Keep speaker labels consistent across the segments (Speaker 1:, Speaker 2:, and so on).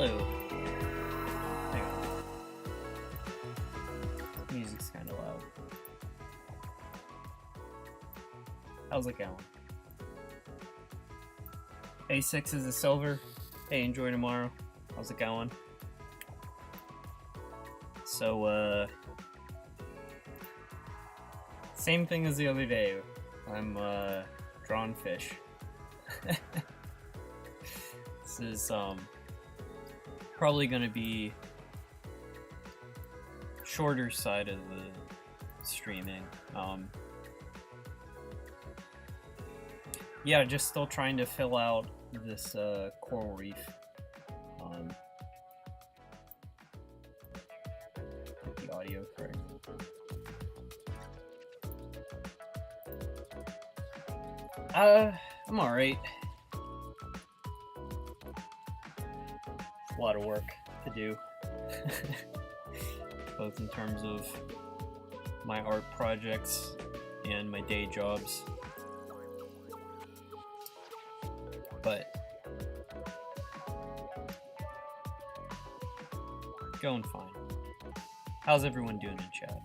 Speaker 1: Hello. Hang on. Music's kind of loud. How's it going? A6 is a silver. Hey, enjoy tomorrow. How's it going? So, same thing as the other day. I'm, drawing fish. This is, probably gonna be shorter side of the streaming. Yeah, just still trying to fill out this, coral reef. Get the audio correct. I'm alright. It's a lot of work to do. Both in terms of my art projects and my day jobs. But going fine. How's everyone doing in chat?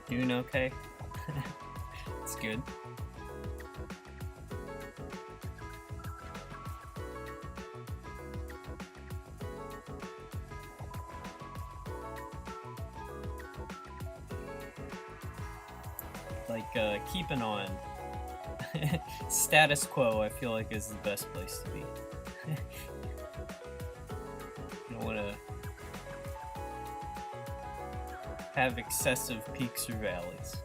Speaker 1: Doing okay? It's good. Like, keeping on. Status quo, I feel like, is the best place to be. You don't want to have excessive peaks or valleys.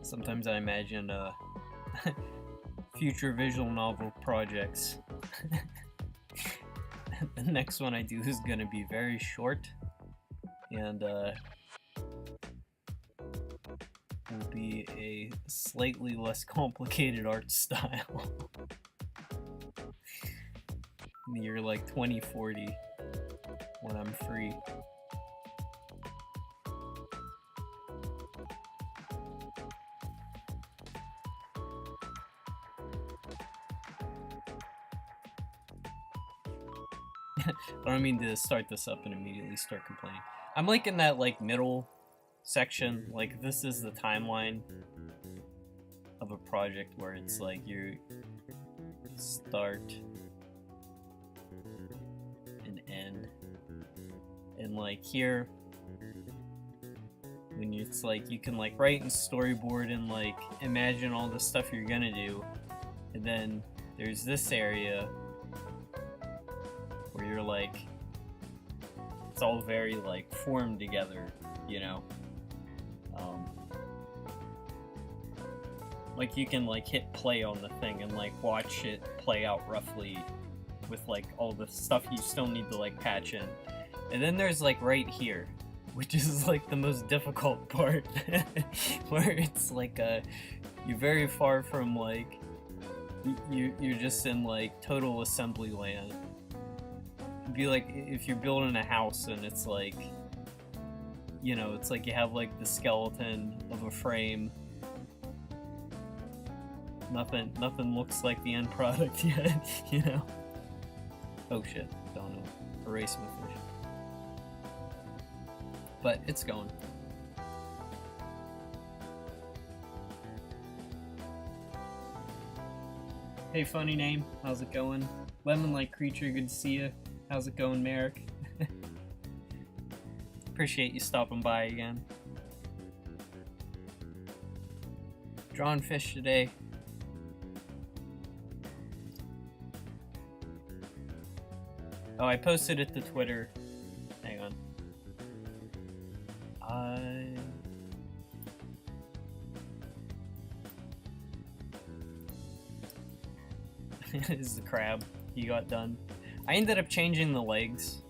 Speaker 1: Sometimes I imagine future visual novel projects. The next one I do is gonna be very short and will be a slightly less complicated art style. In the year like 2040 when I'm free. I don't mean to start this up and immediately start complaining. I'm like in that like middle section, like this is the timeline of a project where it's like you start and end. And like here, when it's like you can like write and storyboard and like imagine all the stuff you're gonna do. And then there's this area where you're like, it's all very like formed together, you know? Like you can like hit play on the thing and like watch it play out roughly with like all the stuff you still need to like patch in. And then there's like right here, which is like the most difficult part, where it's like you're very far from like, you're just in like total assembly land. It'd be like if you're building a house and it's like, you know, it's like you have like the skeleton of a frame. Nothing looks like the end product yet, you know? Oh shit, don't know. Erase my fish. But it's going. Hey, funny name. How's it going? Lemon-like creature, good to see you. How's it going, Merrick? Appreciate you stopping by again. Drawing fish today. Oh, I posted it to Twitter. Hang on. This is the crab. He got done. I ended up changing the legs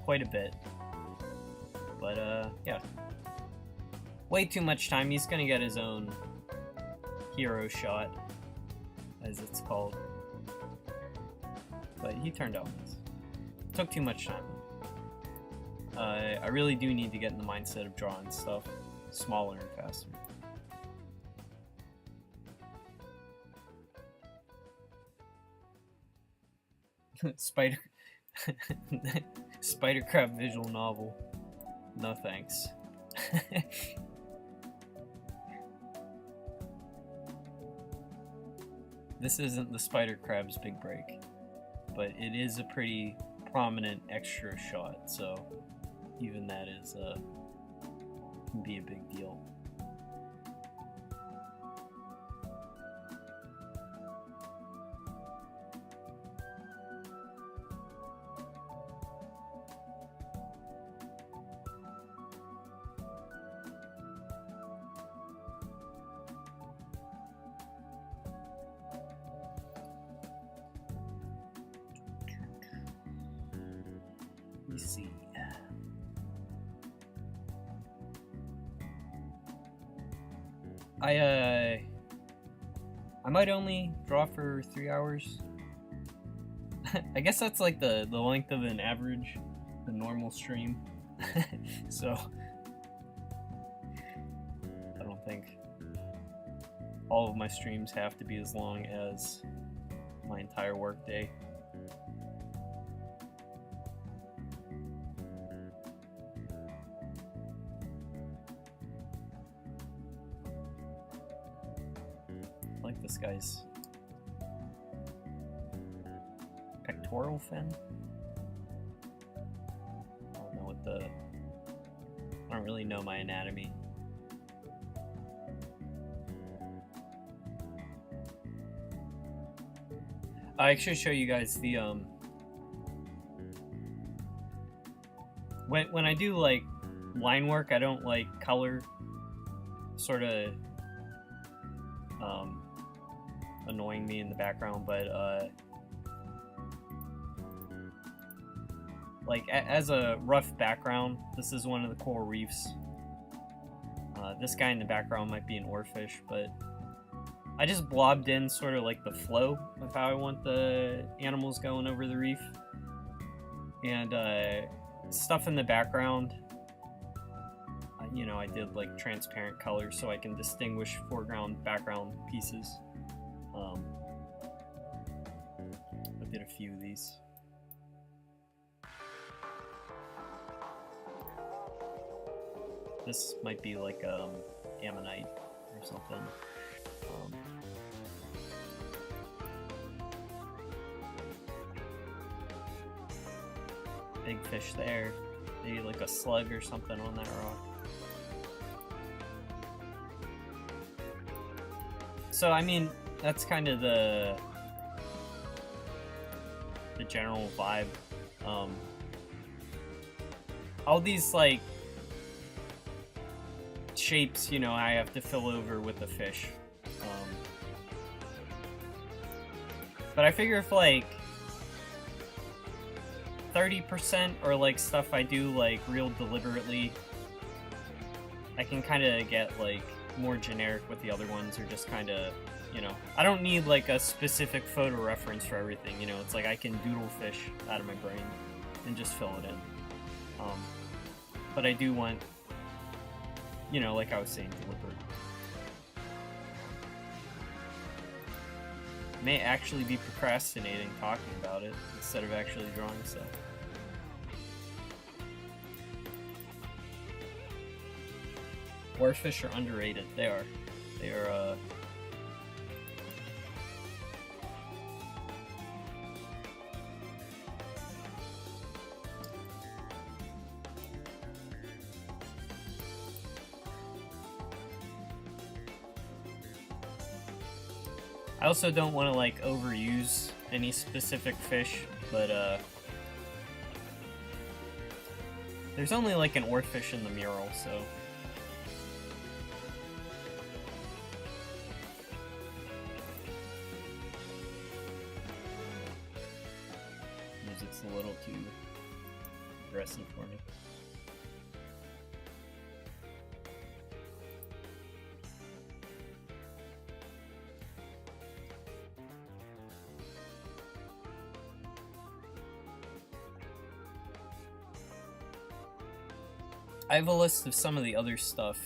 Speaker 1: quite a bit. But, yeah. Way too much time. He's gonna get his own hero shot, as it's called. But he turned out nice. Took too much time. I really do need to get in the mindset of drawing stuff smaller and faster. Spider crab visual novel. No thanks. This isn't the spider crab's big break, but it is a pretty prominent extra shot, so even that is can be a big deal. Let's see. I might only draw for 3 hours. I guess that's like the length of an average, the normal stream. So I don't think all of my streams have to be as long as my entire workday. This guy's pectoral fin. I don't know what the. I don't really know my anatomy. I should show you guys the when I do like line work, I don't like color sort of annoying me in the background, but like as a rough background, this is one of the coral reefs. This guy in the background might be an oarfish, but I just blobbed in sort of like the flow of how I want the animals going over the reef, and stuff in the background, you know, I did like transparent colors so I can distinguish foreground, background pieces. I did a few of these. This might be like ammonite or something. Big fish there. Maybe like a slug or something on that rock. So I mean, that's kind of the general vibe. All these like shapes, you know, I have to fill over with a fish. But I figure if like 30% or like stuff I do like real deliberately, I can kind of get like more generic with the other ones, or just kind of, you know, I don't need like a specific photo reference for everything, you know, it's like I can doodle fish out of my brain and just fill it in. But I do want, you know, like I was saying, deliberate. May actually be procrastinating talking about it instead of actually drawing stuff. Oarfish are underrated. They are. They are, I also don't want to like overuse any specific fish, but there's only like an oarfish in the mural, so music's a little too aggressive for me. I have a list of some of the other stuff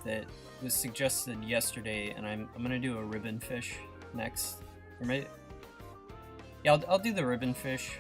Speaker 1: that was suggested yesterday, and I'm gonna do a ribbon fish next. Or maybe, yeah, I'll do the ribbon fish.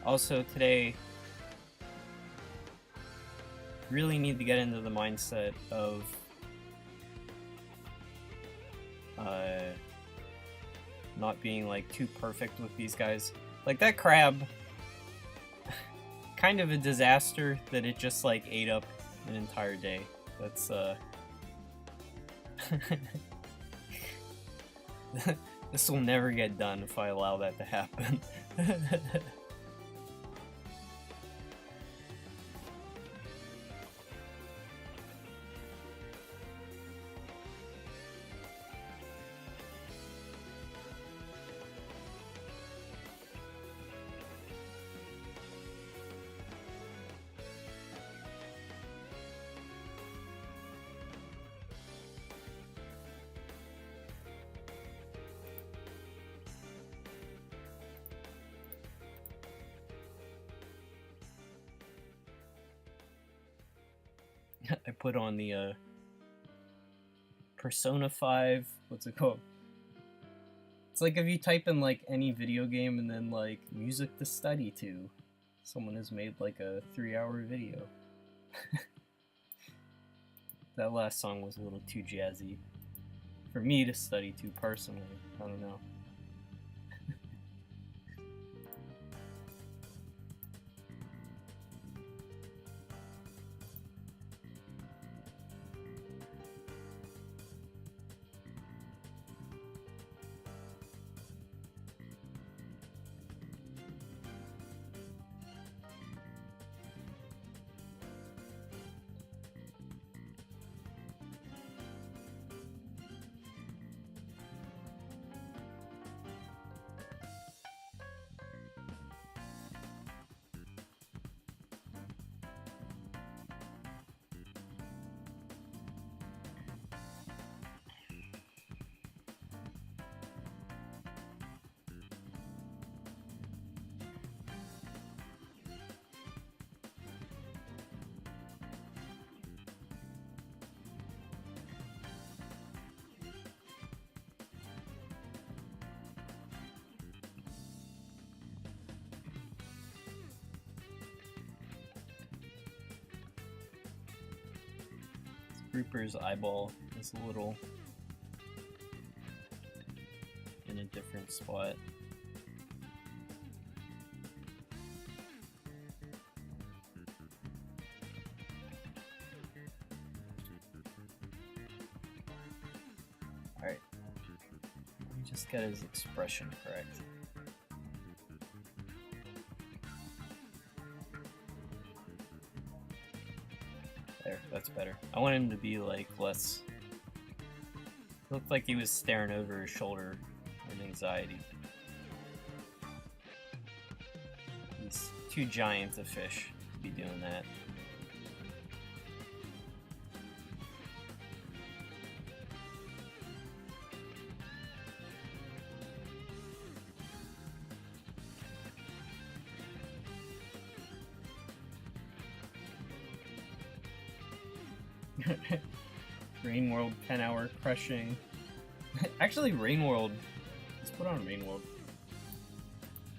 Speaker 1: Also today, really need to get into the mindset of not being like too perfect with these guys. Like that crab, kind of a disaster that it just like ate up an entire day. That's this will never get done if I allow that to happen. I put on the Persona 5, what's it called? It's like if you type in like any video game and then like music to study to, someone has made like a 3-hour video. That last song was a little too jazzy for me to study to personally. I don't know. Grouper's eyeball is a little in a different spot. Alright, let me just get his expression correct. There, that's better. I want him to be like less... Looked like he was staring over his shoulder in anxiety. He's too giant a fish to be doing that. Rain World 10-hour crushing. Actually, Rain World. Let's put on Rain World.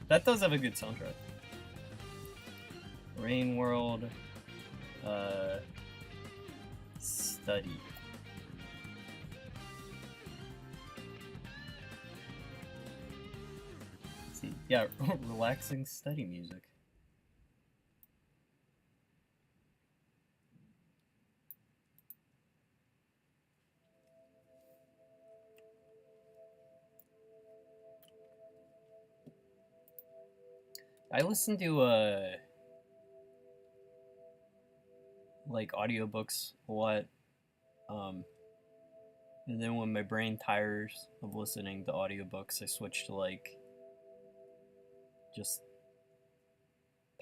Speaker 1: That does have a good soundtrack. Rain World. Study. Let's see, yeah, relaxing study music. I listen to like audiobooks a lot. And then when my brain tires of listening to audiobooks, I switch to like just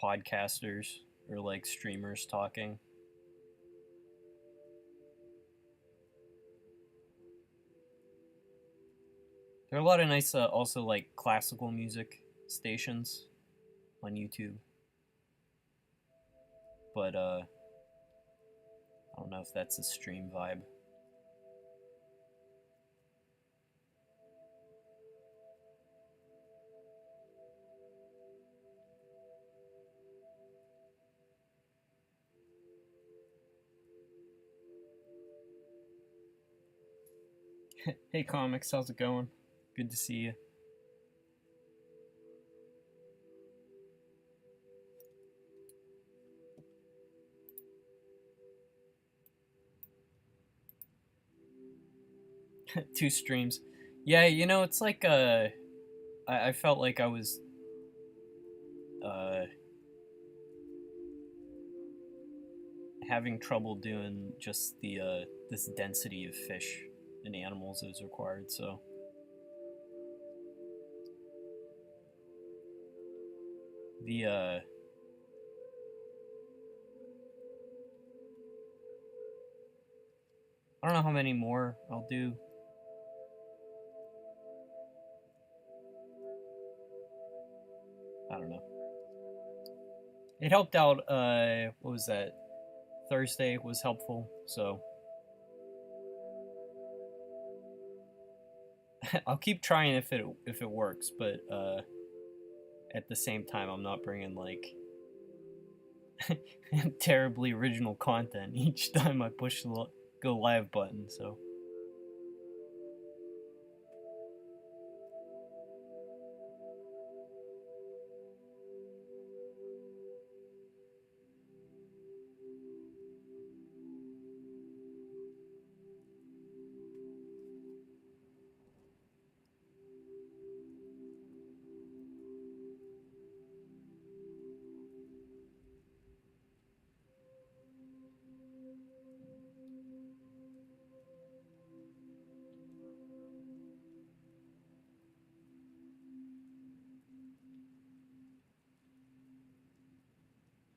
Speaker 1: podcasters or like streamers talking. There are a lot of nice also like classical music stations on YouTube. But I don't know if that's a stream vibe. Hey Comics, how's it going? Good to see you. Two streams. Yeah, you know, it's like I felt like I was having trouble doing just the this density of fish and animals is required, so the I don't know how many more I'll do. I don't know. It helped out. What was that? Thursday was helpful, so I'll keep trying if it works. But at the same time, I'm not bringing like terribly original content each time I push the go live button. So.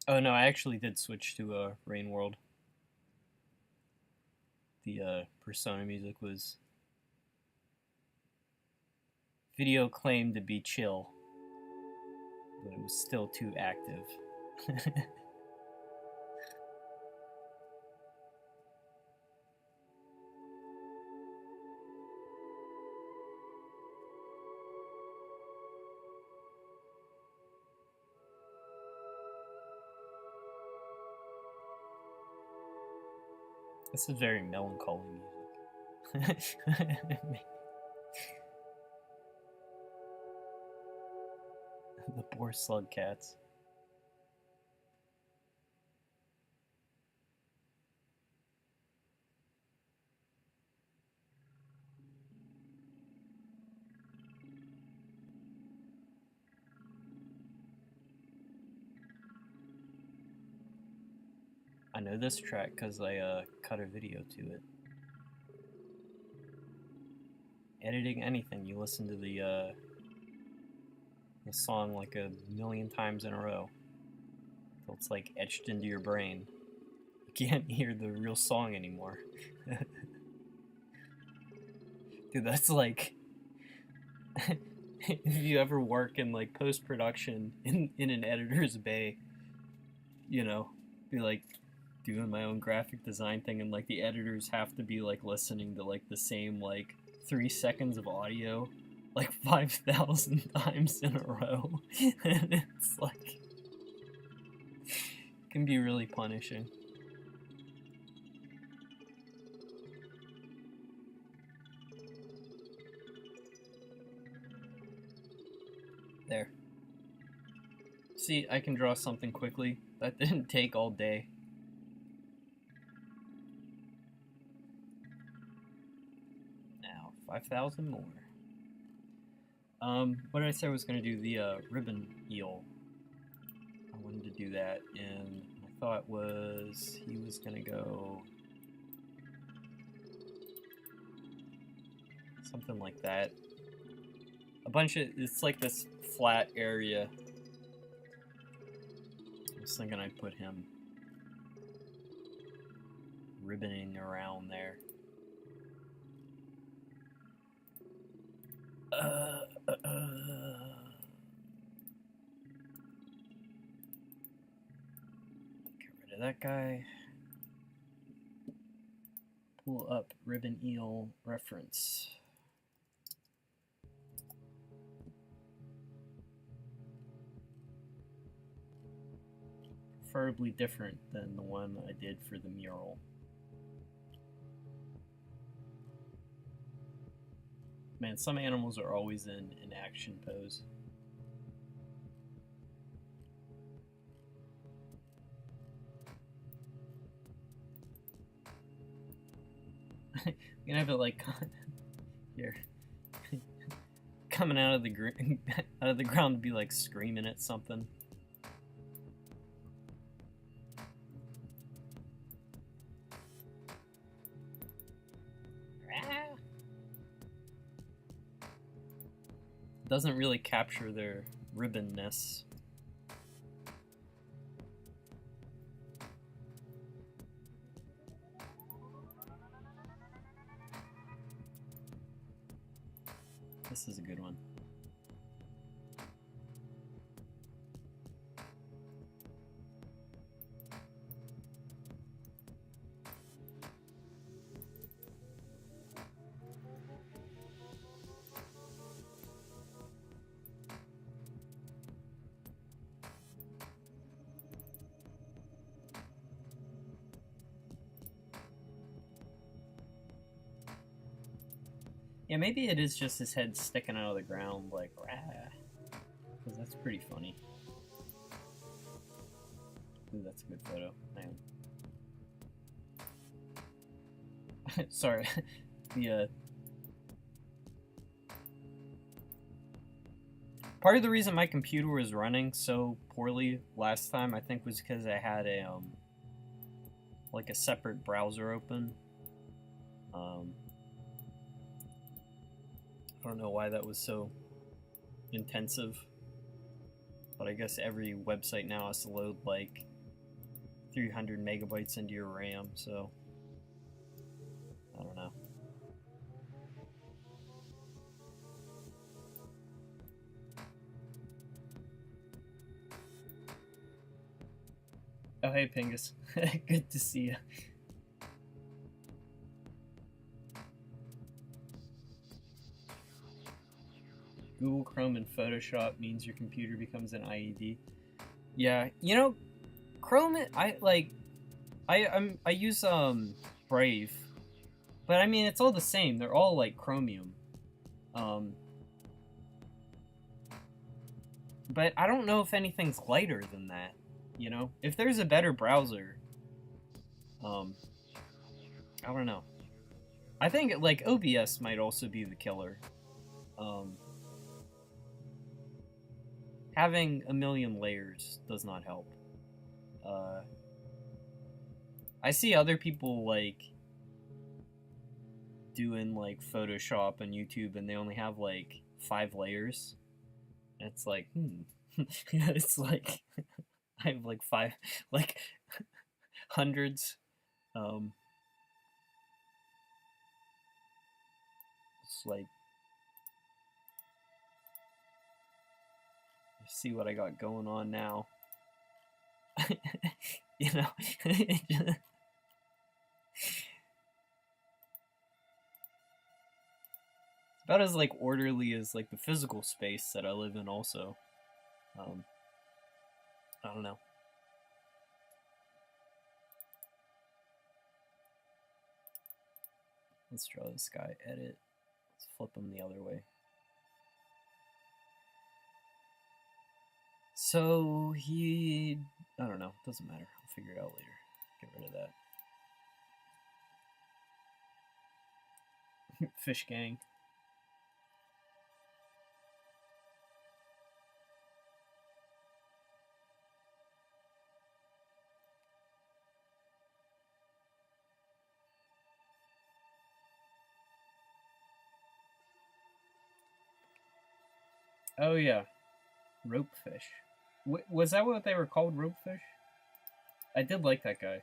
Speaker 1: Oh no, I actually did switch to Rain World. The Persona music was video claimed to be chill, but it was still too active. This is very melancholy music. The poor slug cats. I know this track because I cut a video to it. Editing anything, you listen to the song like a million times in a row. So it's like etched into your brain. You can't hear the real song anymore. Dude, that's like if you ever work in like post-production in an editor's bay, you know, be like, doing my own graphic design thing, and like the editors have to be like listening to like the same like 3 seconds of audio like 5,000 times in a row. And it's like, it can be really punishing. There. See, I can draw something quickly. That didn't take all day. Now, 5,000 more. What did I say I was going to do? The ribbon eel. I wanted to do that, and my thought was he was going to go something like that. A bunch of, it's like this flat area. I was thinking I'd put him ribboning around there. Get rid of that guy. Pull up ribbon eel reference. Preferably different than the one I did for the mural. Man, some animals are always in an action pose. You can have it like here, coming out of the ground to be like screaming at something. Doesn't really capture their ribbonness. This is a good one. Yeah, maybe it is just his head sticking out of the ground, like, rah. Because that's pretty funny. Ooh, that's a good photo. Man. Sorry. Part of the reason my computer was running so poorly last time, I think, was because I had a, like a separate browser open. I don't know why that was so intensive, but I guess every website now has to load like 300 megabytes into your RAM, so I don't know. Oh, hey, Pingus. Good to see you. Google Chrome and Photoshop means your computer becomes an IED. Yeah, you know, Chrome, I use Brave, but I mean it's all the same. They're all like Chromium. But I don't know if anything's lighter than that, you know? If there's a better browser, I don't know. I think like OBS might also be the killer. Having a million layers does not help. I see other people like doing like Photoshop and YouTube, and they only have like 5 layers. And it's like, it's like I have like 5, like hundreds. It's like, see what I got going on now. you know? It's about as like orderly as like the physical space that I live in also. I don't know. Let's draw this guy, edit. Let's flip him the other way. So he, I don't know, doesn't matter. I'll figure it out later. Get rid of that. Fish gang. Oh yeah, rope fish. Was that what they were called, rope fish? I did like that guy.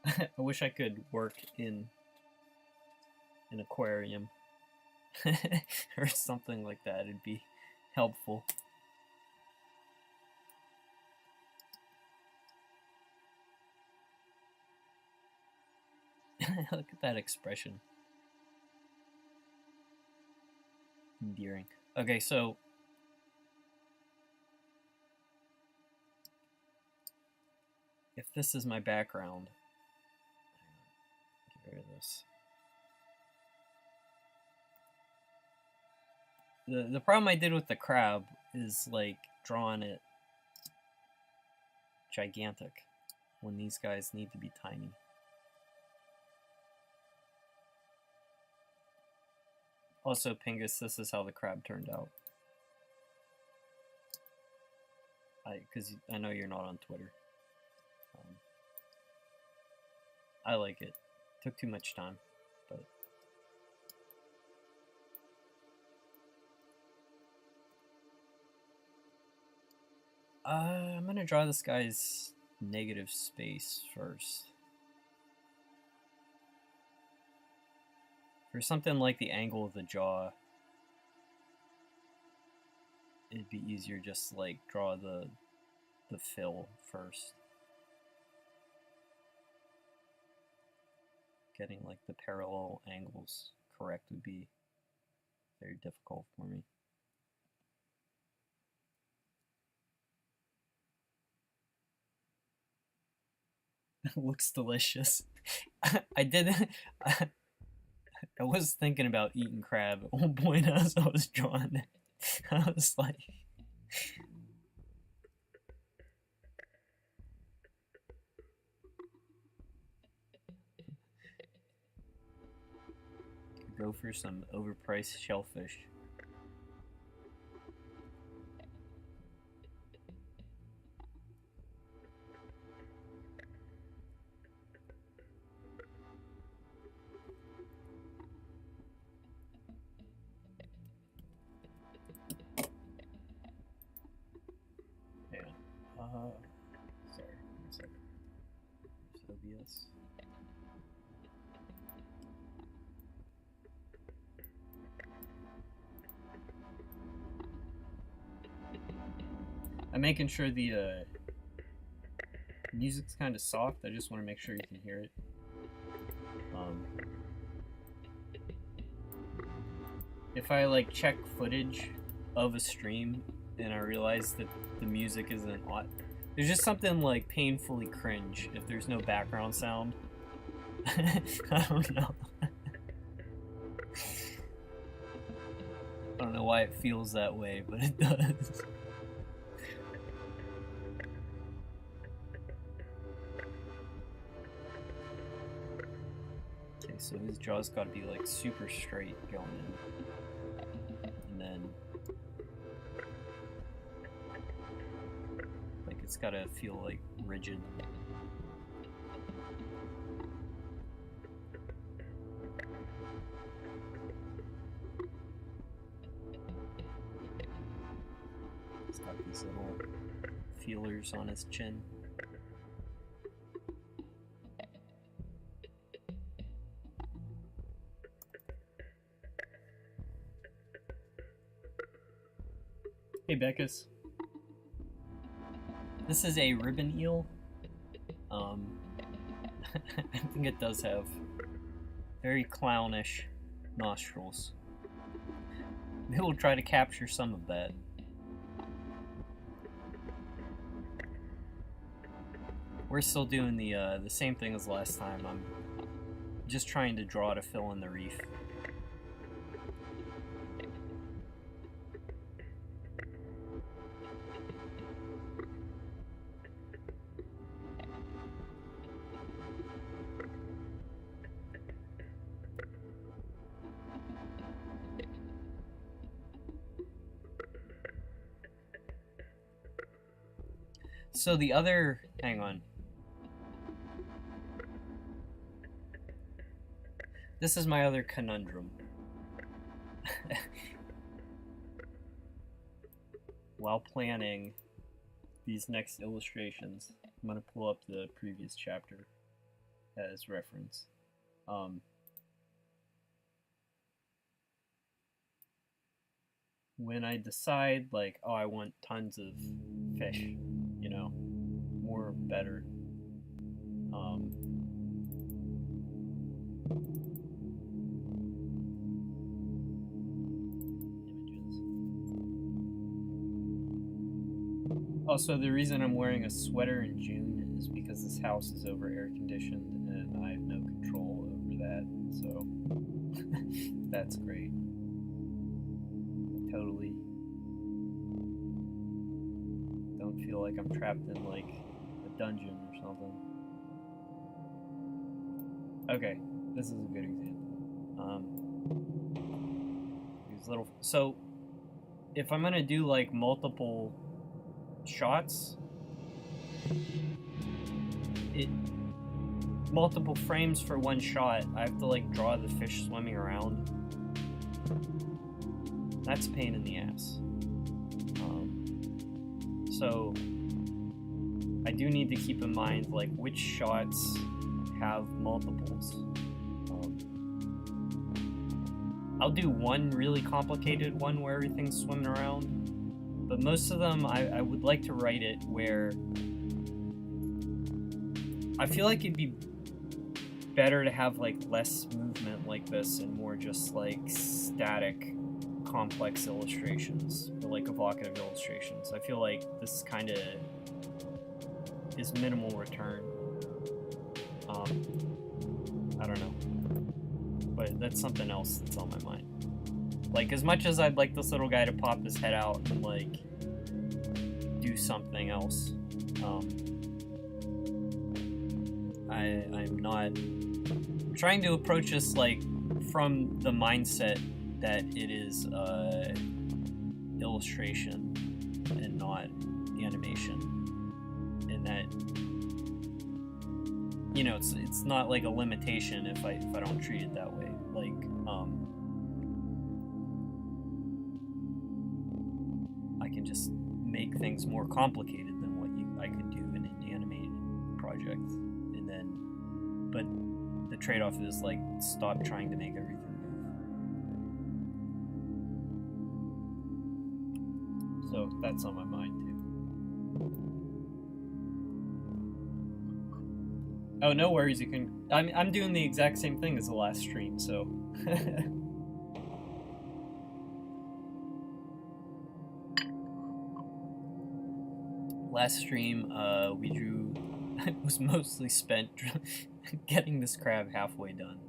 Speaker 1: I wish I could work in an aquarium or something like that. It'd be helpful. Look at that expression. Endearing. Okay, so if this is my background, get rid of this. The problem I did with the crab is like drawing it gigantic when these guys need to be tiny. Also, Pingus, this is how the crab turned out. Because I know you're not on Twitter. I like it. Took too much time, but I'm gonna draw this guy's negative space first. For something like the angle of the jaw, it'd be easier just to like draw the fill first. Getting like the parallel angles correct would be very difficult for me. Looks delicious. I was thinking about eating crab at one point as I was drawing it. I was like, go for some overpriced shellfish. Sorry, 1 second. OBS. I'm making sure the music's kind of soft. I just want to make sure you can hear it. If I like check footage of a stream and I realize that the music isn't hot, there's just something like painfully cringe if there's no background sound. I don't know. I don't know why it feels that way, but it does. Okay, so his jaw's gotta be like super straight going in. And then like it's gotta feel like rigid. He's got these little feelers on his chin. Hey, Beckus. This is a ribbon eel. I think it does have very clownish nostrils. Maybe we'll try to capture some of that. We're still doing the same thing as last time. I'm just trying to draw to fill in the reef. So the other, hang on. This is my other conundrum. While planning these next illustrations, I'm going to pull up the previous chapter as reference. When I decide, like, oh, I want tons of fish, you know, more better. Images. Also, the reason I'm wearing a sweater in June is because this house is over air conditioned and I have no control over that, so that's great. Totally don't feel like I'm trapped in like a dungeon or something. Okay, this is a good example. These little, so if I'm gonna do like multiple shots, multiple frames for one shot, I have to like draw the fish swimming around. That's a pain in the ass. So I do need to keep in mind like which shots have multiples. I'll do one really complicated one where everything's swimming around, but most of them I would like to write it where I feel like it'd be better to have like less movement like this and more just like static complex illustrations, or like evocative illustrations. I feel like this kind of is minimal return. I don't know, but that's something else that's on my mind. Like, as much as I'd like this little guy to pop his head out and like do something else, I'm not trying to approach this like from the mindset that it is illustration and not animation, and that, you know, it's not like a limitation if I don't treat it that way. Like, I can just make things more complicated than what I could do in an animated project, and then, but the trade-off is like stop trying to make everything move. So that's on my mind too. Oh, no worries. You can. I'm doing the exact same thing as the last stream, so. Last stream, we drew. It was mostly spent getting this crab halfway done.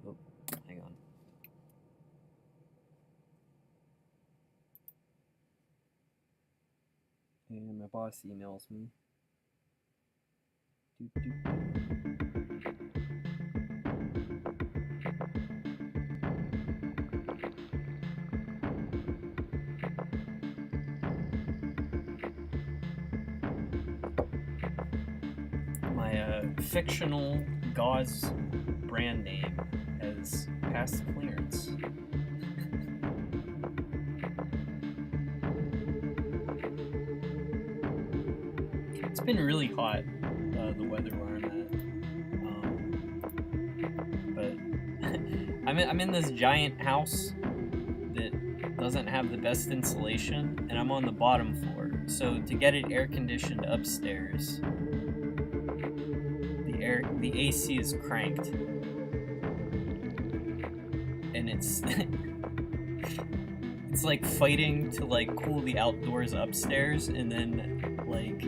Speaker 1: Oh, hang on. And my boss emails me. My fictional gauze brand name has passed clearance. It's been really hot, the weather where I'm at, but I'm in this giant house that doesn't have the best insulation, and I'm on the bottom floor. So to get it air conditioned upstairs, the AC is cranked, and it's it's like fighting to like cool the outdoors upstairs, and then like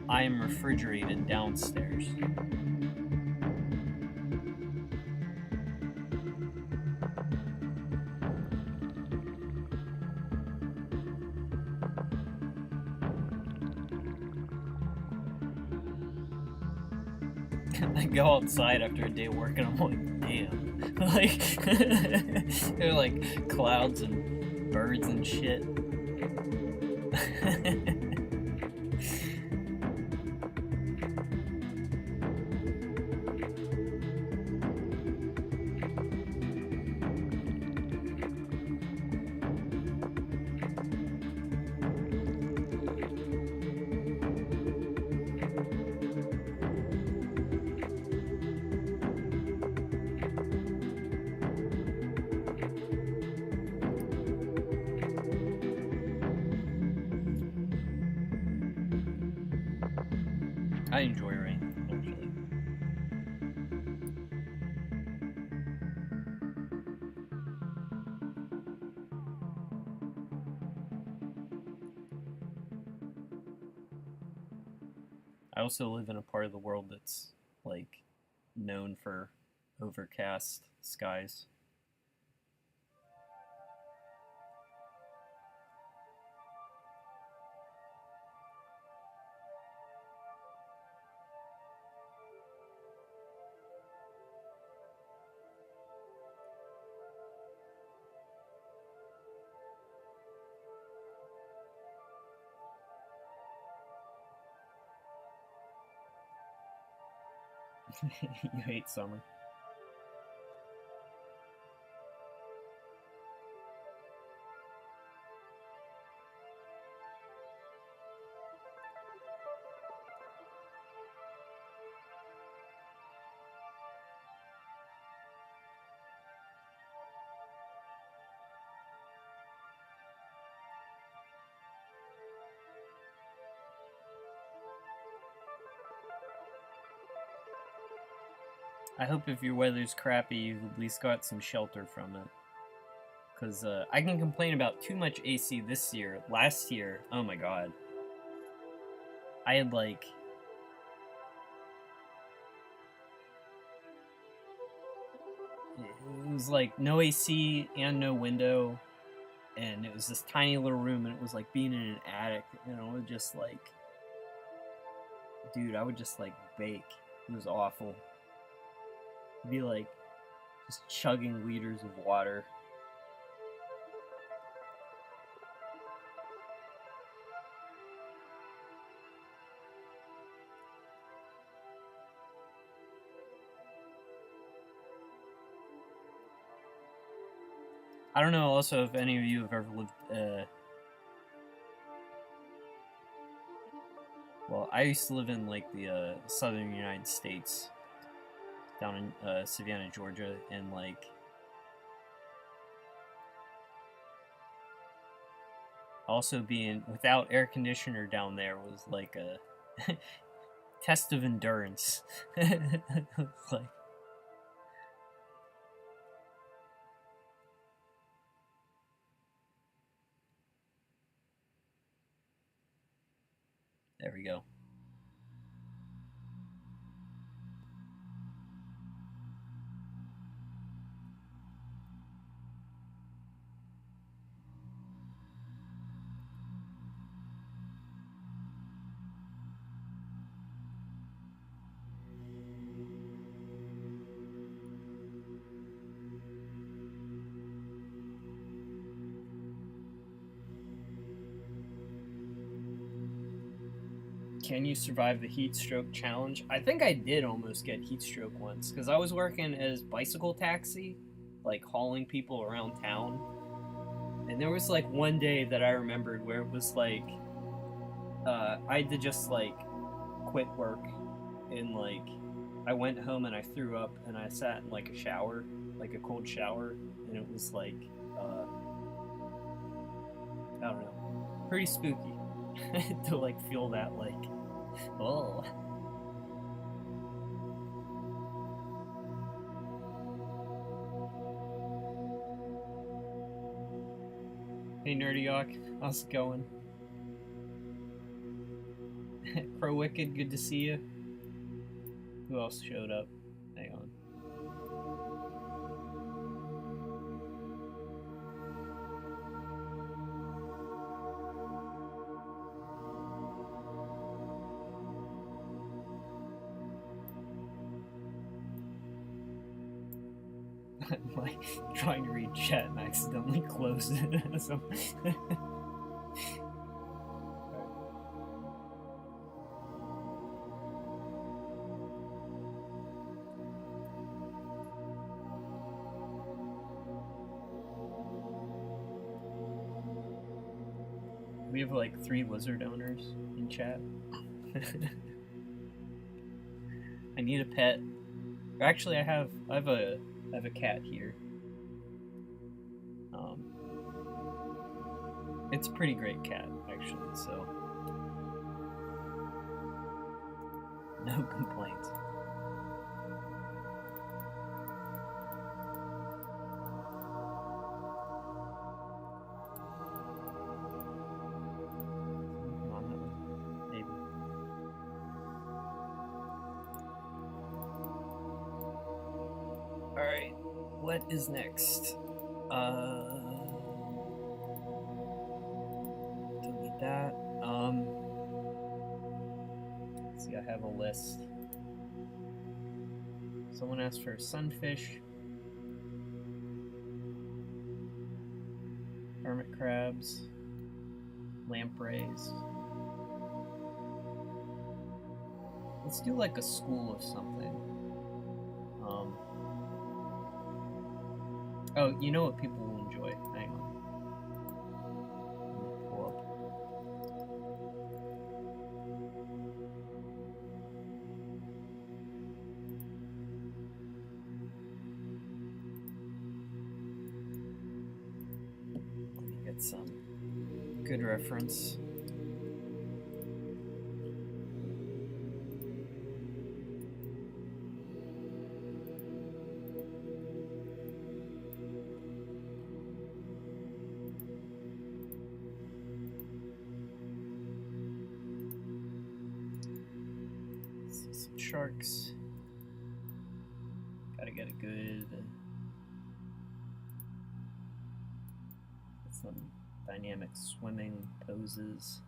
Speaker 1: I am refrigerated downstairs. I go outside after a day working, I'm like, damn. Like, there are like clouds and birds and shit. I enjoy rain, actually. I also live in a part of the world that's, like, known for overcast skies. You hate summer. I hope if your weather's crappy, you've at least got some shelter from it. Because I can complain about too much AC this year. Last year, oh my god. I had like... It was like no AC and no window. And it was this tiny little room, and it was like being in an attic. And I would just like... Dude, I would just like bake. It was awful. Be like just chugging liters of water. I don't know also if any of you have ever lived well, I used to live in like the southern United States, down in Savannah, Georgia, and like also being without air conditioner down there was like a test of endurance. Like, there we go. Can you survive the heat stroke challenge? I think I did almost get heat stroke once, because I was working as bicycle taxi, like hauling people around town. And there was like one day that I remembered where it was like, I had to just like quit work and like I went home and I threw up and I sat in like a shower, like a cold shower, and it was like, I don't know, pretty spooky to like feel that like, oh. Hey Nerdyock, how's it going? Crow Wicked, good to see you. Who else showed up? Hang on. I'm like trying to read chat and accidentally closed it. So we have like 3 lizard owners in chat. I need a pet. Actually, I have a cat here. It's a pretty great cat, actually. So no complaints. Alright, what is next? Delete that. Let's see, I have a list. Someone asked for sunfish, hermit crabs, lampreys. Let's do like a school of something. Oh, you know what people will enjoy? Hang on. Pull up. Let me get some good reference. Sharks. Gotta get a good some dynamic swimming poses.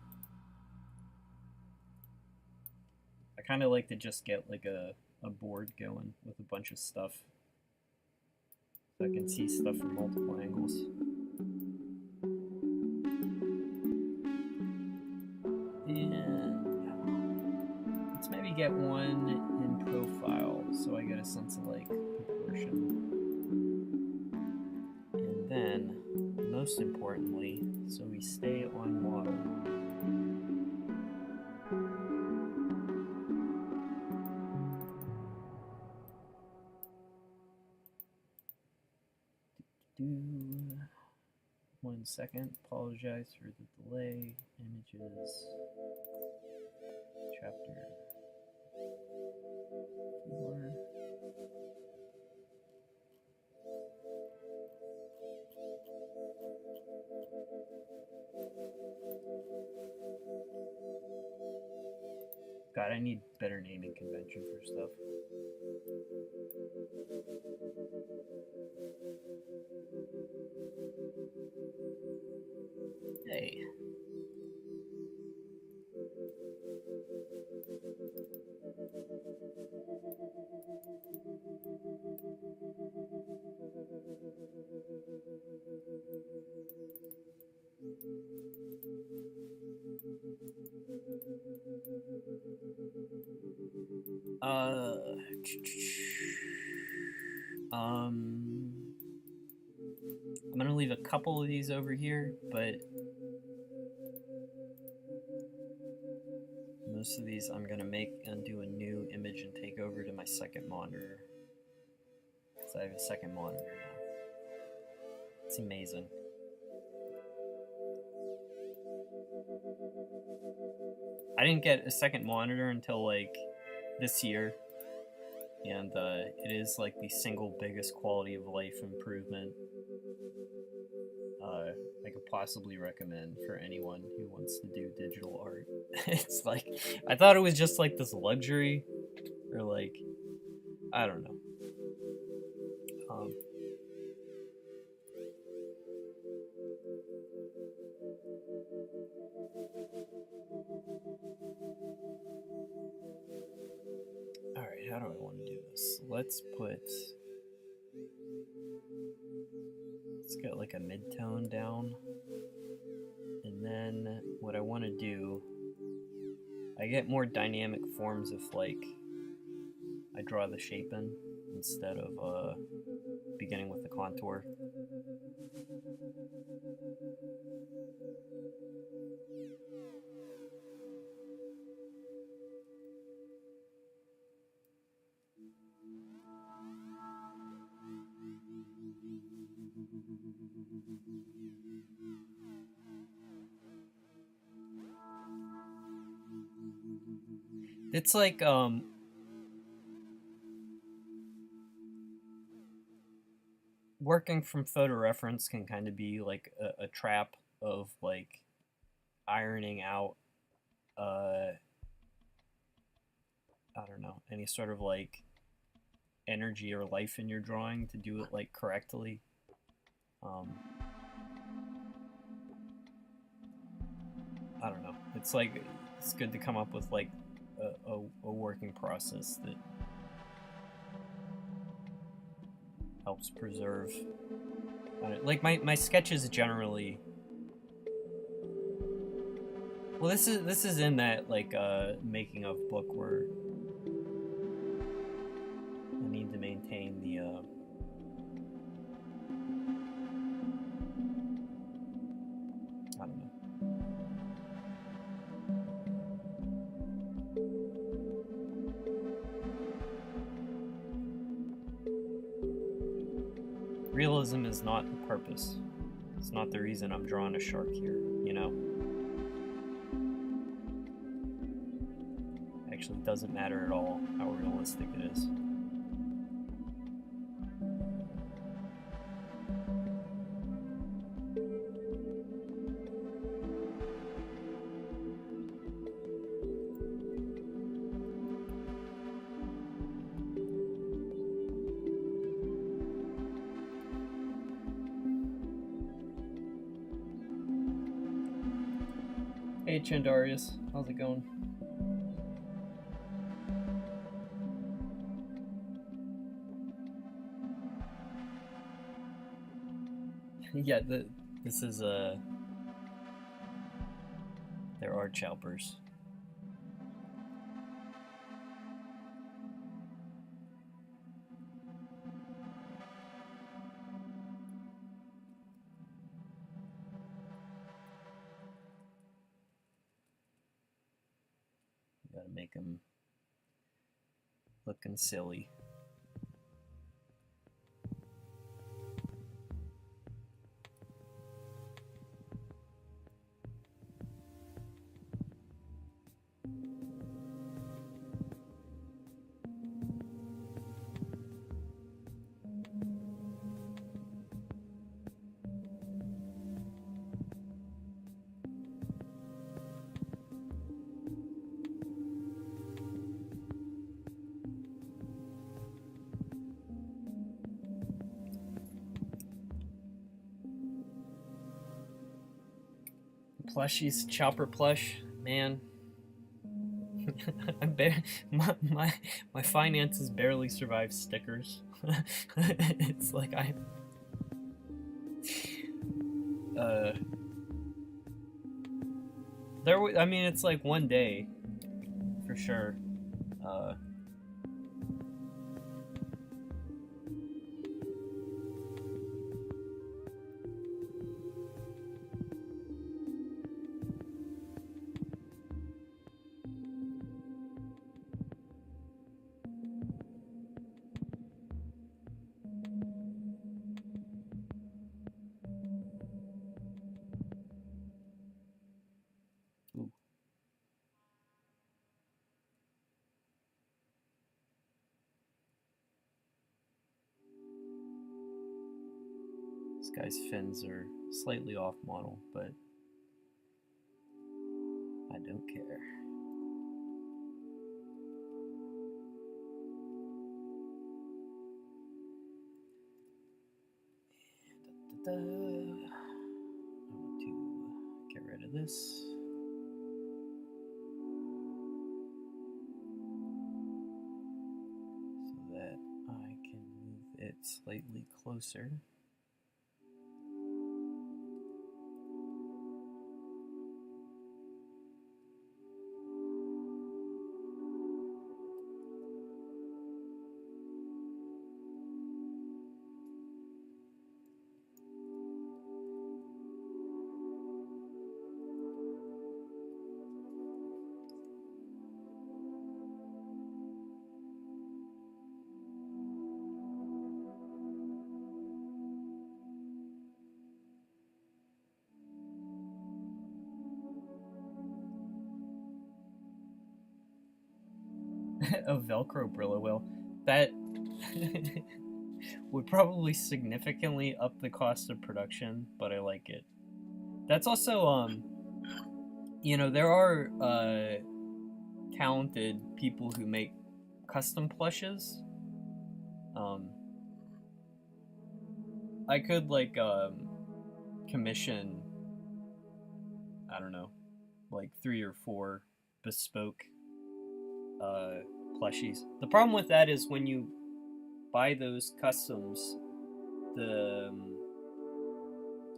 Speaker 1: I kind of like to just get like a board going with a bunch of stuff so I can see stuff from multiple angles. Maybe get one in profile so I get a sense of like proportion. And then, most importantly, so we stay on model. One second, apologize for the delay. Images, chapter 4. God, I need better naming convention for stuff. Hey. I'm gonna leave a couple of these over here, but most of these I'm gonna make and do a new image and take over to my second monitor. Because I have a second monitor now. It's amazing. I didn't get a second monitor until like this year, and it is like the single biggest quality of life improvement I could possibly recommend for anyone who wants to do digital art. It's like, I thought it was just like this luxury, or like, I don't know. Alright, how do I want to do this? Let's get like a mid-tone down. And then what I want to do, I get more dynamic forms if like I draw the shape in instead of beginning with the contour. It's like working from photo reference can kind of be like a trap of like ironing out I don't know, any sort of like energy or life in your drawing to do it like correctly. I don't know. It's like, it's good to come up with like a working process that helps preserve. Like my sketches generally. Well, this is in that like making of book where I need to maintain the I don't know. Realism is not the purpose. It's not the reason I'm drawing a shark here, you know? Actually, it doesn't matter at all how realistic it is. Hey Chandarius, how's it going? Yeah, this is there are choppers. Gotta make them looking silly. Plushies, chopper plush, man. my finances barely survive stickers. It's like I I mean, it's like one day for sure. This guy's fins are slightly off model, but I don't care. I want to get rid of this. So that I can move it slightly closer. A Velcro Brillo wheel. That would probably significantly up the cost of production, but I like it. That's also, you know, there are talented people who make custom plushes. I could, like, commission, I don't know, like 3 or 4 bespoke plushies. The problem with that is when you buy those customs,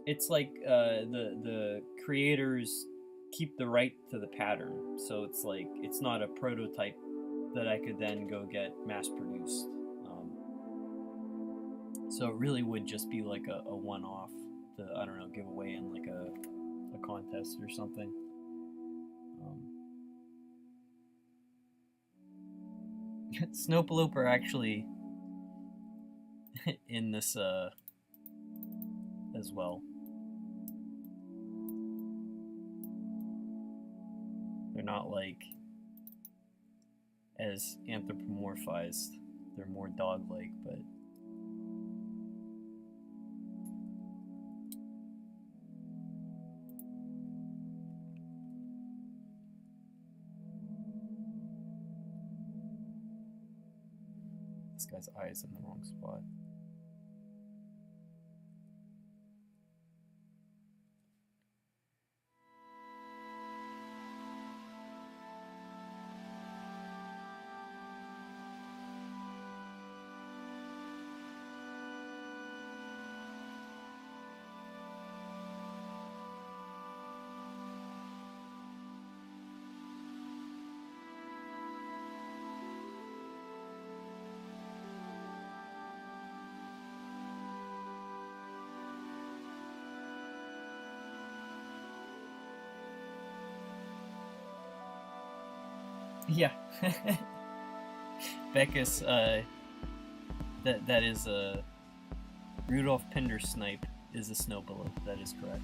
Speaker 1: it's like the creators keep the right to the pattern, so it's like it's not a prototype that I could then go get mass produced. So it really would just be like a one-off to, I don't know, give away in like a contest or something. Snowplope are actually in this as well. They're not like as anthropomorphized. They're more dog-like, but this guy's eye is in the wrong spot. Yeah. Beckus, that is a Rudolph Pindersnipe is a snowballow. That is correct.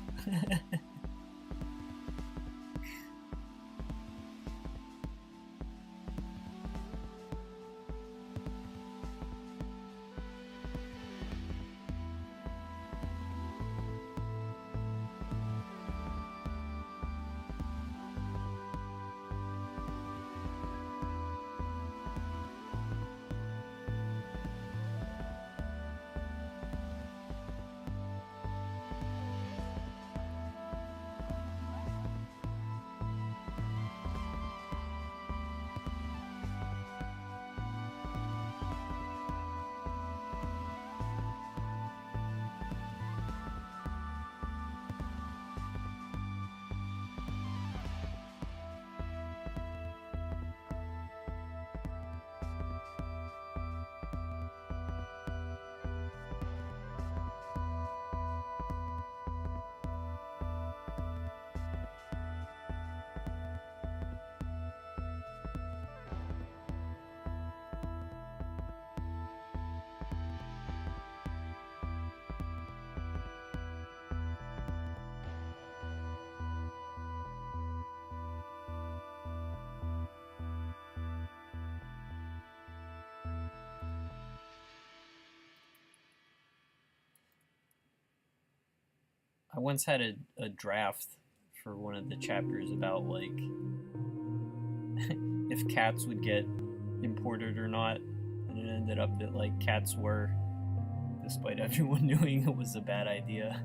Speaker 1: I once had a draft for one of the chapters about like if cats would get imported or not, and it ended up that like cats were, despite everyone knowing it was a bad idea.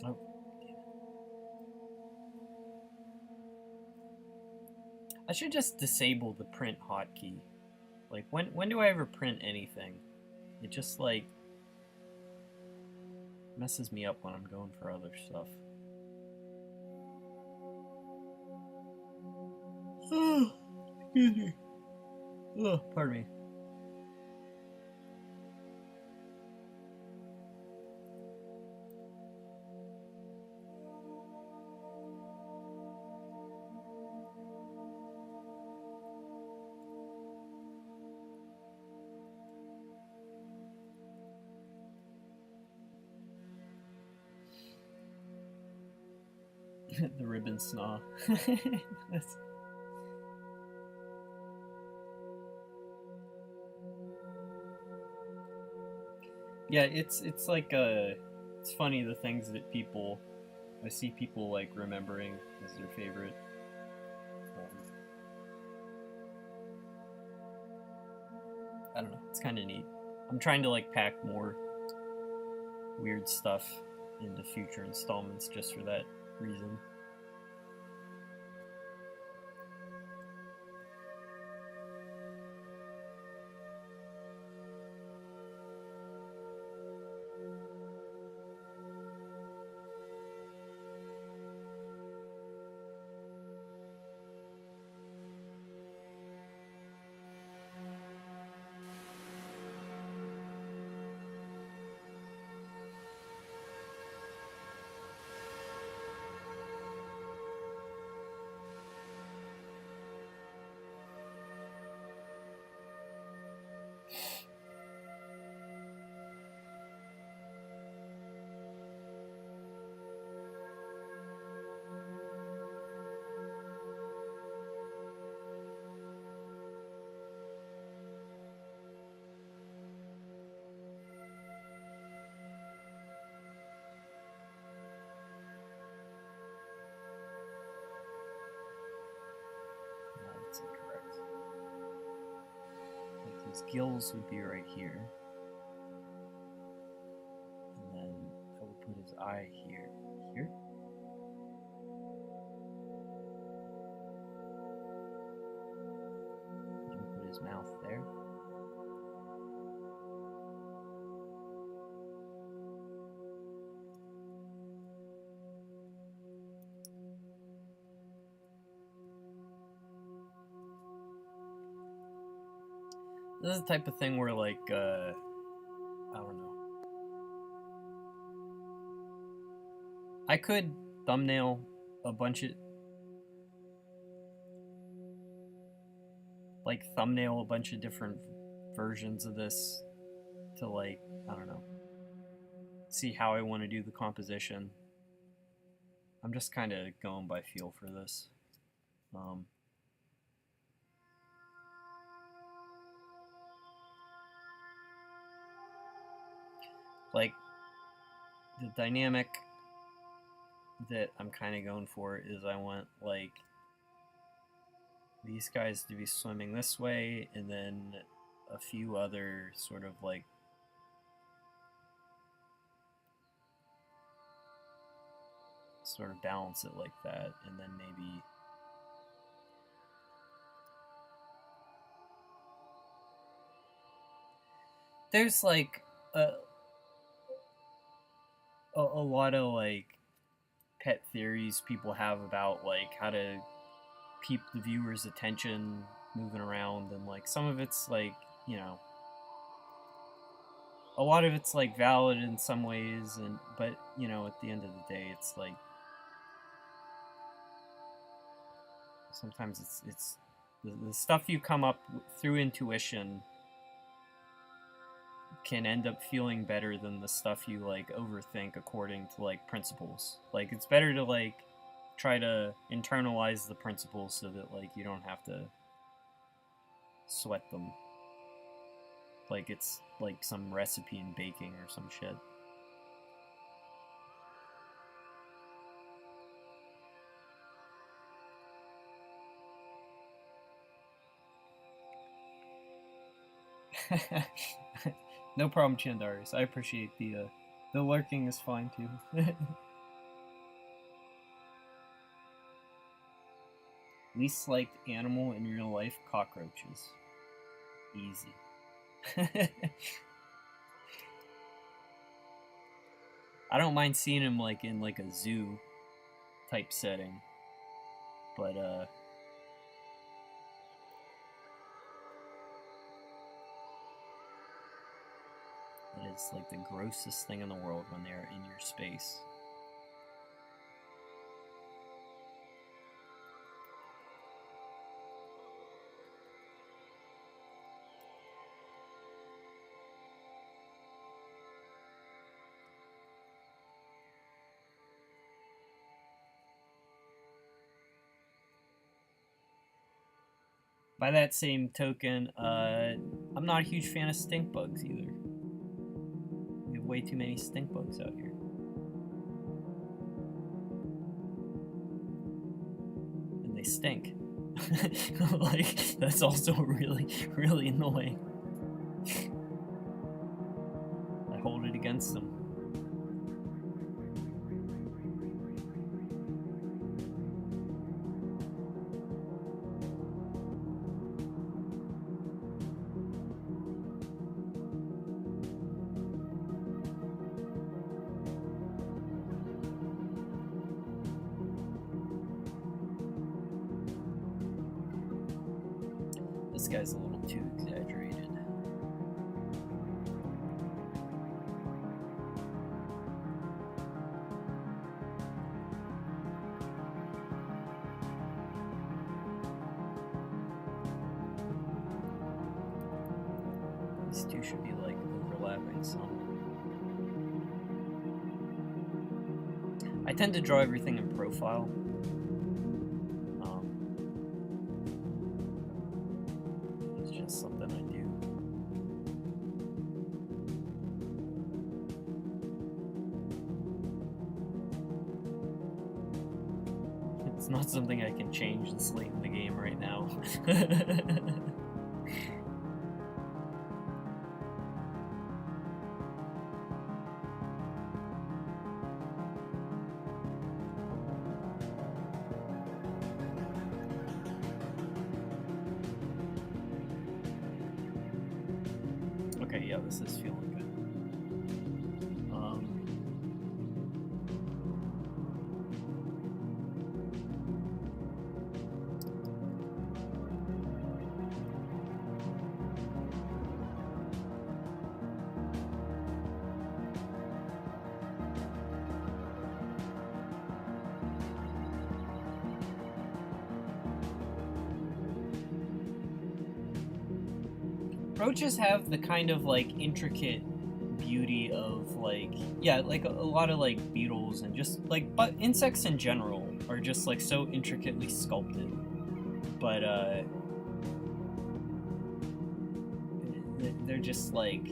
Speaker 1: Oh. I should just disable the print hotkey. Like, when do I ever print anything? It just, like, messes me up when I'm going for other stuff. Oh, excuse me. Oh, pardon me. The ribbon snaw. Yeah, it's like it's funny the things that people, I see people like remembering as their favorite. I don't know, it's kind of neat. I'm trying to like pack more weird stuff into future installments just for that reason. That's incorrect. Like his gills would be right here. And then I would put his eye here. Here? And put his mouth there. This is the type of thing where, like, I could thumbnail a bunch of different versions of this to, like, I don't know, see how I want to do the composition. I'm just kind of going by feel for this. Like, the dynamic that I'm kind of going for is I want, like, these guys to be swimming this way, and then a few other sort of, like, sort of balance it like that, and then maybe there's, like, a lot of, like, pet theories people have about, like, how to keep the viewer's attention moving around, and, like, some of it's, like, you know, a lot of it's, like, valid in some ways, and but, you know, at the end of the day, it's like sometimes it's the stuff you come up through intuition can end up feeling better than the stuff you, like, overthink according to, like, principles. Like, it's better to, like, try to internalize the principles so that, like, you don't have to sweat them. Like it's like some recipe in baking or some shit. No problem, Chandarius. I appreciate the lurking is fine too. Least liked animal in real life: cockroaches. Easy. I don't mind seeing him, like, in, like, a zoo type setting, but it is, like, the grossest thing in the world when they're in your space. By that same token, I'm not a huge fan of stink bugs either. We have way too many stink bugs out here. And they stink. Like, that's also really, really annoying. I hold it against them. This guy's a little too exaggerated. These two should be, like, overlapping some. I tend to draw everything in profile. It's just something I do. It's not something I can change this late in the game right now. Okay, yeah, this is feeling good. roaches have the kind of like intricate beauty of like, yeah, like a lot of like beetles and just like, but insects in general are just like so intricately sculpted. But they're just like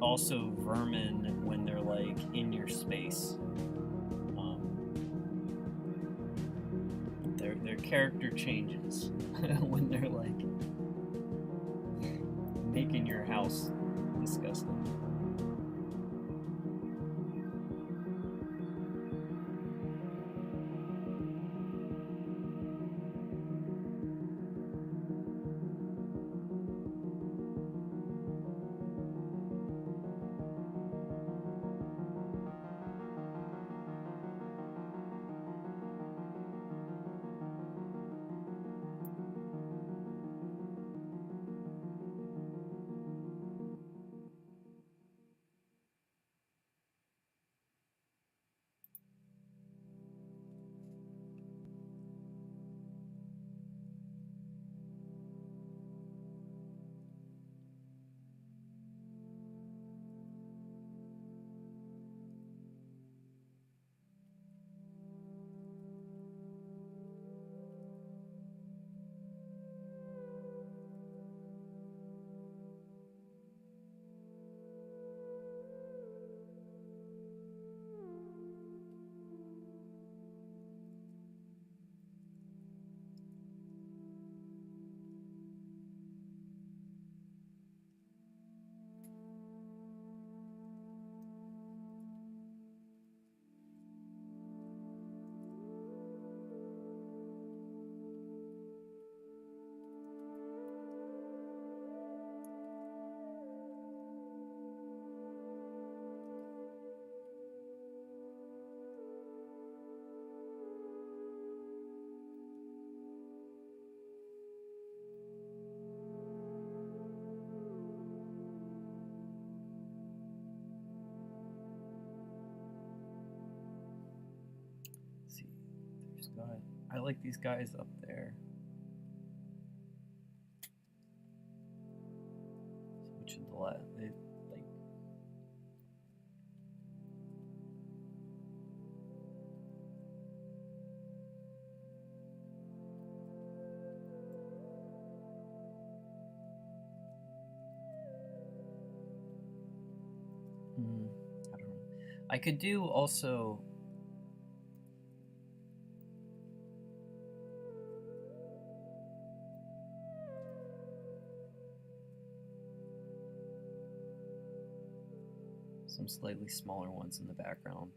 Speaker 1: also vermin when they're like in your space. Their character changes when they're like making your house disgusting. I like these guys up there. Switch to the left. They like. I don't know. I could do also. Some slightly smaller ones in the background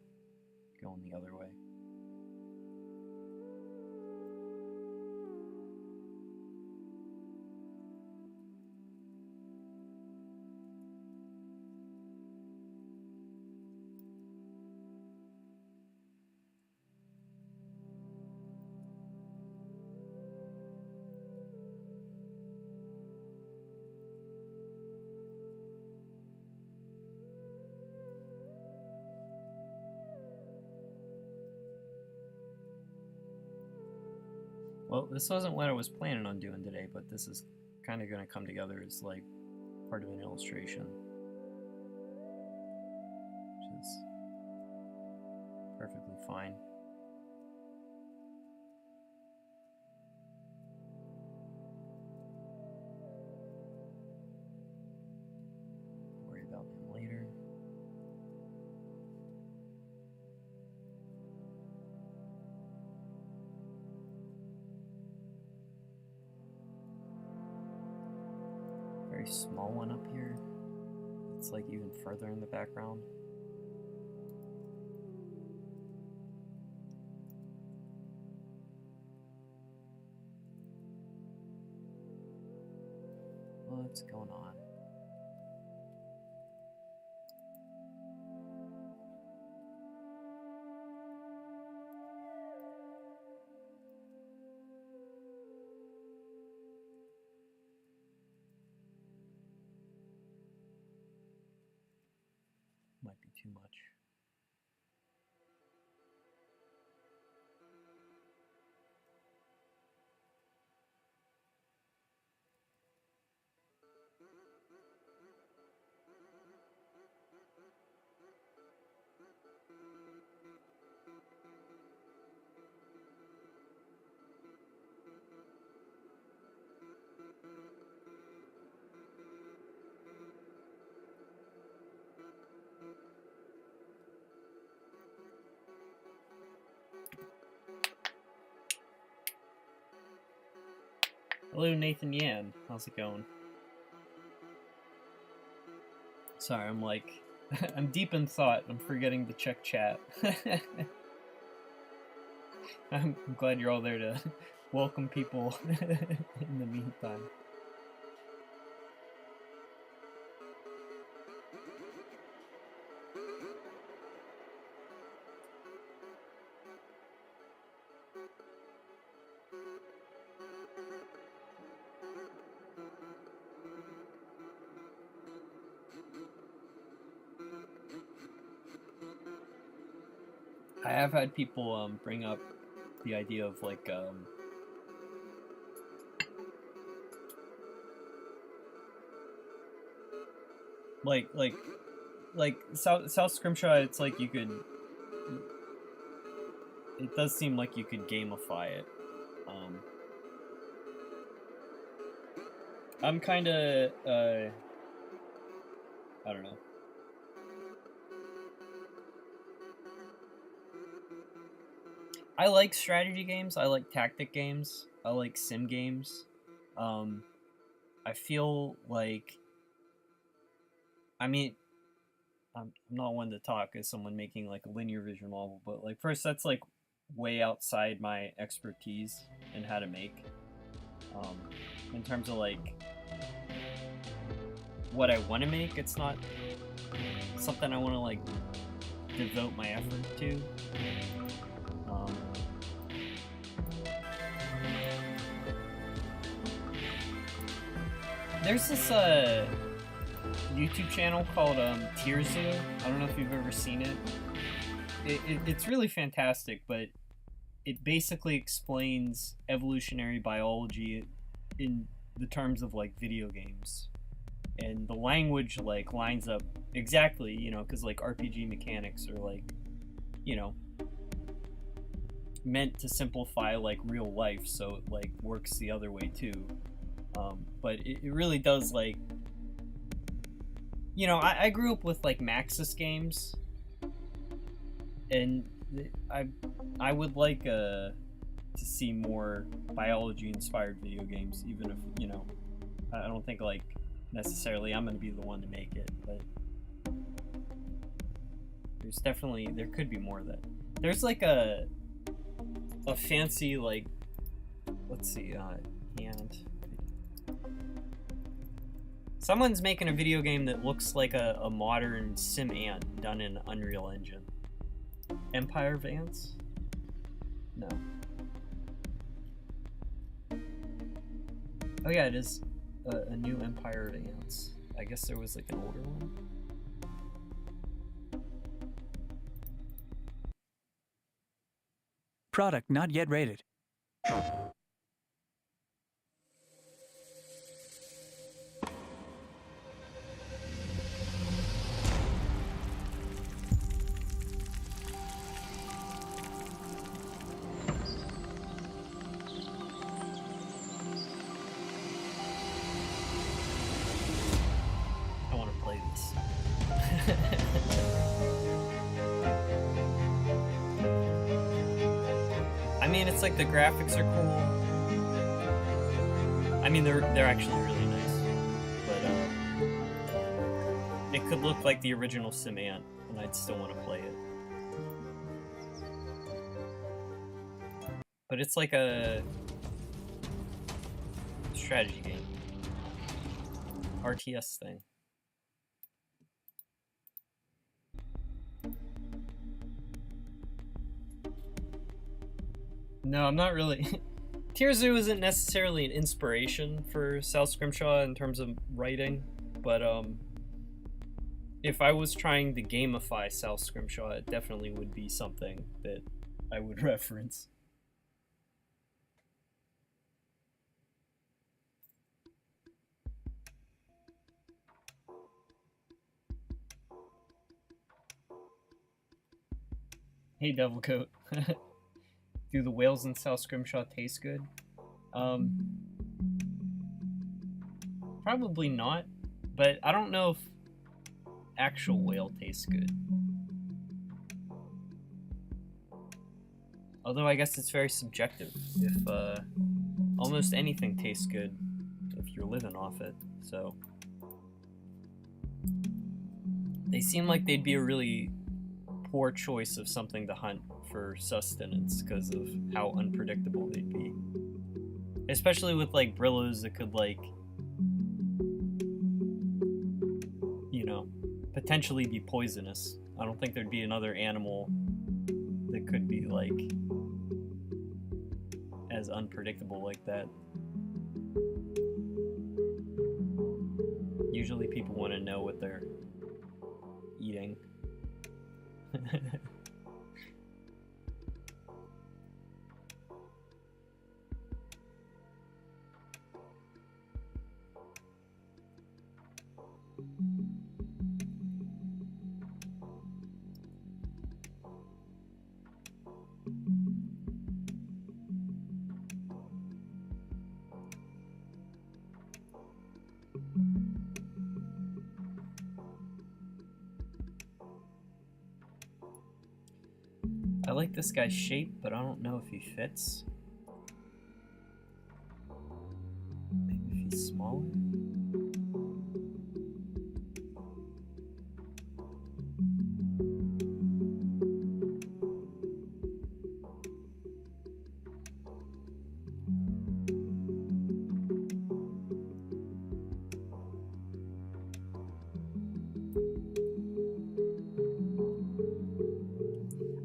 Speaker 1: going the other way. Well, this wasn't what I was planning on doing today, but this is kind of going to come together as like part of an illustration, which is perfectly fine. Worry about him later. Very small one up here. It's like even further in the background. What's going on? Might be too much. Hello, Nathan Yan. How's it going? Sorry, I'm like... I'm deep in thought. I'm forgetting to check chat. I'm glad you're all there to welcome people in the meantime. I have had people bring up the idea of like South Scrimshaw. It's like you could. It does seem like you could gamify it. I'm kind of I don't know. I like strategy games. I like tactic games. I like sim games. I feel like, I mean, I'm not one to talk as someone making like a linear vision novel, but like first, that's like way outside my expertise in how to make. In terms of like what I want to make, it's not something I want to like devote my effort to. There's this YouTube channel called Tierzu. I don't know if you've ever seen it. It's really fantastic, but it basically explains evolutionary biology in the terms of like video games, and the language like lines up exactly, you know, because like RPG mechanics are like, you know, meant to simplify like real life, so it like works the other way too. But it really does, like, you know, I grew up with like Maxis games, and I would like to see more biology inspired video games, even if, you know, I don't think like necessarily I'm gonna be the one to make it, but there could be more of that. There's like a fancy, like, let's see, and someone's making a video game that looks like a modern sim ant done in Unreal Engine. Empire Vance? No. Oh yeah, it is a new Empire Vance. I guess there was like an older one.
Speaker 2: Product not yet rated.
Speaker 1: I want to play this. I mean, it's like the graphics are cool. I mean, they're actually really nice, but it could look like the original Sim Ant, and I'd still want to play it. But it's like a strategy game, RTS thing. No, I'm not really. Tierzu isn't necessarily an inspiration for South Scrimshaw in terms of writing, but if I was trying to gamify South Scrimshaw, it definitely would be something that I would reference. Hey, Devilcoat. Do the whales in South Scrimshaw taste good? Probably not, but I don't know if actual whale tastes good. Although I guess it's very subjective. almost anything tastes good if you're living off it, so... They seem like they'd be a really poor choice of something to hunt for sustenance because of how unpredictable they'd be. Especially with, like, Brillos that could, like, you know, potentially be poisonous. I don't think there'd be another animal that could be, like, as unpredictable like that. Usually people want to know what they're eating. I like this guy's shape, but I don't know if he fits. Maybe if he's smaller?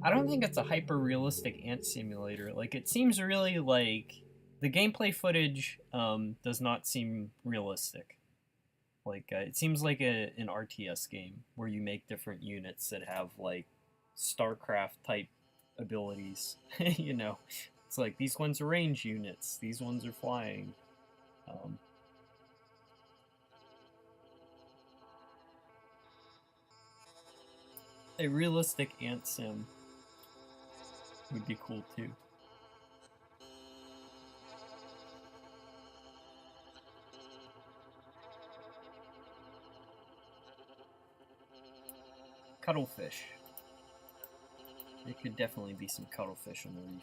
Speaker 1: I don't think it's a hyper-realistic ant simulator. Like, it seems really like... The gameplay footage does not seem realistic. Like, it seems like an RTS game where you make different units that have, like, StarCraft-type abilities. You know? It's like, these ones are range units, these ones are flying. A realistic ant sim would be cool too. Cuttlefish. There could definitely be some cuttlefish on the reef.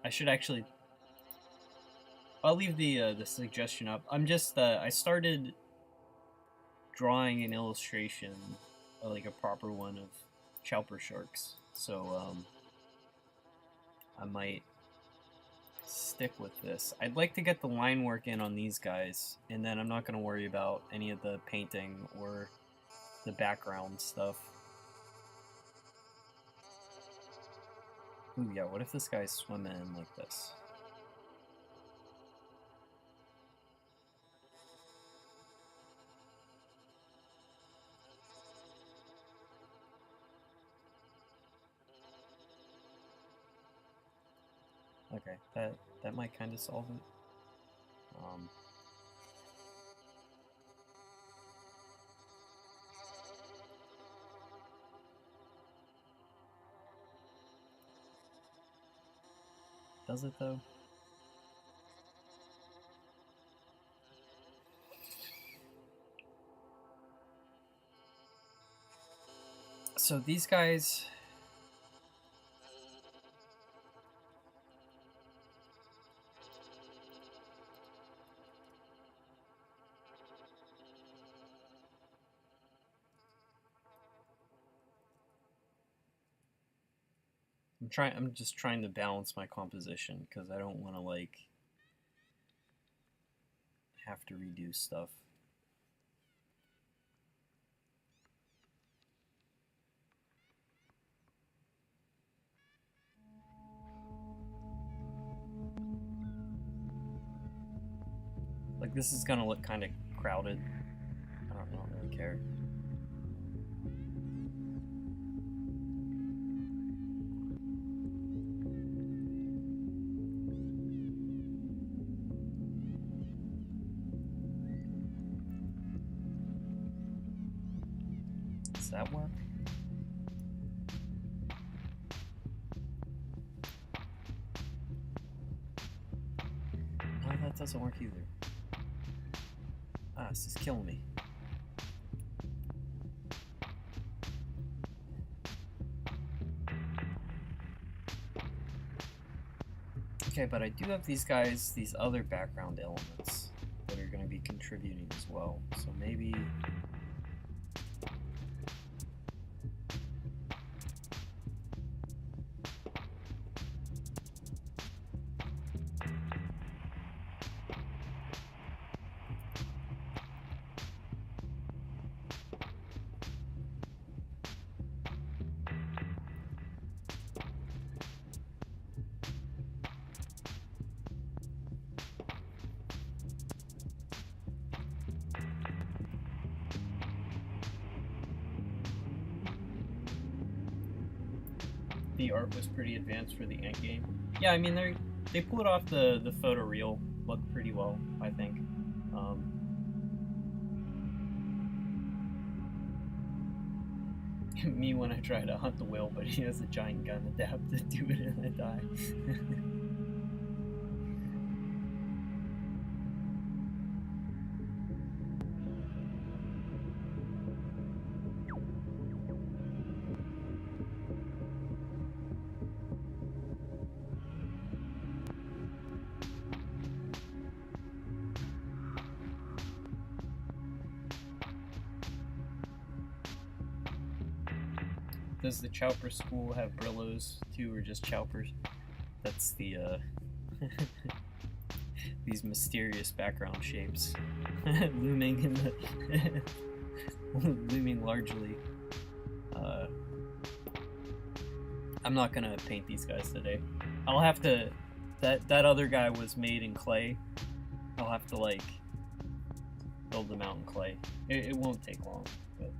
Speaker 1: I should actually... I'll leave the suggestion up. I'm just, I started drawing an illustration, like a proper one of chowper sharks. So, I might stick with this. I'd like to get the line work in on these guys, and then I'm not going to worry about any of the painting or the background stuff. Ooh, yeah, what if this guy's swimming like this? Okay, that might kind of solve it. Does it though? So these guys... I'm just trying to balance my composition because I don't want to, like, have to redo stuff. Like, this is gonna look kind of crowded. I don't really care. Does that work? No, that doesn't work either. Ah, this is killing me. Okay, but I do have these guys, these other background elements that are going to be contributing as well. So maybe... the art was pretty advanced for the end game. Yeah, I mean they pulled off the photoreal look pretty well, I think. Me when I try to hunt the whale, but he has a giant gun adapt to do it and I die. Does the Chowper school have Brillos too, or just Chowpers? That's the these mysterious background shapes looming in the looming largely. I'm not gonna paint these guys today. I'll have to. That other guy was made in clay. I'll have to like build them out in clay. It won't take long. But.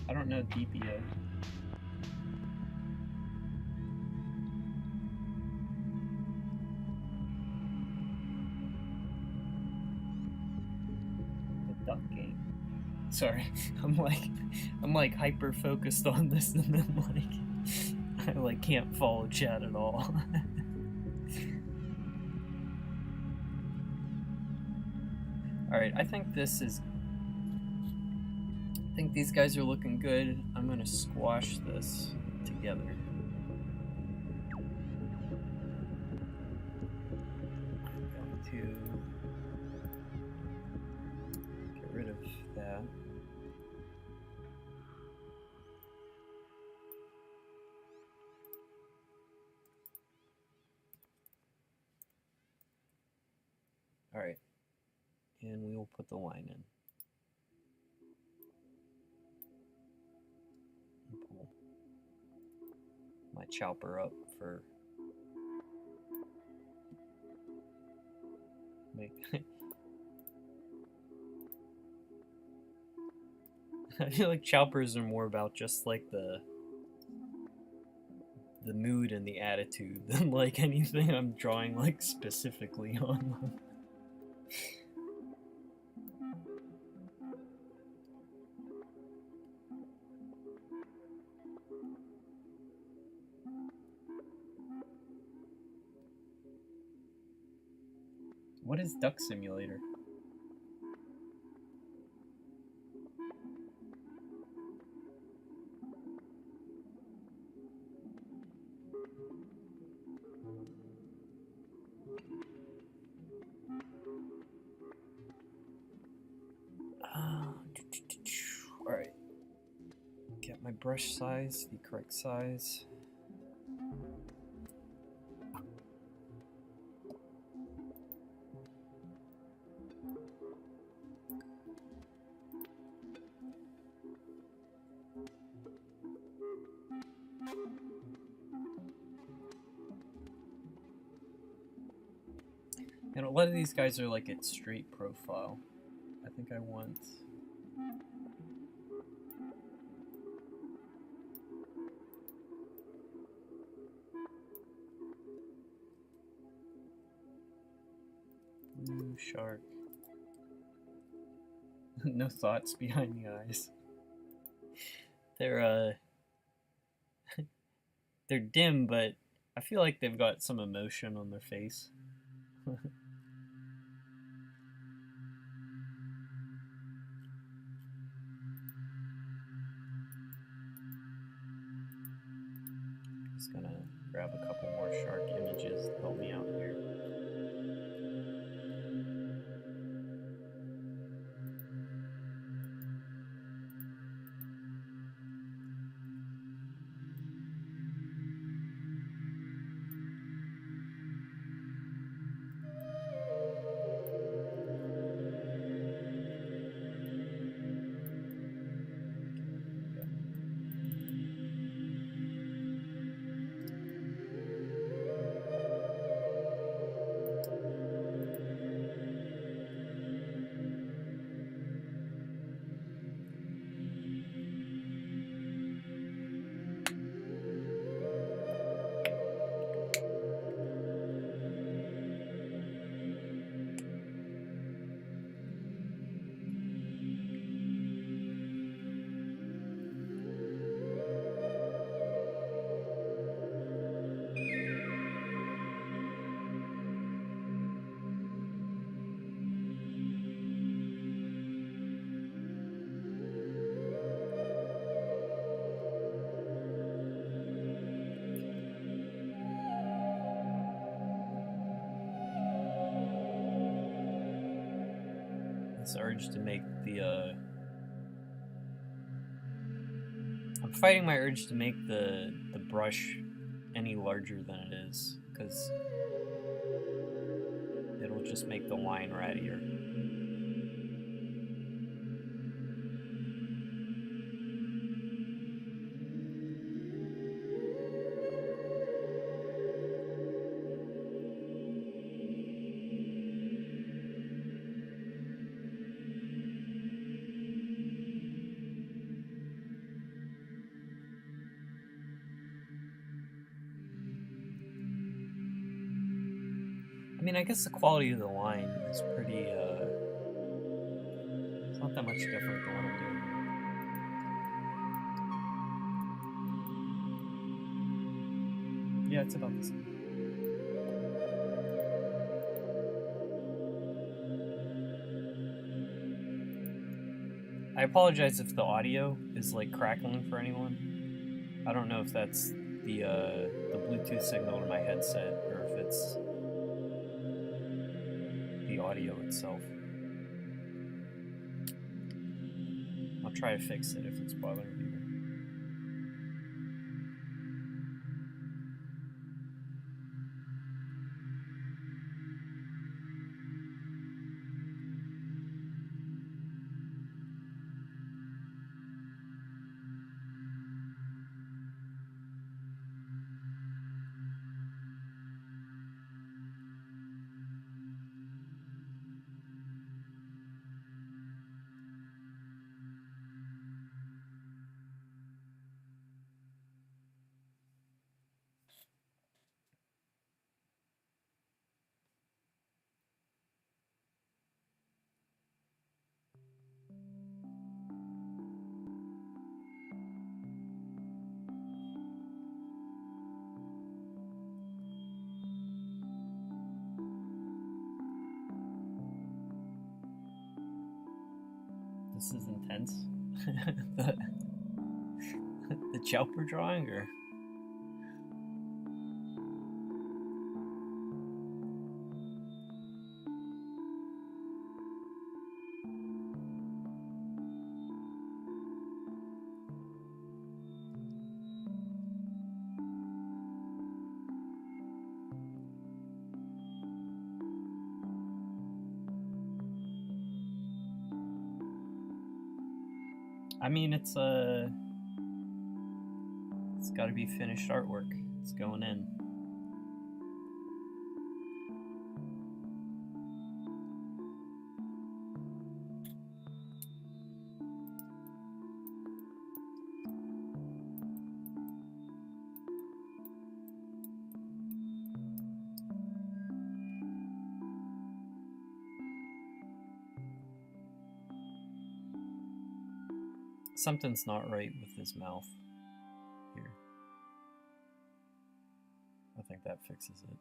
Speaker 1: I don't know DPO. The duck game. Sorry, I'm like hyper focused on this and then I like can't follow chat at all. Alright, I think this is... I think these guys are looking good. I'm gonna squash this together. I'm going to get rid of that. Alright, and we will put the line in. Pull my chopper up for make I feel like choppers are more about just like the mood and the attitude than like anything I'm drawing like specifically on them. What is Duck Simulator? Alright. Get my brush size, the correct size. And a lot of these guys are like at straight profile. I think I want... Ooh, shark. No thoughts behind the eyes. They're they're dim, but I feel like they've got some emotion on their face. Just gonna grab a couple more shark images to help me out here. This urge to make the I'm fighting my urge to make the brush any larger than it is, because it'll just make the line rattier. I mean, I guess the quality of the line is pretty, it's not that much different than what I'm doing here. Yeah, it's about the same. I apologize if the audio is, like, crackling for anyone. I don't know if that's the Bluetooth signal to my headset, or if it's the audio itself. I'll try to fix it if it's bothering people. This is intense. the Chopper drawing, or I mean, it's got to be finished artwork. It's going in. Something's not right with his mouth here. I think that fixes it.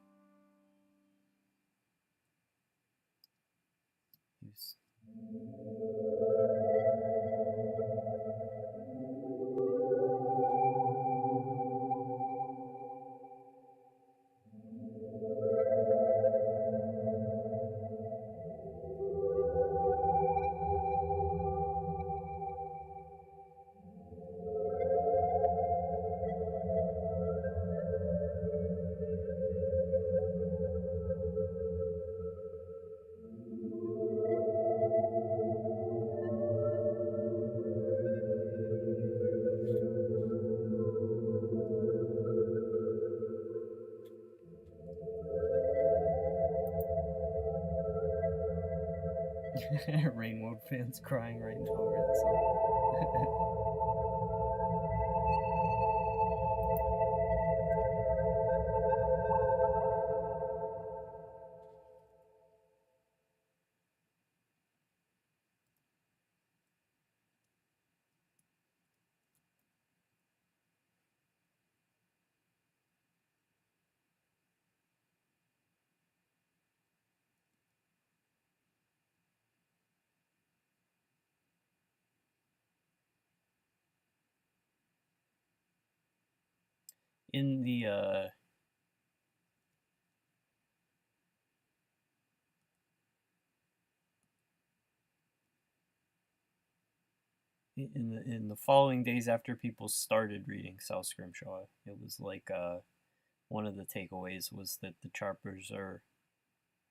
Speaker 1: Use. Rainwood fans crying right now over this song. In the in the following days after people started reading South Scrimshaw, it was like one of the takeaways was that the Charpers are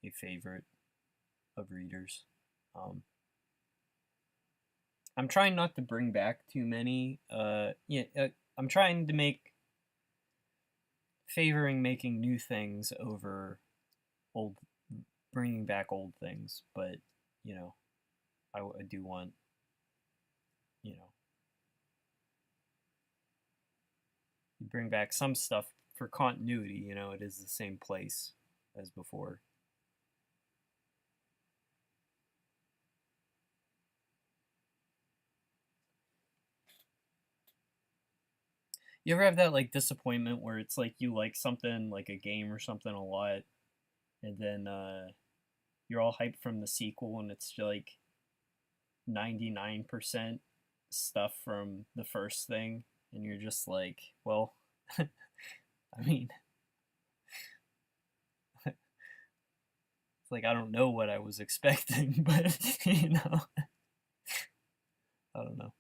Speaker 1: a favorite of readers. I'm trying not to bring back too many. I'm trying to favoring making new things over bringing back old things. But I do want you bring back some stuff for continuity. It is the same place as before. You ever have that like disappointment where it's like you like something like a game or something a lot, and then you're all hyped from the sequel, and it's like 99% stuff from the first thing, and you're just like, well, I mean, it's like I don't know what I was expecting, but I don't know.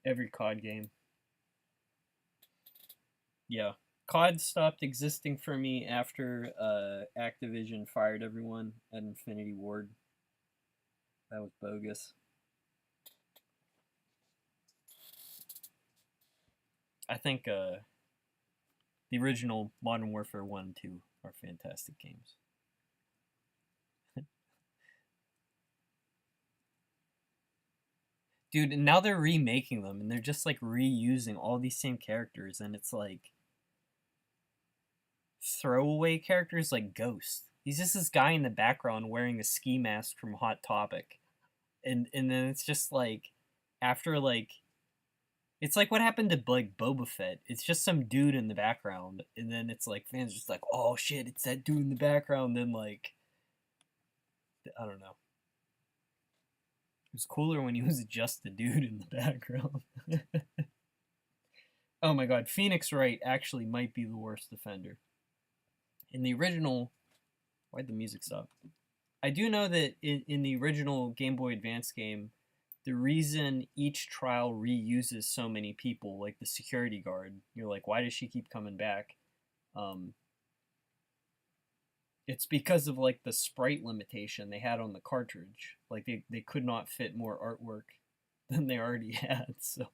Speaker 1: Every COD game. Yeah. COD stopped existing for me after Activision fired everyone at Infinity Ward. That was bogus. I think the original Modern Warfare 1 and 2 are fantastic games. Dude, and now they're remaking them, and they're just like reusing all these same characters, and it's like throwaway characters like Ghost. He's just this guy in the background wearing a ski mask from Hot Topic, and then it's just like after like it's like what happened to like Boba Fett. It's just some dude in the background, and then it's like fans just like, oh shit, it's that dude in the background. Then like, I don't know. It was cooler when he was just the dude in the background. Oh my god, Phoenix Wright actually might be the worst defender. In the original, why'd the music stop? I do know that in the original Game Boy Advance game, the reason each trial reuses so many people, like the security guard, you're like, why does she keep coming back? It's because of like the sprite limitation they had on the cartridge. Like they could not fit more artwork than they already had. So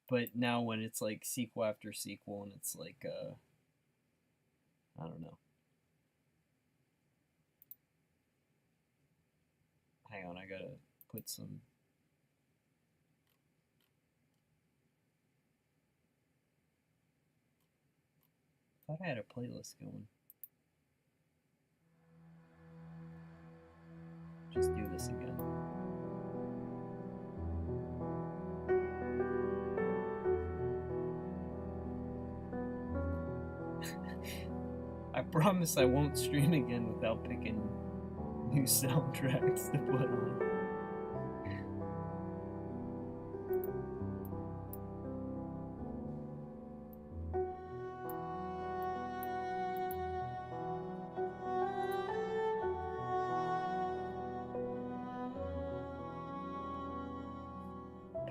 Speaker 1: But now when it's like sequel after sequel and it's like I don't know. Hang on, I gotta put some. I thought I had a playlist going. Just do this again. I promise I won't stream again without picking new soundtracks to put on.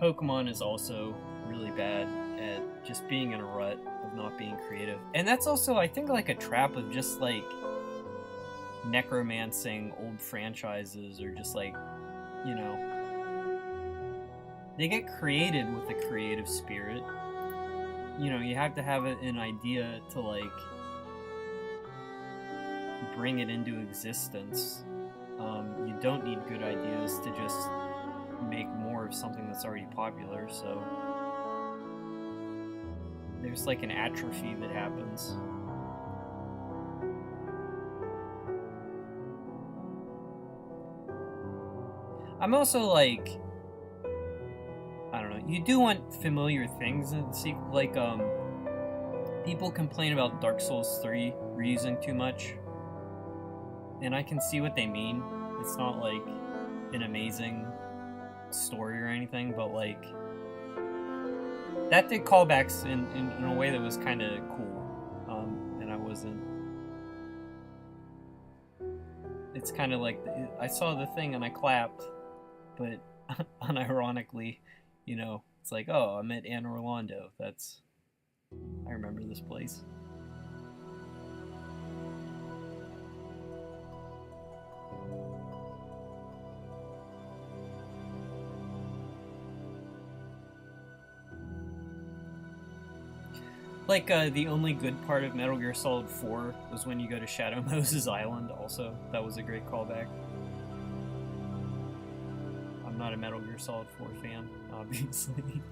Speaker 1: Pokemon is also really bad at just being in a rut of not being creative. And that's also, I think, like a trap of just like necromancing old franchises, or just like, you know, they get created with a creative spirit. You know, you have to have an idea to like bring it into existence. You don't need good ideas to just make more of something that's already popular, so there's like an atrophy that happens. I'm also like, I don't know, you do want familiar things in the sequel, like people complain about Dark Souls 3 reusing too much, and I can see what they mean. It's not like an amazing story or anything, but like that did callbacks in a way that was kind of cool, and I wasn't. It's kind of like I saw the thing and I clapped, but unironically, you know, it's like, oh, I'm at Anne Orlando. That's, I remember this place. Like, the only good part of Metal Gear Solid 4 was when you go to Shadow Moses Island, also. That was a great callback. I'm not a Metal Gear Solid 4 fan, obviously.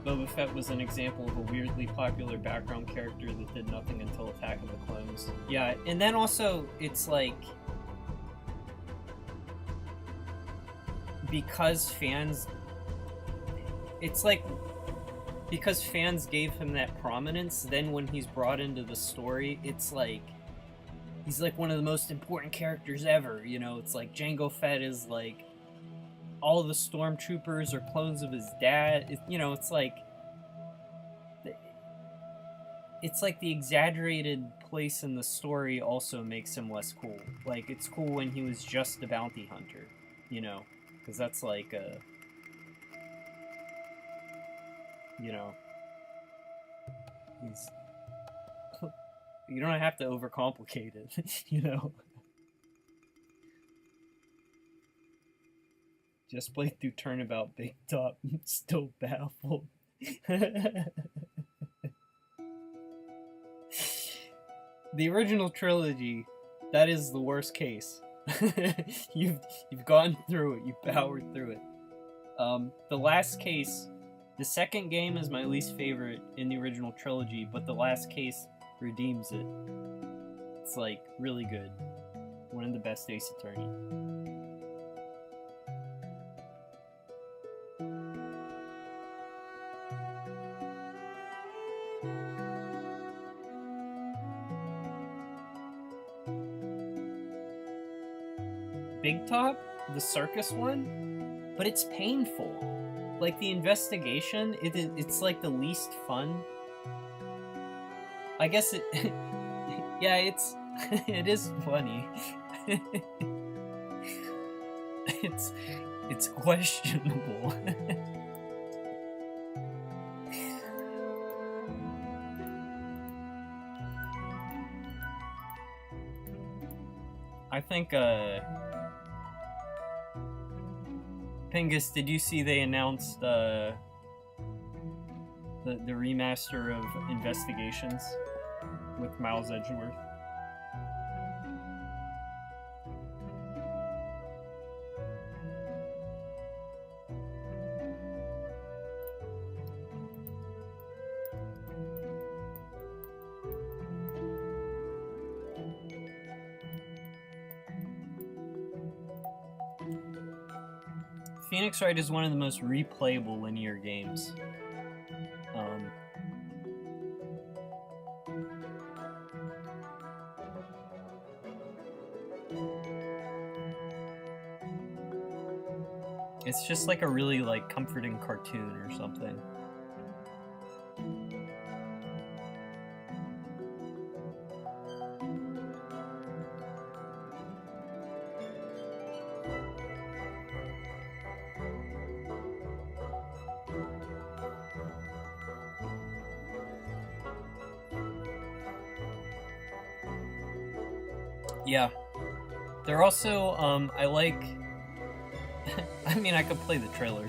Speaker 1: Boba Fett was an example of a weirdly popular background character that did nothing until Attack of the Clones. Yeah, and then also, it's like, because fans, it's like, because fans gave him that prominence, then when he's brought into the story, it's like, he's like one of the most important characters ever, you know? It's like Jango Fett is like, all the stormtroopers are clones of his dad. You know, it's like the exaggerated place in the story also makes him less cool. Like, it's cool when he was just a bounty hunter, you know, because that's like a, you know, he's, you don't have to overcomplicate it, you know. Just played through Turnabout Big Top, still baffled. the original trilogy, that is the worst case. you've gone through it. You've powered through it. The last case, the second game is my least favorite in the original trilogy, but the last case redeems it. It's like really good. One of the best Ace Attorney. Big Top, the circus one, but it's painful. Like the investigation, it's like the least fun. I guess it, yeah, it is funny. it's questionable. I think Pingus, did you see they announced the remaster of Investigations with Miles Edgeworth? Phoenix Wright is one of the most replayable linear games. It's just like a really like comforting cartoon or something. Yeah. They're also, I like... I mean, I could play the trailer.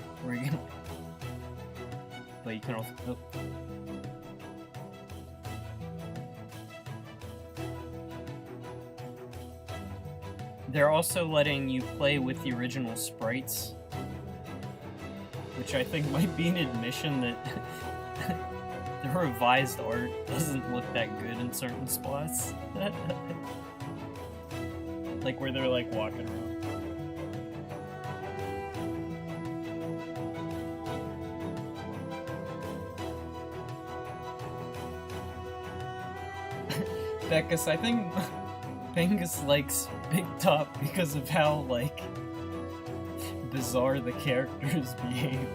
Speaker 1: But you can also... Oh. They're also letting you play with the original sprites, which I think might be an admission that the revised art doesn't look that good in certain spots. Like where they're like walking around. Beckus, I think Bengus likes Big Top because of how like bizarre the characters behave.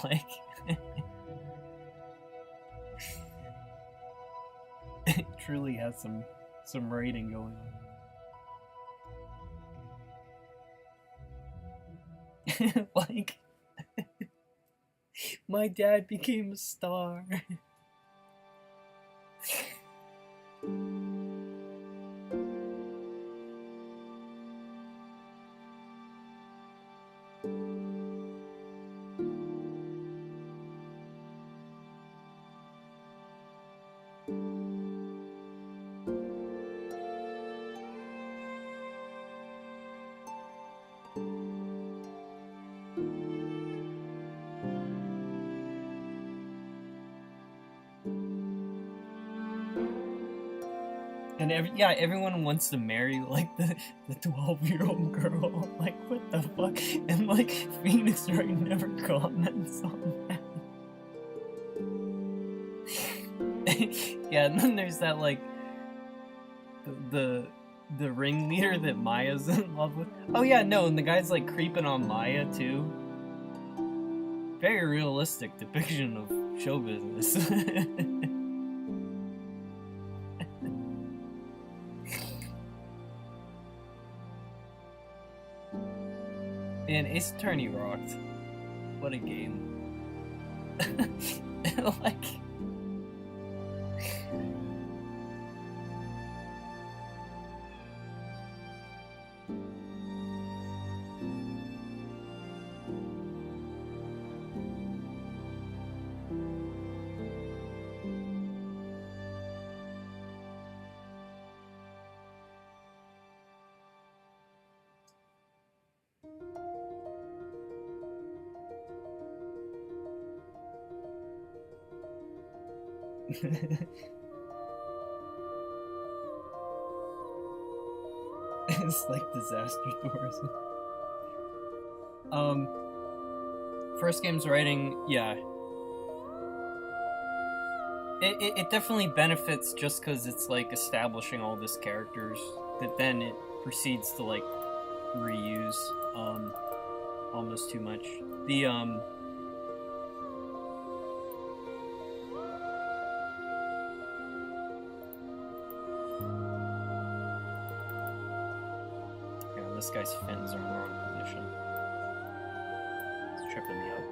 Speaker 1: Like it truly has some writing going on. Like my dad became a star. And everyone wants to marry like the 12-year-old girl. Like what the fuck? And like Phoenix Wright never comments on that. Yeah, and then there's that like the ringleader that Maya's in love with. Oh yeah, no, and the guy's like creeping on Maya too. Very realistic depiction of show business. Man, Ace Attorney rocked. What a game. Like... It's like disaster tourism. First game's writing, yeah. It definitely benefits just because it's like establishing all these characters that then it proceeds to like reuse almost too much. The this guy's fins are in the wrong position. It's tripping me up.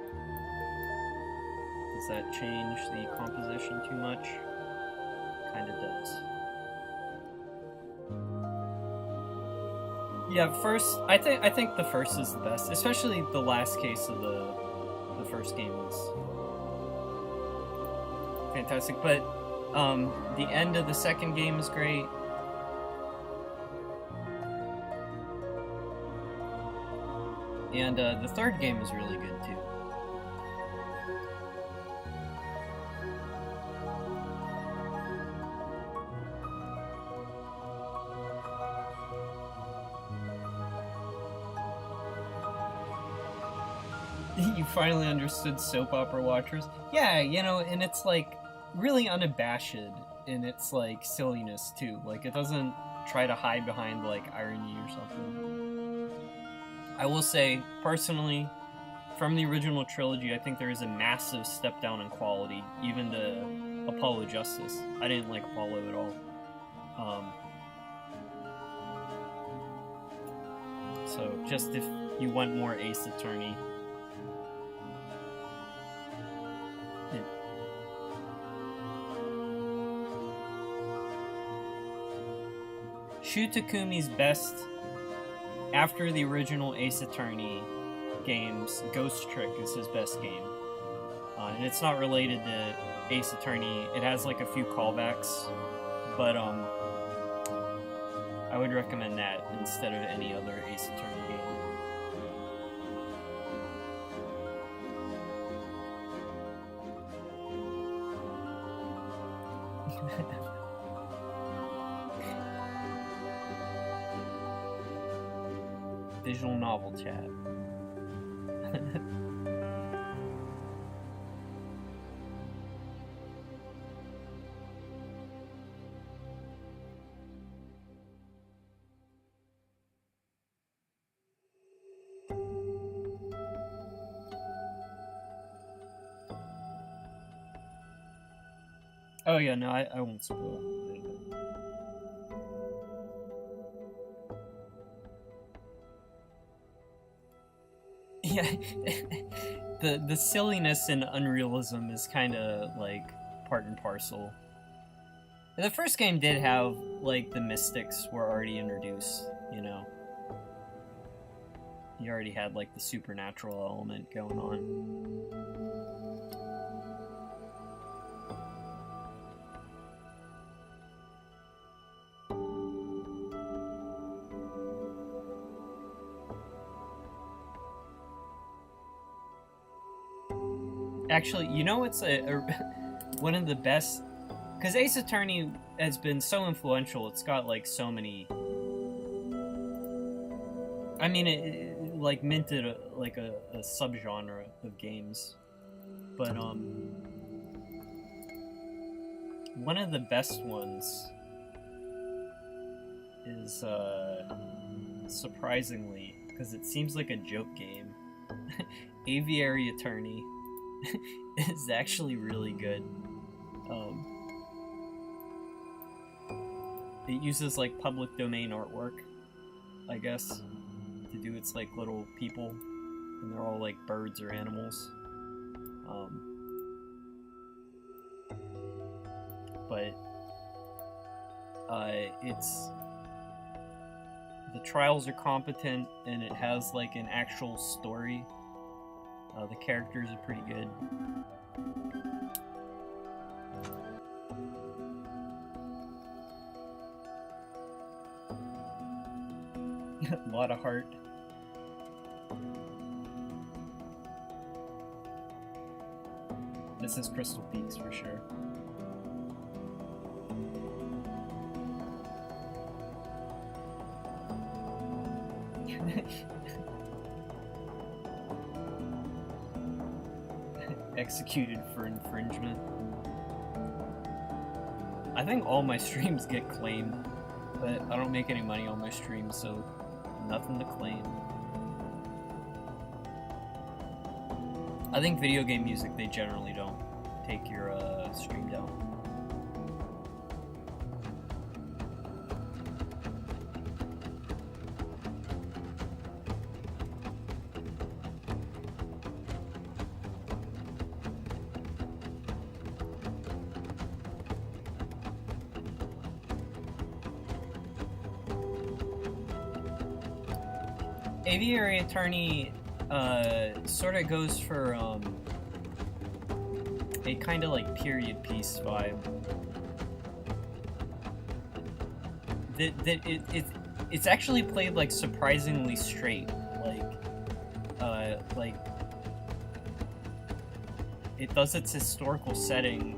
Speaker 1: Does that change the composition too much? Kinda does. Yeah, first, I think the first is the best, especially the last case of the first game was fantastic. But the end of the second game is great. And the third game is really good too. You finally understood soap opera watchers? Yeah, you know, and it's like really unabashed in its like silliness too. Like it doesn't try to hide behind like irony or something. I will say, personally, from the original trilogy, I think there is a massive step down in quality, even to Apollo Justice. I didn't like Apollo at all. So just if you want more Ace Attorney, Shu Takumi's best after the original Ace Attorney games. Ghost Trick is his best game, and it's not related to Ace Attorney. It has like a few callbacks, but I would recommend that instead of any other Ace Attorney game. Visual novel chat. Oh yeah, no, I won't spoil. Yeah, the silliness and unrealism is kind of like part and parcel. The first game did have like the mystics were already introduced, you know. You already had like the supernatural element going on. Actually, you know what's one of the best? Because Ace Attorney has been so influential. It's got like so many. I mean, it like minted a subgenre of games, but one of the best ones is surprisingly, because it seems like a joke game, Aviary Attorney. Is actually really good. It uses like public domain artwork, I guess, to do its like little people, and they're all like birds or animals. But it's the trials are competent, and it has like an actual story. The characters are pretty good. A lot of heart. This is Crystal Peaks for sure. Executed for infringement. I think all my streams get claimed, but I don't make any money on my streams, so nothing to claim. I think video game music, they generally don't take your stream down. Aviary Attorney sort of goes for a kind of like period piece vibe. It's actually played like surprisingly straight, like it does its historical setting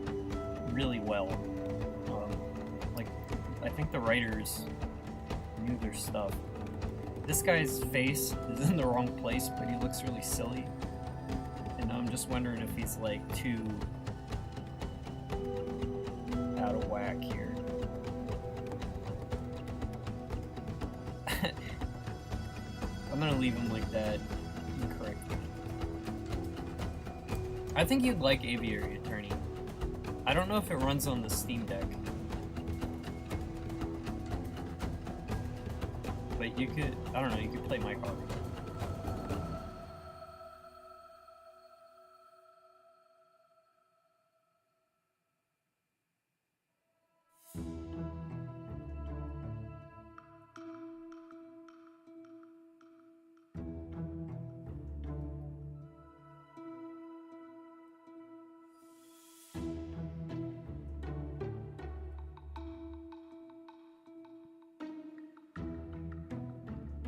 Speaker 1: really well. Like I think the writers knew their stuff. This guy's face is in the wrong place, but he looks really silly. And I'm just wondering if he's like too out of whack here. I'm gonna leave him like that incorrectly. I think you'd like Aviary Attorney. I don't know if it runs on the Steam Deck. But you could, I don't know, you could play my card.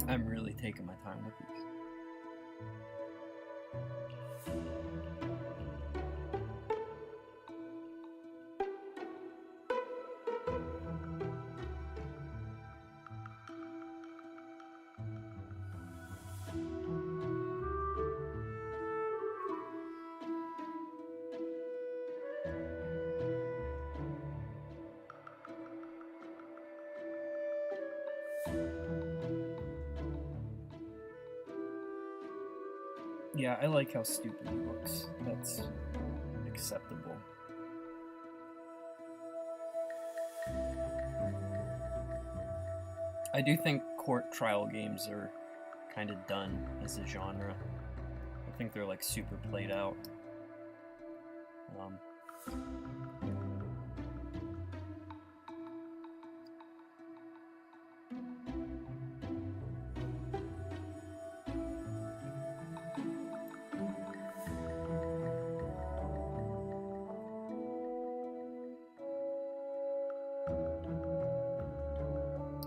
Speaker 1: I'm really taking my time with these. Yeah, I like how stupid he looks. That's acceptable. I do think court trial games are kind of done as a genre. I think they're like super played out.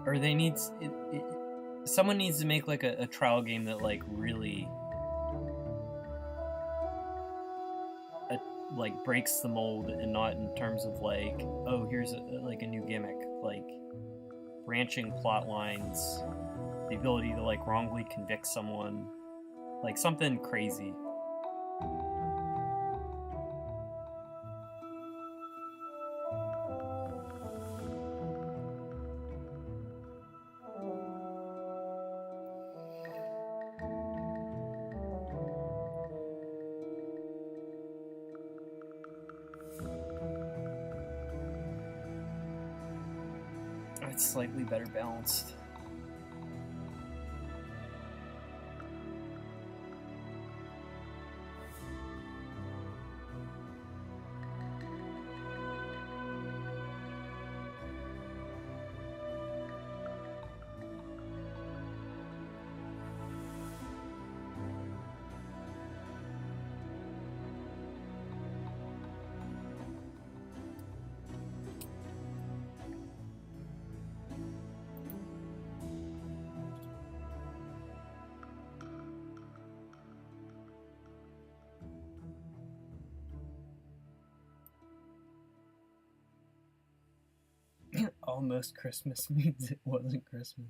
Speaker 1: Or they need someone needs to make like a trial game that like really like breaks the mold, and not in terms of like, oh, here's like a new gimmick, like branching plot lines, the ability to like wrongly convict someone, like something crazy. It's slightly better balanced. Almost Christmas means it wasn't Christmas.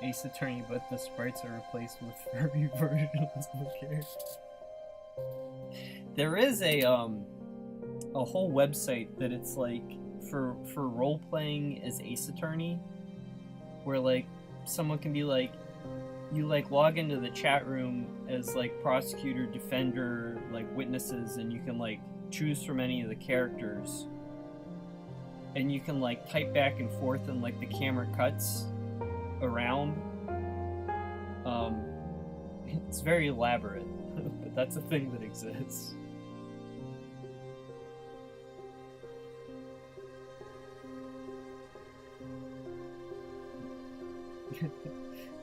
Speaker 1: Ace Attorney, but the sprites are replaced with furry versions of the characters. There is a whole website that it's like for role playing as Ace Attorney, where like someone can be like, you like log into the chat room as like prosecutor, defender, like witnesses, and you can like choose from any of the characters, and you can like type back and forth, and like the camera cuts around. It's very elaborate, but that's a thing that exists.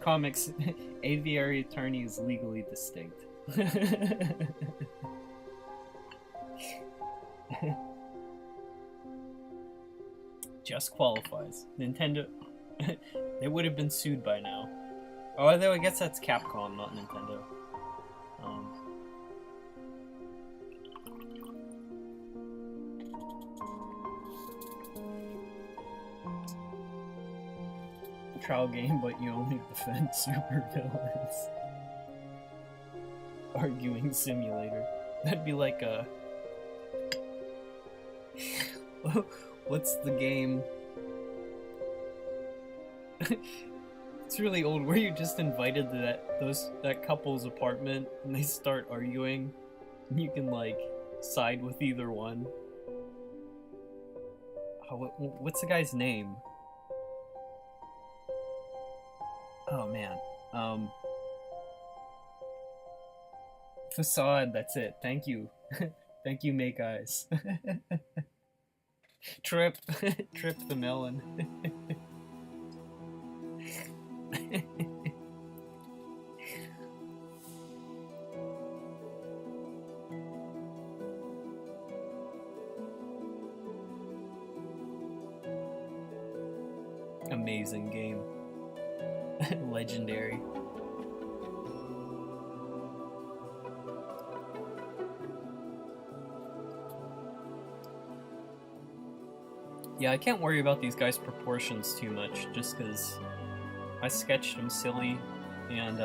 Speaker 1: Comics, aviary attorney is legally distinct. Just qualifies. Nintendo, they would have been sued by now. Oh, although I guess that's Capcom, not Nintendo. Trial game, but you only defend super villains. Arguing simulator. That'd be like a... What's the game? It's really old, where you just invited to that couple's apartment and they start arguing and you can like side with either one. Oh, what's the guy's name? Oh man. Facade, that's it. Thank you. Thank you, Make Eyes. Trip the melon. Amazing game. Legendary. Yeah, I can't worry about these guys' proportions too much, just because I sketched them silly, and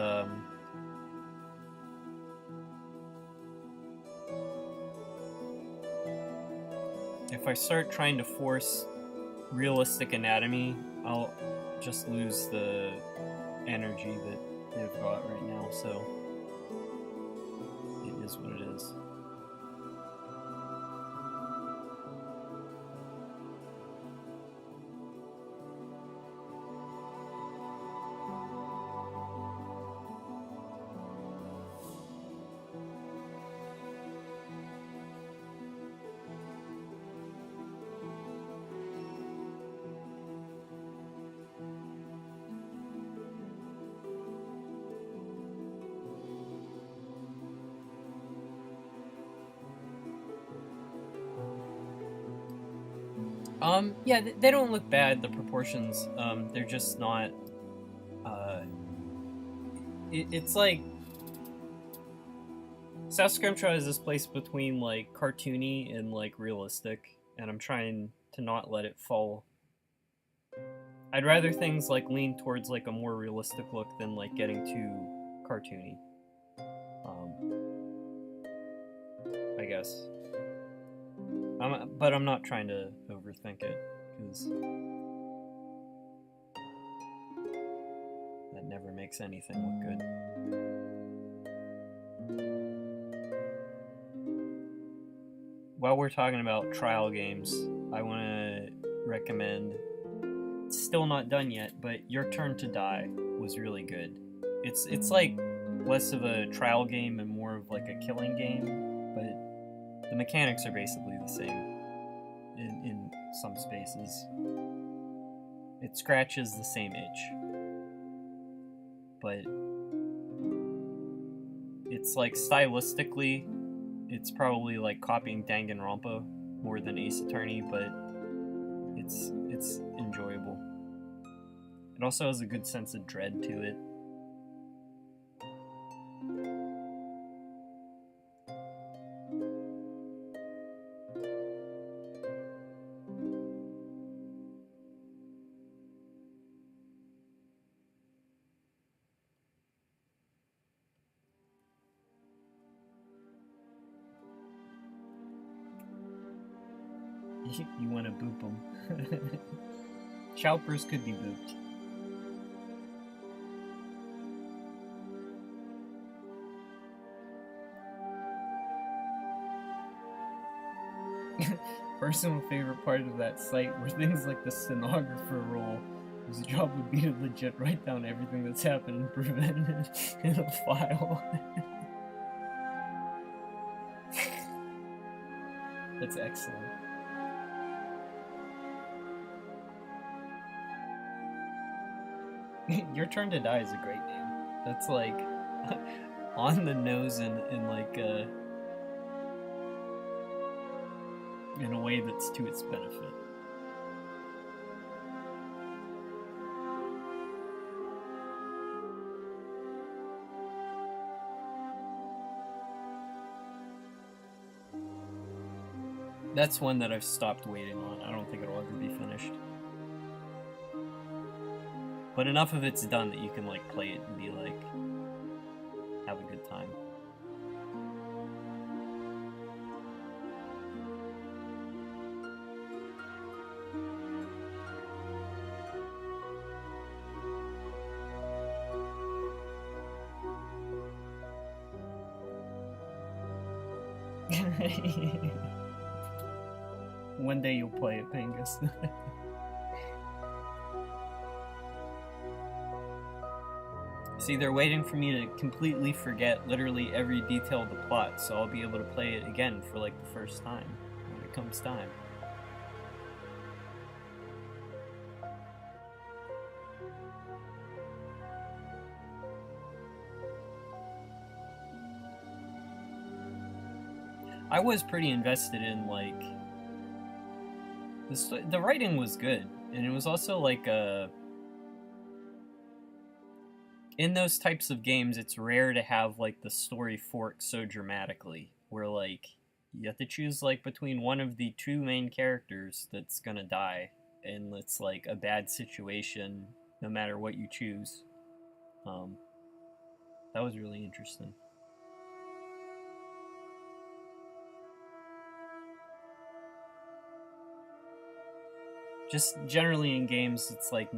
Speaker 1: if I start trying to force realistic anatomy, I'll just lose the energy that they've got right now, so it is what it is. Yeah, they don't look bad, the proportions. They're just not, it's like, South Scrimshaw is this place between, like, cartoony and, like, realistic, and I'm trying to not let it fall. I'd rather things, like, lean towards, like, a more realistic look than, like, getting too cartoony. I guess. But I'm not trying to overthink it, because that never makes anything look good. While we're talking about trial games, I want to recommend, it's still not done yet, but Your Turn to Die was really good. It's like less of a trial game and more of like a killing game, but the mechanics are basically the same in some spaces. It scratches the same itch, but it's like stylistically, it's probably like copying Danganronpa more than Ace Attorney, but it's enjoyable. It also has a good sense of dread to it. You want to boop them. Choppers could be booped. Personal favorite part of that site were things like the stenographer role, whose job would be to legit write down everything that's happened and prevent it in a file. That's excellent. Your Turn to Die is a great name. That's like on the nose and like in a way that's to its benefit. That's one that I've stopped waiting on. I don't think it'll ever be finished. But enough of it's done that you can like play it and be like, have a good time. One day you'll play it, Pangus. See, they're waiting for me to completely forget literally every detail of the plot, so I'll be able to play it again for like the first time when it comes time. I was pretty invested in like the writing was good, and it was also like in those types of games, it's rare to have like the story fork so dramatically, where like you have to choose like between one of the two main characters that's gonna die, and it's like a bad situation no matter what you choose. That was really interesting. Just generally in games, it's like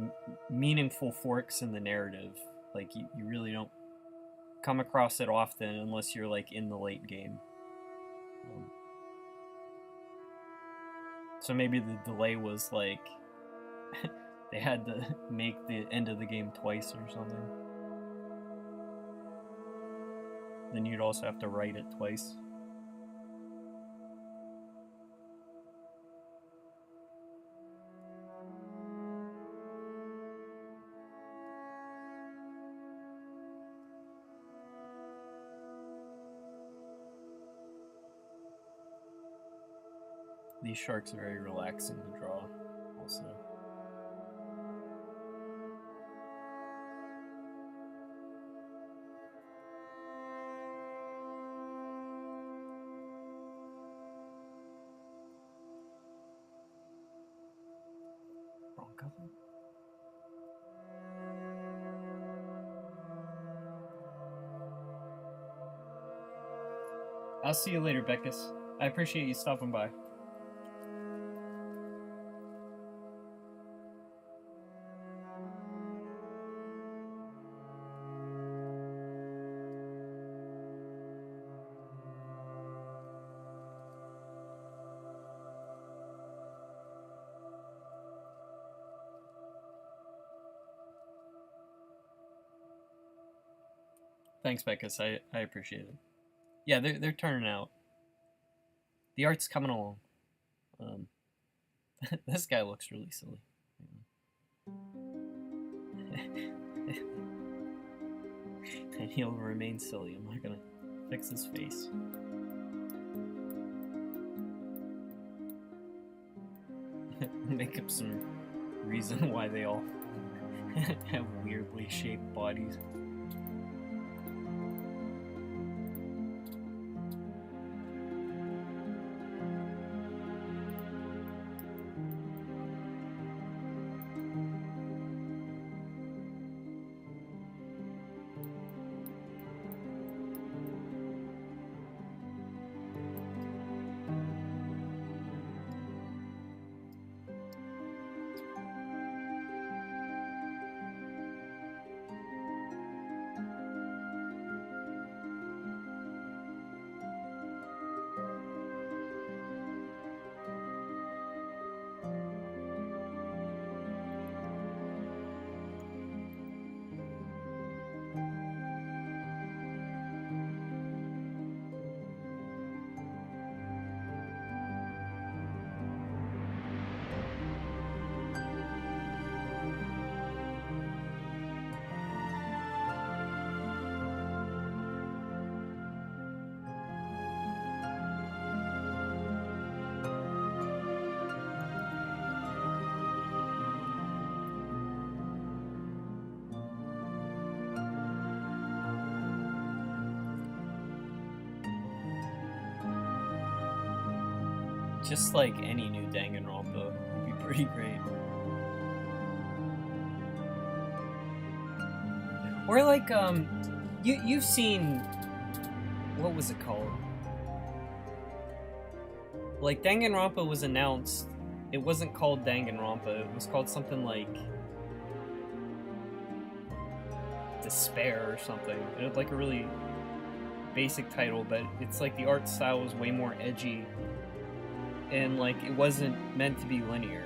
Speaker 1: meaningful forks in the narrative. Like you really don't come across it often unless you're like in the late game. So maybe the delay was like they had to make the end of the game twice or something. Then you'd also have to write it twice. These sharks are very relaxing to draw, also. Wrong cover. I'll see you later, Beckus. I appreciate you stopping by. Thanks, Beckus. I appreciate it. Yeah, they're turning out. The art's coming along. This guy looks really silly. And he'll remain silly. I'm not gonna fix his face. Make up some reason why they all have weirdly shaped bodies. Just like any new Danganronpa would be pretty great. Or like, you've seen, what was it called? Like, Danganronpa was announced, it wasn't called Danganronpa, it was called something like Despair or something. It had like a really basic title, but it's like the art style was way more edgy, and like it wasn't meant to be linear.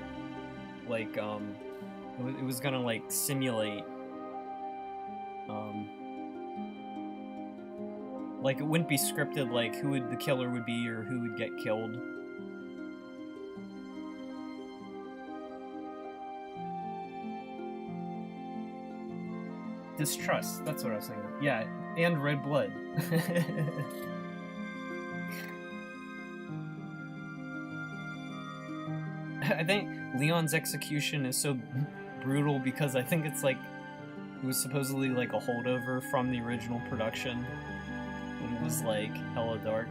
Speaker 1: Like, it was gonna like simulate, like it wouldn't be scripted, like who the killer would be or who would get killed. Distrust, that's what I was thinking. Yeah, and Red Blood. I think Leon's execution is so brutal because I think it's like, it was supposedly like a holdover from the original production. It was like hella dark.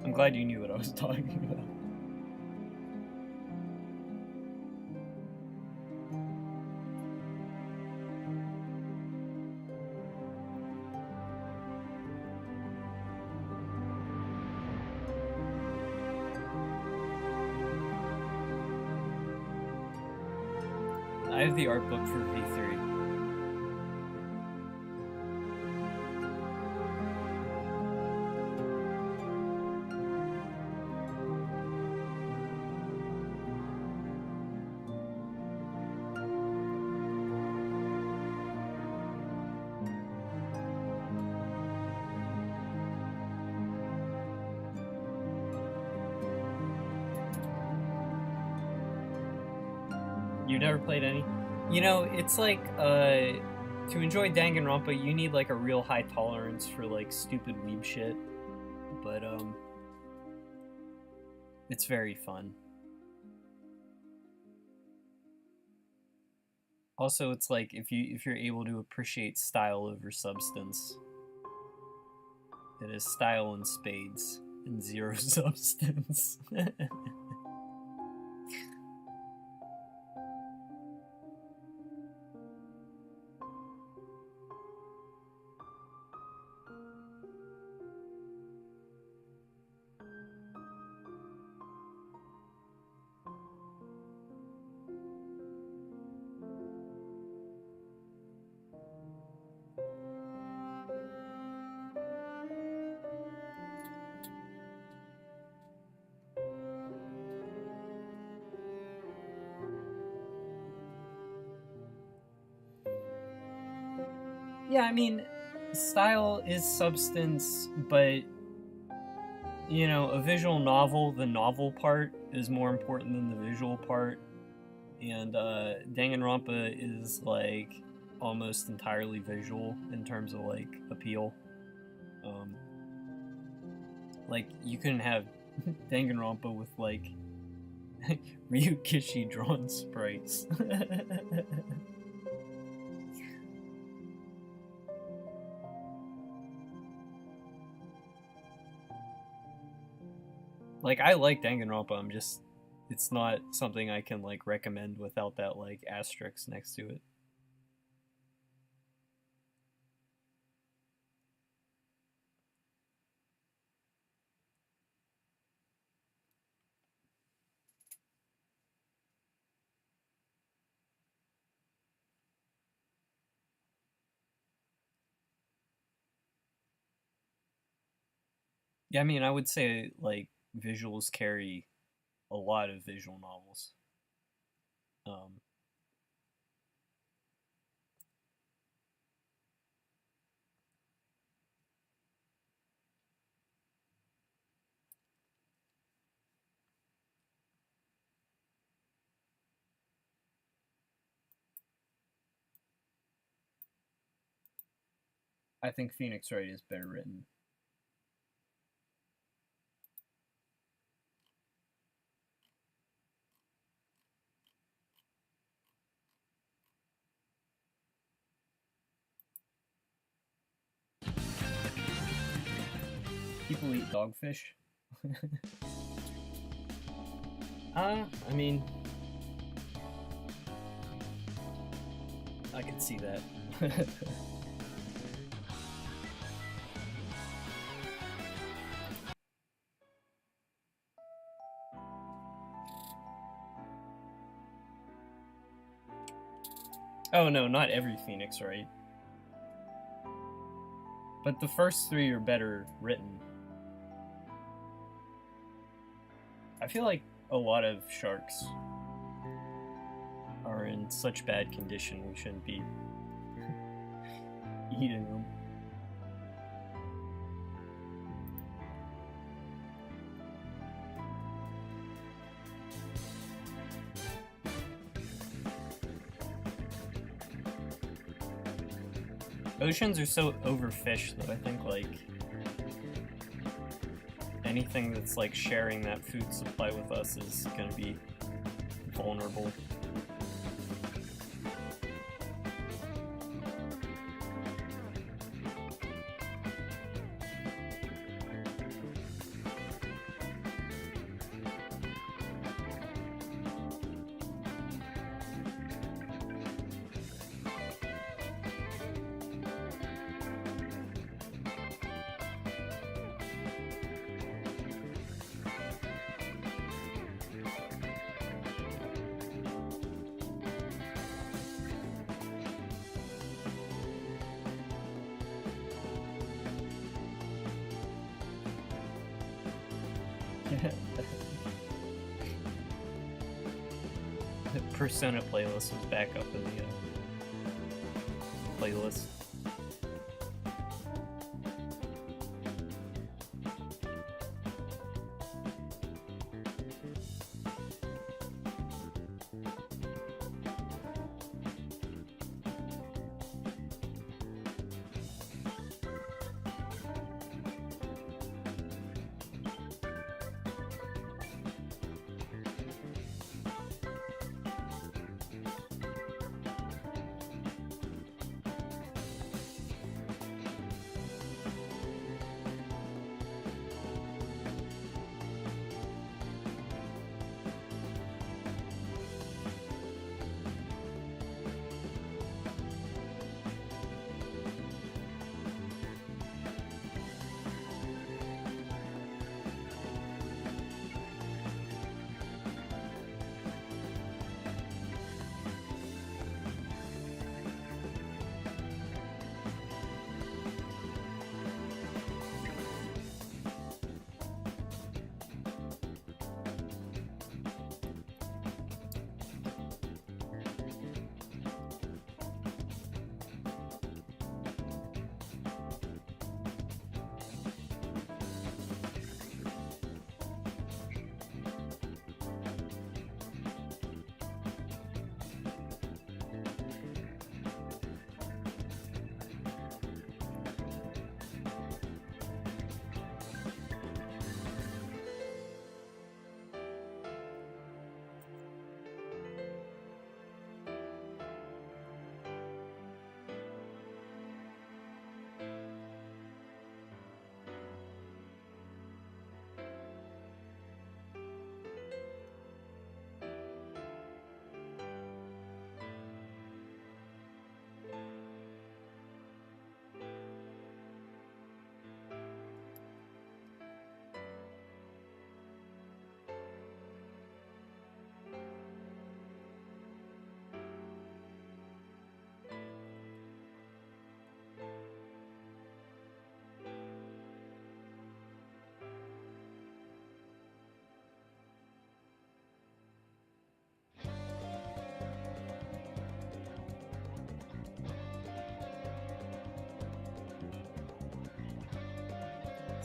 Speaker 1: I'm glad you knew what I was talking about. I have the art book for V3. You never played any? You know, it's like, to enjoy Danganronpa, you need like a real high tolerance for like stupid weeb shit. But, it's very fun. Also, it's like, if you're able to appreciate style over substance, it is style in spades and zero substance. Yeah, I mean, style is substance, but, you know, a visual novel, the novel part is more important than the visual part. And Danganronpa is like almost entirely visual in terms of like appeal. Like, you couldn't have Danganronpa with like Ryukishi drawn sprites. Like, I like Danganronpa, I'm just, it's not something I can like recommend without that like asterisk next to it. Yeah, I mean, I would say like visuals carry a lot of visual novels. Um, I think Phoenix Wright is better written. People eat dogfish. I mean, I can see that. Oh no, not every Phoenix, right? But the first three are better written. I feel like a lot of sharks are in such bad condition we shouldn't be eating them. Oceans are so overfished that I think, like, anything that's, like, sharing that food supply with us is gonna be vulnerable. The Persona playlist was back up in the playlist.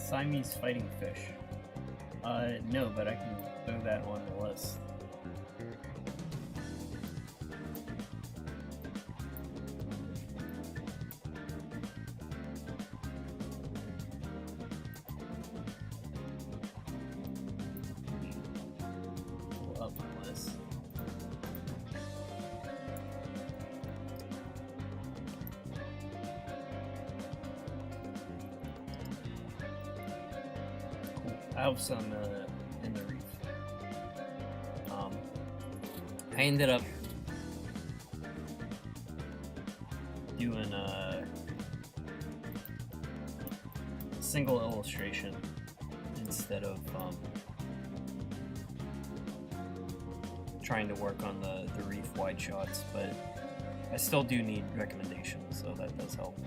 Speaker 1: Siamese fighting fish. No, but I can throw that on the list. Up the list. have some in the reef. I ended up doing a single illustration instead of trying to work on the reef wide shots, but I still do need recommendations, so that does help.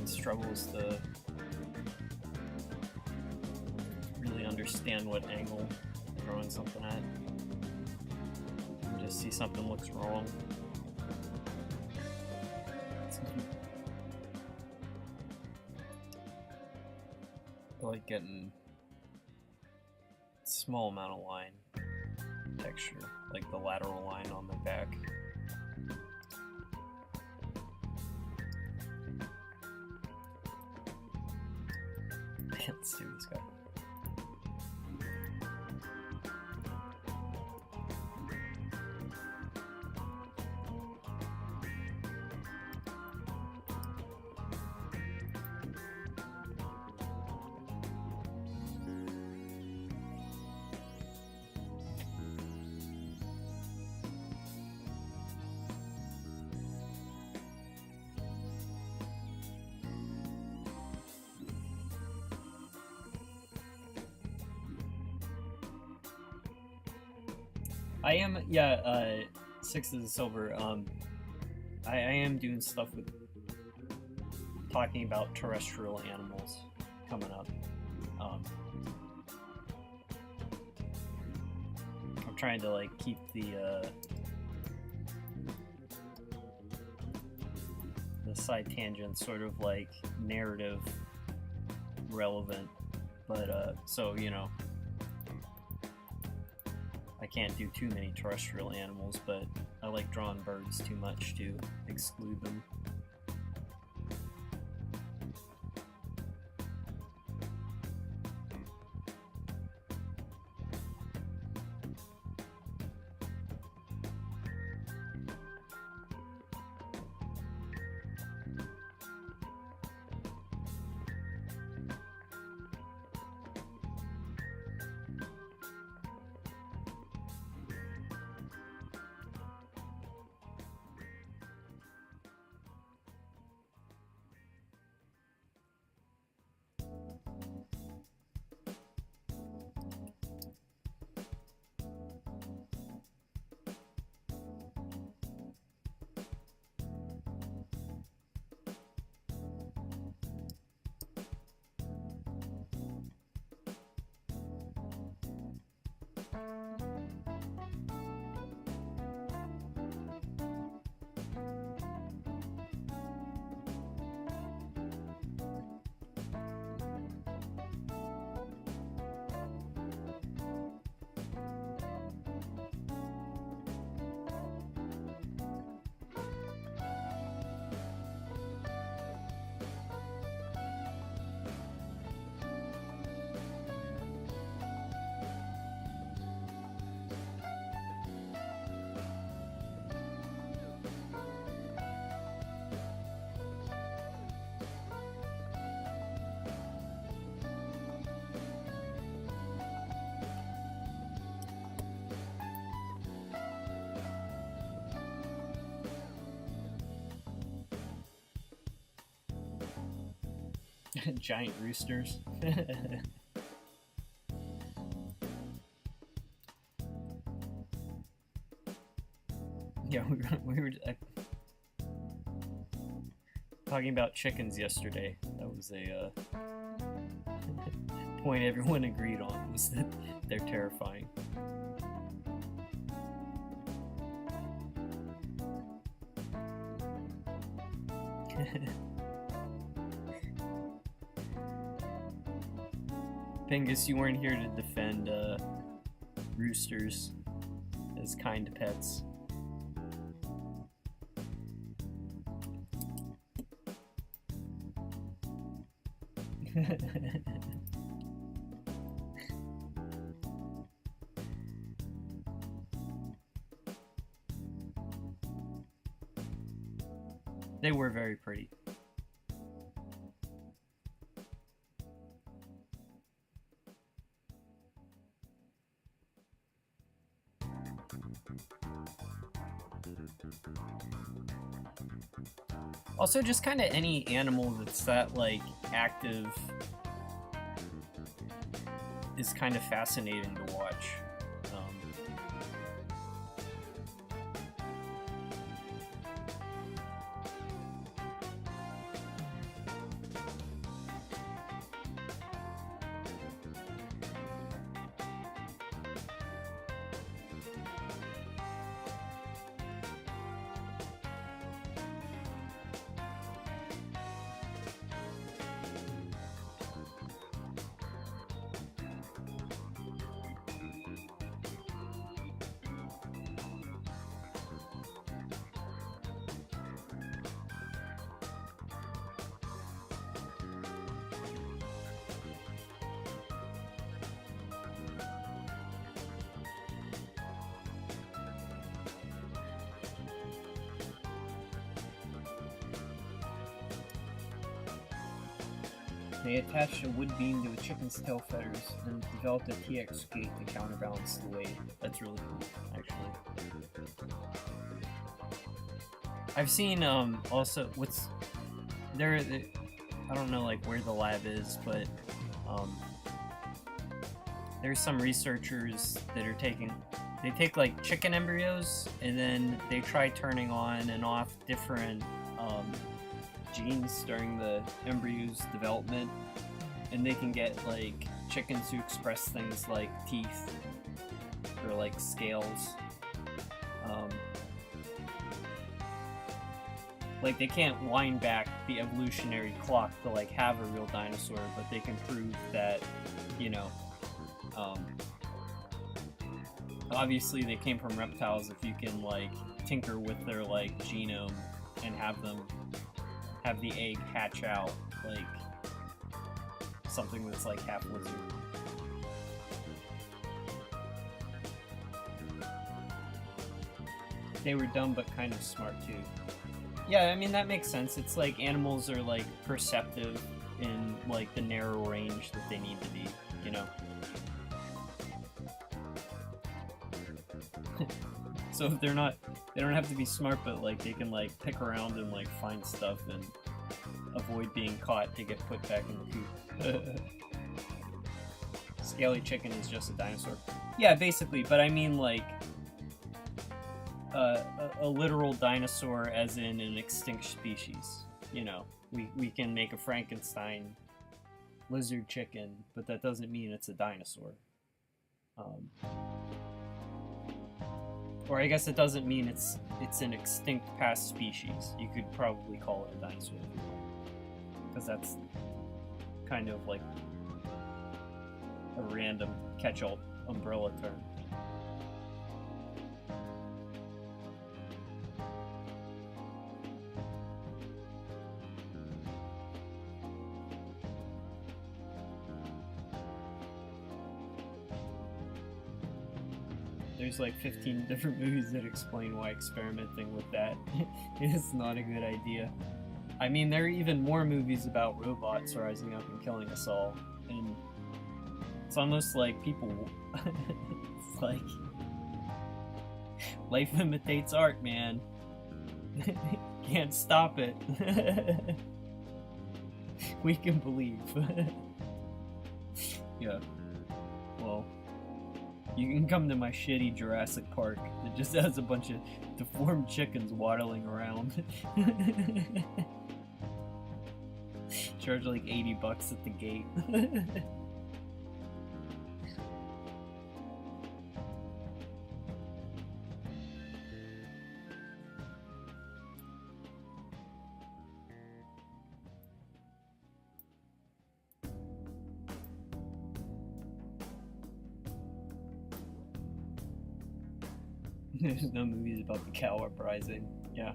Speaker 1: Struggles to really understand what angle I'm drawing something at. You just see something looks wrong. I like getting a small amount of line texture, like the lateral line on the back. Let's do this guy. I am, yeah, 6 is silver. I am doing stuff with talking about terrestrial animals coming up. I'm trying to like keep the side tangents sort of like narrative relevant, but so you know. I can't do too many terrestrial animals, but I like drawing birds too much to exclude them. Giant roosters. we were talking about chickens yesterday. That was a point everyone agreed on, was that they're terrifying. Pingus, you weren't here to defend roosters as kind pets. They were very pretty. Also, just kind of any animal that's that, like, active is kind of fascinating to watch. They attached a wood beam to a chicken's tail feathers and developed a TX gate to counterbalance the weight. That's really cool, actually. I've seen, also, there, I don't know, like, where the lab is, but, there's some researchers that are they take, like, chicken embryos, and then they try turning on and off different, genes during the embryo's development, and they can get, like, chickens who express things like teeth or, like, scales. Like, they can't wind back the evolutionary clock to, like, have a real dinosaur, but they can prove that, you know, obviously they came from reptiles if you can, like, tinker with their, like, genome and have the egg hatch out, like, something that's, like, half lizard. They were dumb but kind of smart, too. Yeah, I mean, that makes sense. It's like animals are, like, perceptive in, like, the narrow range that they need to be, you know? So if they don't have to be smart, but, like, they can, like, pick around and, like, find stuff and avoid being caught to get put back in the coop. Scaly chicken is just a dinosaur. Yeah, basically, but I mean, like, a literal dinosaur as in an extinct species. You know, we can make a Frankenstein lizard chicken, but that doesn't mean it's a dinosaur. Or I guess it doesn't mean it's an extinct past species. You could probably call it a dinosaur, because that's kind of like a random catch-all umbrella term. There's like 15 different movies that explain why experimenting with that is not a good idea. I mean, there are even more movies about robots rising up and killing us all, and it's almost like people... it's like... life imitates art, man. Can't stop it. We can believe. Yeah. Well... You can come to my shitty Jurassic Park that just has a bunch of deformed chickens waddling around. Charge like $80 at the gate. There's no movies about the cow uprising. Yeah.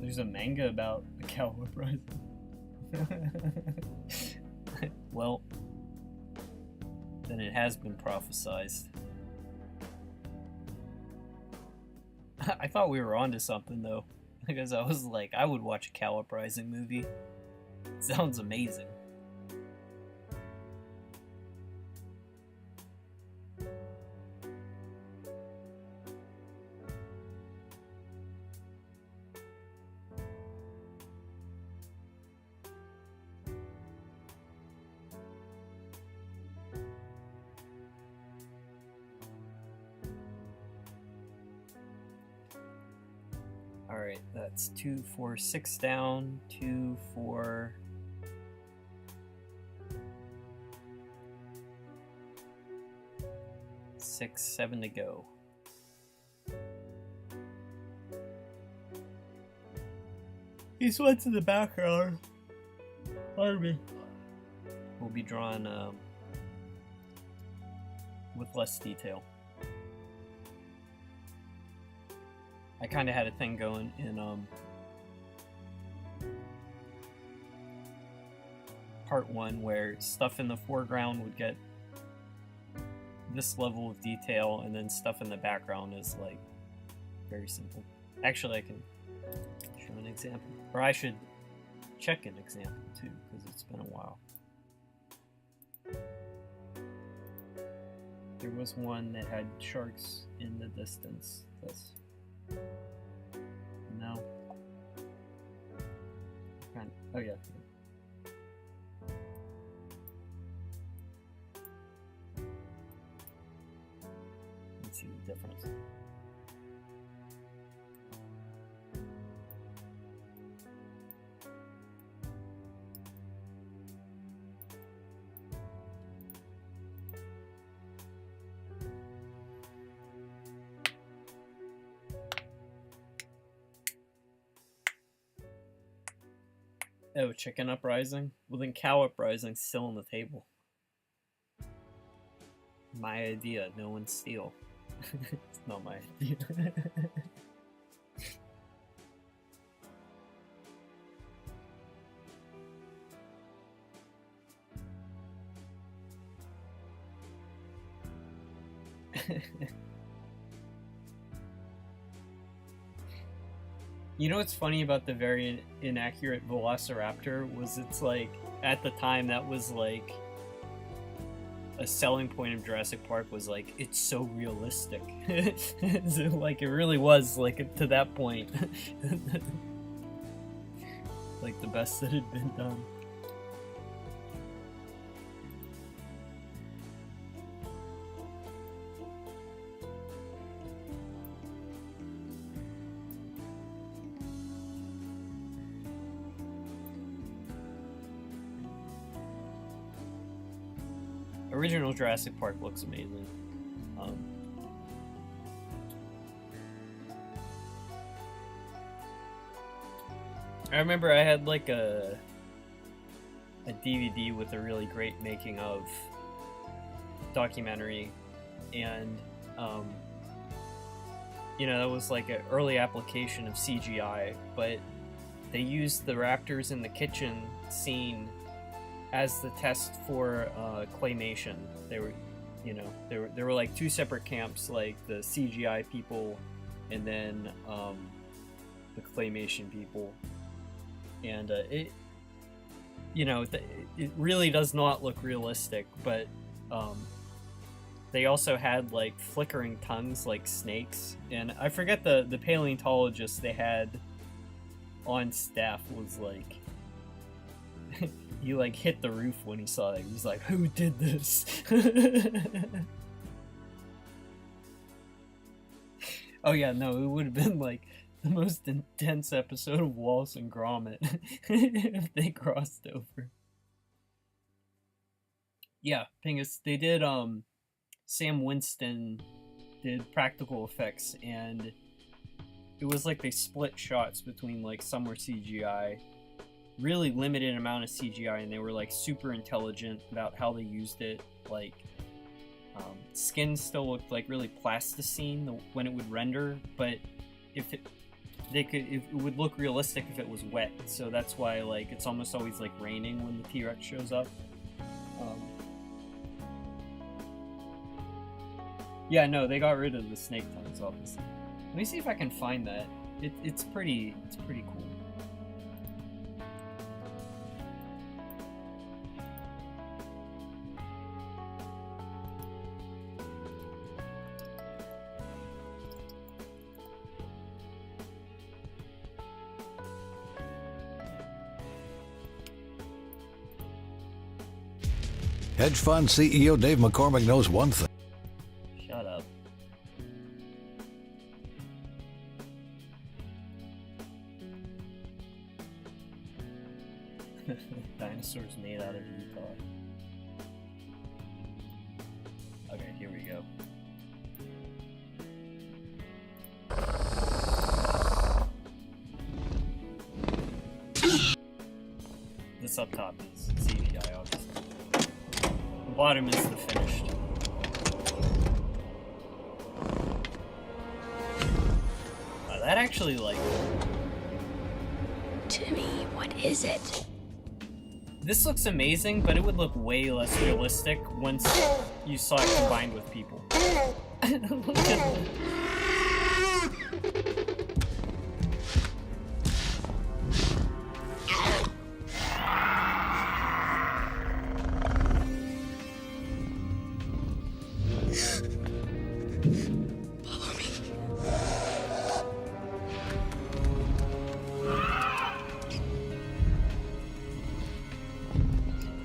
Speaker 1: There's a manga about the cow uprising. Well, then it has been prophesized. I thought we were onto something though, because I was like, I would watch a cow uprising movie. Sounds amazing. Alright, that's 2, 4, 6 down, 2, 4... Six, 7 to go. These ones in the background. Pardon me. Will be drawn with less detail. I kind of had a thing going in part 1 where stuff in the foreground would get this level of detail, and then stuff in the background is like very simple. Actually, I can show an example, or I should check an example too, because it's been a while. There was one that had sharks in the distance. This. No. Oh yeah. Let's see the difference. Oh, chicken uprising? Well then cow uprising's still on the table. My idea, no one steal. It's not my idea. You know what's funny about the very inaccurate Velociraptor was it's like, at the time that was like a selling point of Jurassic Park was like, it's so realistic. So, like, it really was, like, to that point. Like, the best that had been done. Original Jurassic Park looks amazing. I remember I had like a DVD with a really great making of documentary, and you know, that was like an early application of CGI, but they used the raptors in the kitchen scene as the test for claymation. They were, you know, there were like two separate camps, like the CGI people and then the claymation people. And it, you know, it really does not look realistic, but they also had like flickering tongues like snakes, and I forget the paleontologist they had on staff was like he like hit the roof when he saw it. He was like, who did this? Oh yeah, no, it would have been like the most intense episode of Wallace and Gromit if they crossed over. Yeah, Pingus, they did, Sam Winston did practical effects, and it was like they split shots between like some were CGI, really limited amount of CGI, and they were like super intelligent about how they used it. Like, skin still looked like really plasticine when it would render, but if it would look realistic if it was wet. So that's why like it's almost always like raining when the T-Rex shows up. Yeah, no, they got rid of the snake tongues, obviously. Let me see if I can find that. It's pretty cool.
Speaker 2: Hedge fund CEO Dave McCormick knows one thing.
Speaker 1: Shut up. Dinosaurs made out of Utah. Okay, here we go. This up top is CGI, obviously. The bottom is the finished. That actually, like...
Speaker 3: Timmy, what is it?
Speaker 1: This looks amazing, but it would look way less realistic once you saw it combined with people. Look at that.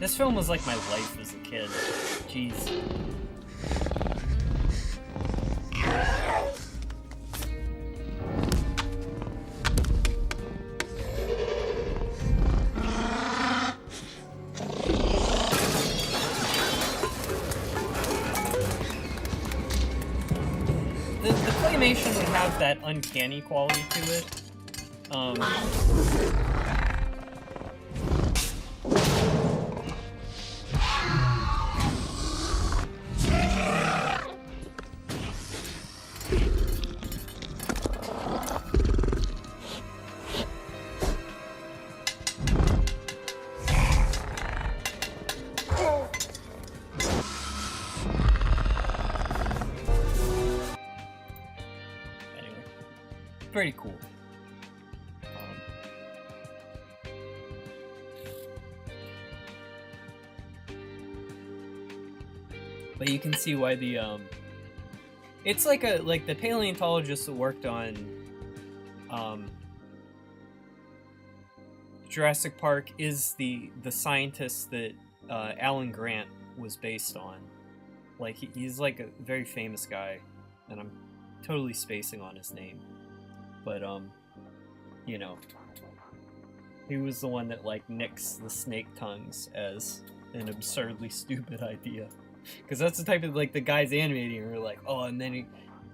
Speaker 1: This film was like my life as a kid. Jeez. The claymation would have that uncanny quality to it. Pretty cool. But you can see why the it's like the paleontologists that worked on Jurassic Park is the scientist that Alan Grant was based on. Like he's like a very famous guy, and I'm totally spacing on his name. But you know, he was the one that like nixed the snake tongues as an absurdly stupid idea. Because that's the type of, like, the guys animating are like, oh, and then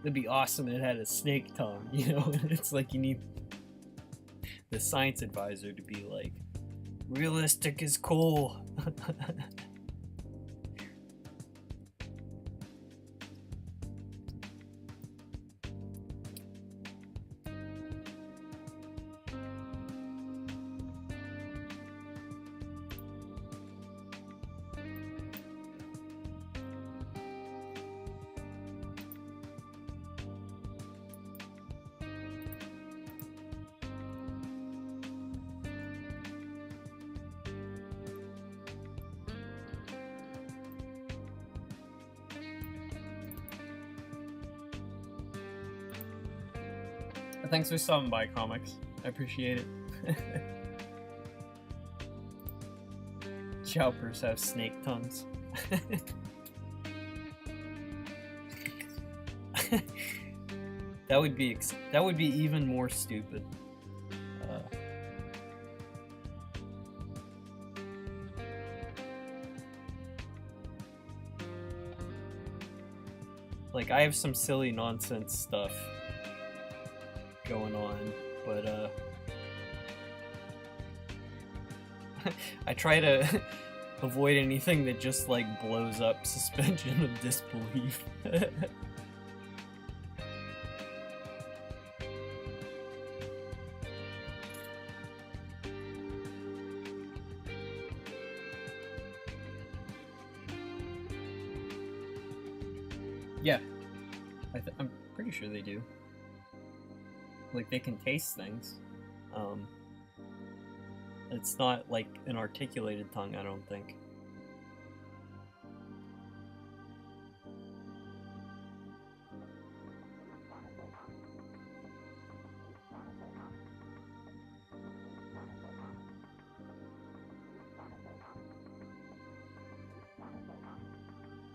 Speaker 1: it'd be awesome if it had a snake tongue, you know? It's like you need the science advisor to be like, realistic is cool. Thanks for stopping by, comics. I appreciate it. Choppers have snake tongues. That would be even more stupid. Like I have some silly nonsense stuff going on, but I try to avoid anything that just like blows up suspension of disbelief. Yeah, I'm pretty sure they do. Like, they can taste things. It's not like an articulated tongue, I don't think.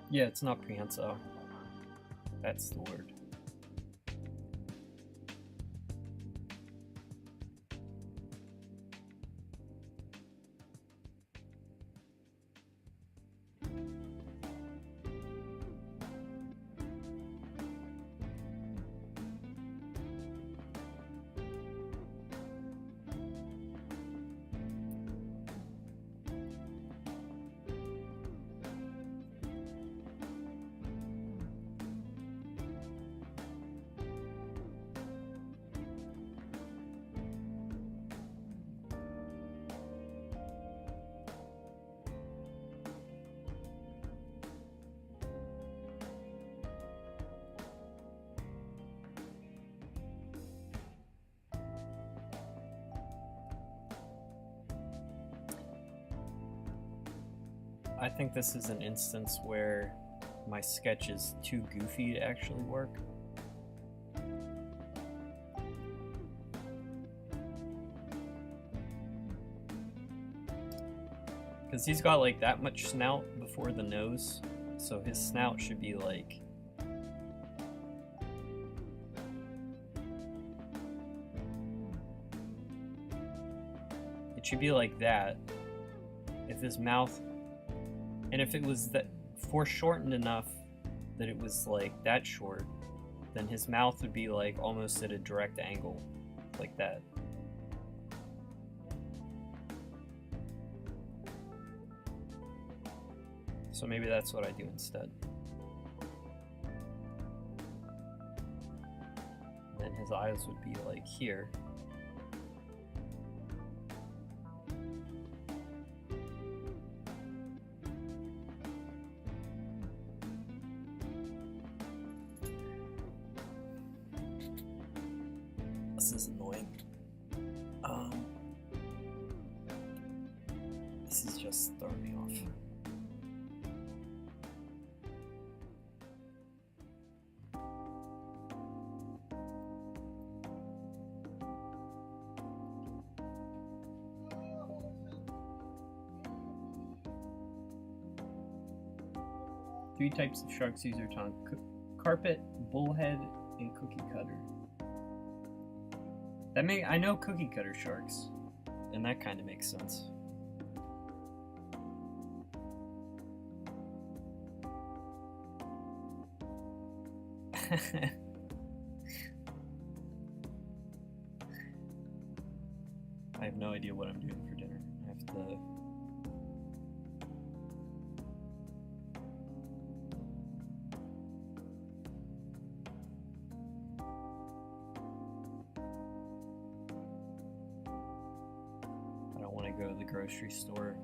Speaker 1: Yeah, it's not prehensile. That's the word. I think this is an instance where my sketch is too goofy to actually work. Because he's got like that much snout before the nose, so his snout should be like... It should be like that. If his mouth... And if it was that foreshortened enough that it was like that short, then his mouth would be like almost at a direct angle, like that. So maybe that's what I do instead. Then his eyes would be like here. This is annoying. This is just throwing me off. 3 types of sharks use their tongue: carpet, bullhead, and cookie cutter. I know cookie cutter sharks, and that kind of makes sense. I have no idea what I'm doing for dinner. I have to... I don't want to go to the grocery store.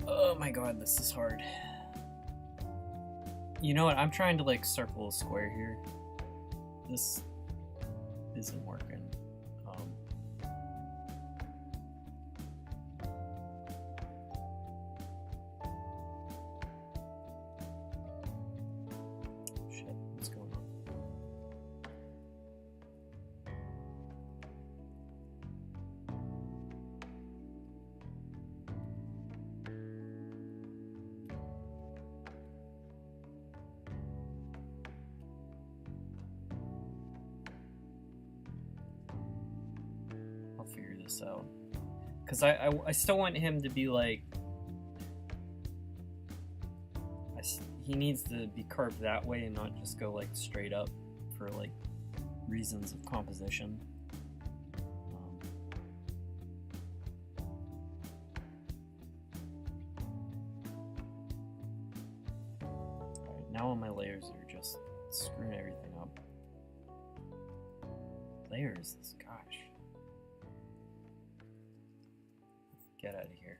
Speaker 1: Oh my god, this is hard. You know what? I'm trying to like circle a square here. This isn't working. Shit, what's going on? I'll figure this out. Because I still want him to be like... he needs to be carved that way and not just go like straight up for like reasons of composition. Alright, now all my layers are just screwing everything up. Layers, gosh. Get out of here.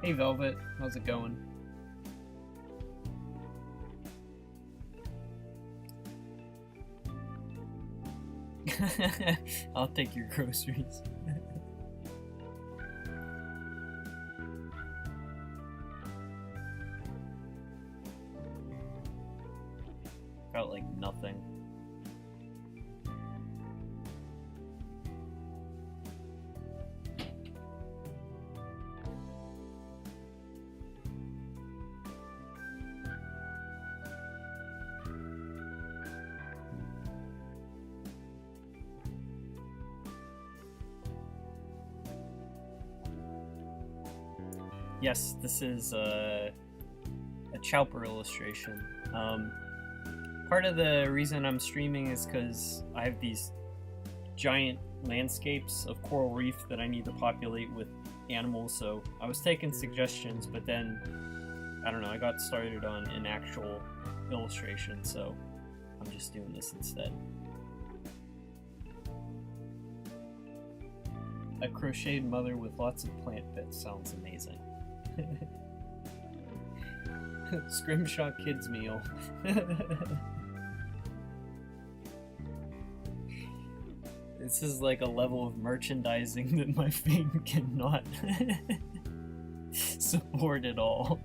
Speaker 1: Hey Velvet, how's it going? I'll take your groceries. Got like nothing. Yes, this is a Chowper illustration. Part of the reason I'm streaming is because I have these giant landscapes of coral reef that I need to populate with animals, so I was taking suggestions, but then, I don't know, I got started on an actual illustration, so I'm just doing this instead. A crocheted mother with lots of plant bits sounds amazing. Scrimshaw Kids Meal. This is like a level of merchandising that my fame cannot support at all.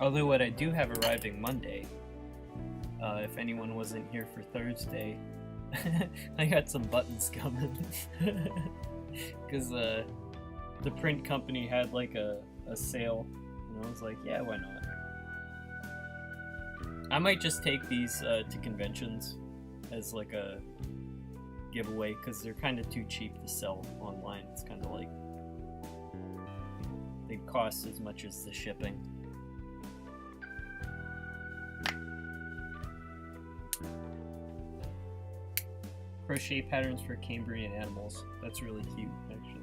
Speaker 1: Although what I do have arriving Monday, if anyone wasn't here for Thursday, I got some buttons coming. Because the print company had like a sale, and I was like, yeah, why not? I might just take these to conventions as like a giveaway, because they're kind of too cheap to sell online. It's kind of like they cost as much as the shipping. Crochet patterns for Cambrian animals. That's really cute, actually.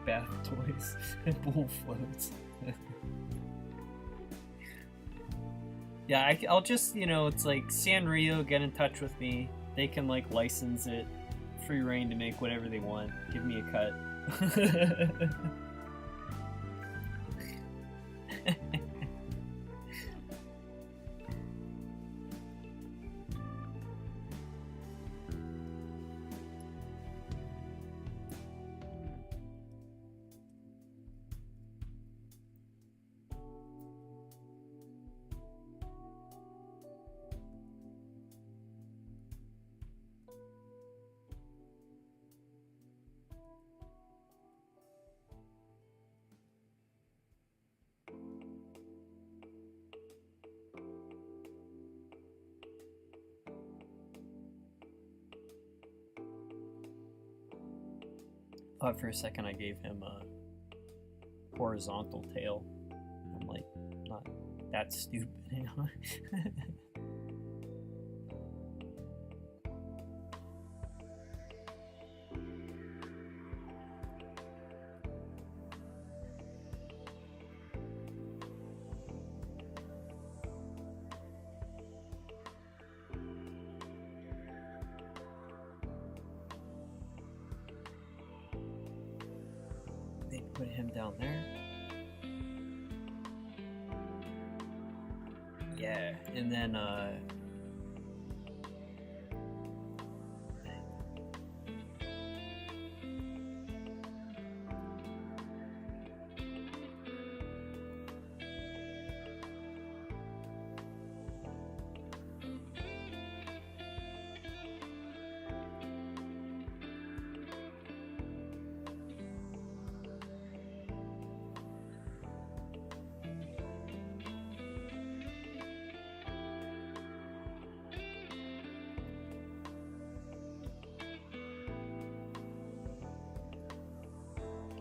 Speaker 1: Bath toys. Bull floats. Yeah, I'll just, you know, it's like Sanrio, get in touch with me. They can like license it. Free reign to make whatever they want. Give me a cut. Thought for a second I gave him a horizontal tail. I'm like, not that stupid, you know? Put him down there. Yeah, and then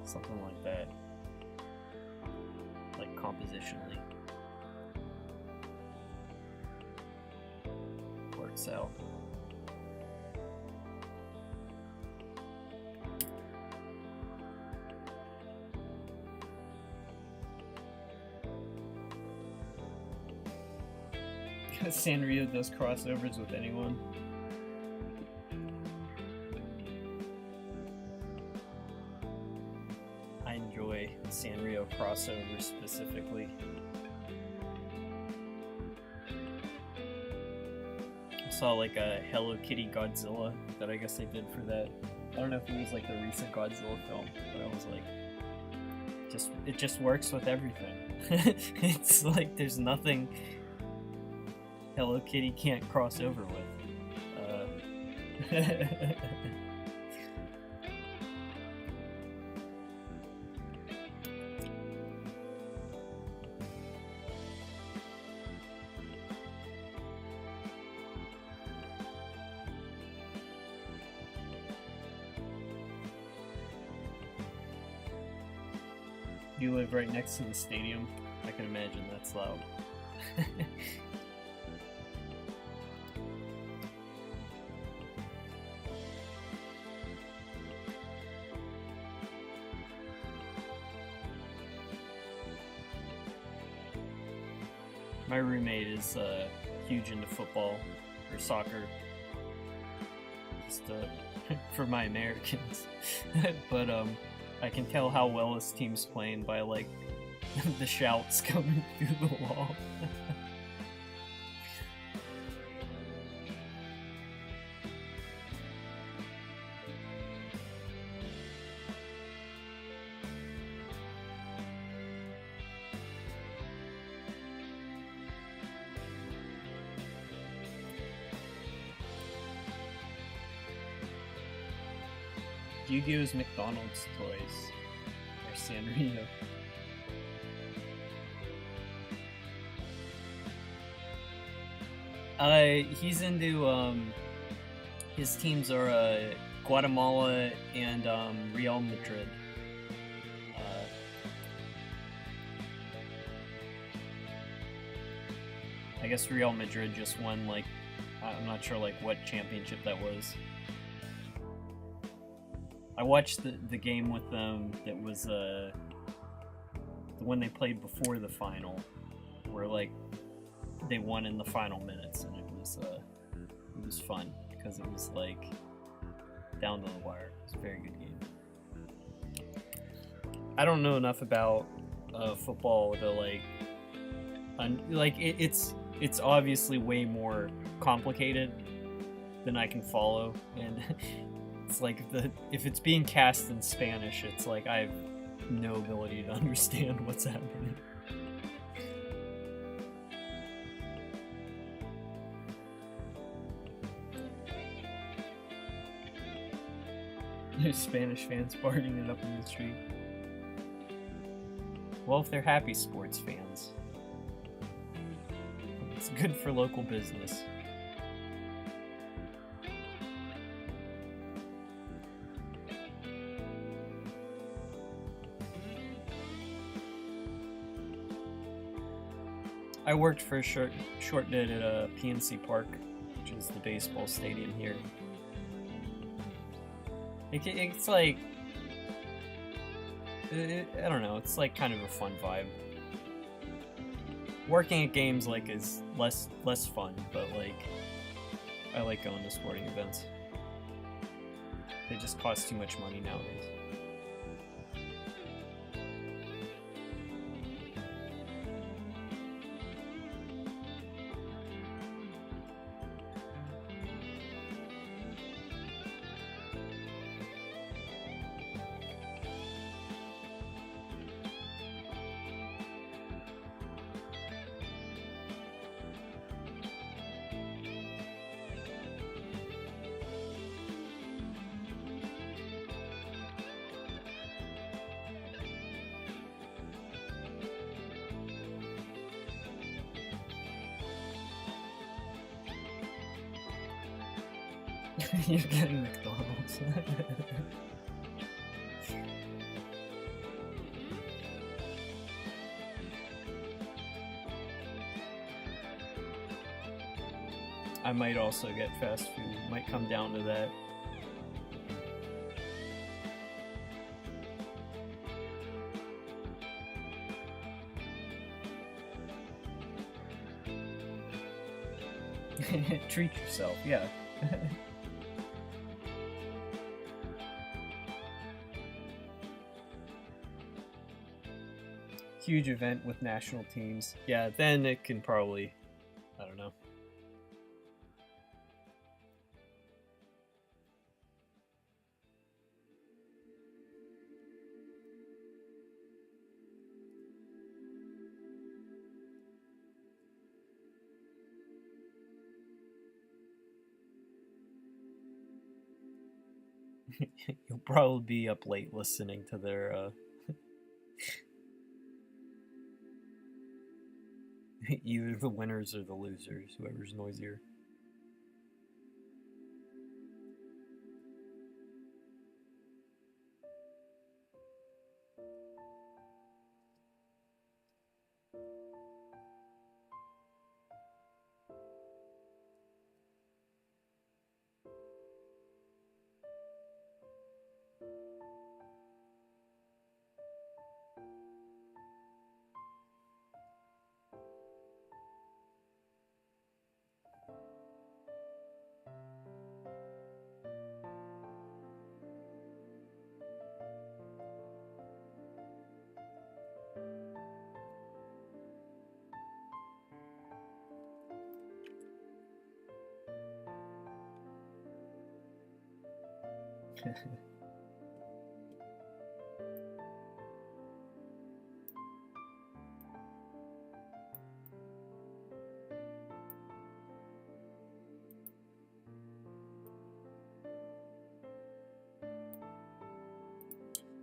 Speaker 1: something like that, like compositionally works out. Sanrio does crossovers with anyone. Sanrio crossovers specifically. I saw like a Hello Kitty Godzilla that I guess they did for that. I don't know if it was like the recent Godzilla film, but I was like, it just works with everything. It's like there's nothing Hello Kitty can't cross over with. You live right next to the stadium. I can imagine that's loud. My roommate is huge into football or soccer. Just for my Americans. But I can tell how well his team's playing by like the shouts coming through the wall. Yu-Gi-Oh's McDonald's toys. Or Sanrio. He's into, his teams are, Guatemala and, Real Madrid. I guess Real Madrid just won, like, I'm not sure, like, what championship that was. I watched the game with them that was, the one they played before the final, where, like, they won in the final minutes, and it was fun, because it was, like, down to the wire. It was a very good game. I don't know enough about, football to, like, it's obviously way more complicated than I can follow, and it's like if it's being cast in Spanish, it's like I have no ability to understand what's happening. There's Spanish fans partying it up in the street. Well, if they're happy sports fans. It's good for local business. I worked for a short bit at PNC Park, which is the baseball stadium here. It's like, I don't know, it's like kind of a fun vibe. Working at games, like, is less fun, but, like, I like going to sporting events. They just cost too much money nowadays. You're getting McDonald's. I might also get fast food. Might come down to that. Treat yourself, yeah. Huge event with national teams. Yeah, then it can probably, I don't know. You'll probably be up late listening to their, either the winners or the losers, whoever's noisier.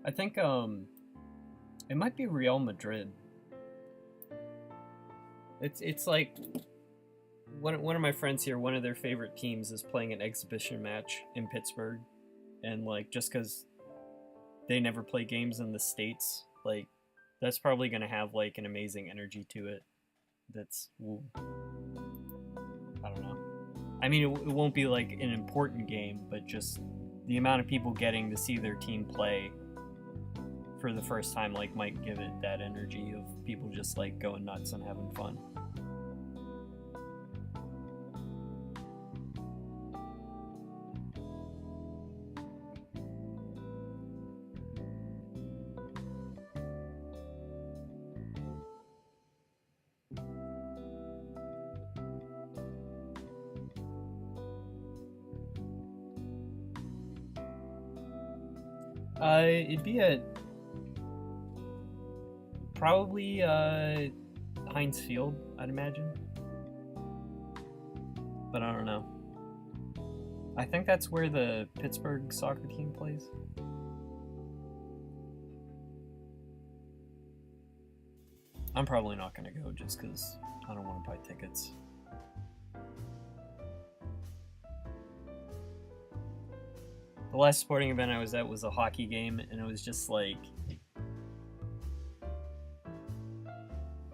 Speaker 1: I think it might be Real Madrid. It's like one of my friends here, one of their favorite teams is playing an exhibition match in Pittsburgh, and like just because they never play games in the States, like that's probably gonna have like an amazing energy to it. That's, I don't know. I mean, it won't be like an important game, but just the amount of people getting to see their team play for the first time, like, might give it that energy of people just like going nuts and having fun. It'd be probably Heinz Field, I'd imagine. But I don't know. I think that's where the Pittsburgh soccer team plays. I'm probably not gonna go just because I don't want to buy tickets. The last sporting event I was at was a hockey game, and it was just like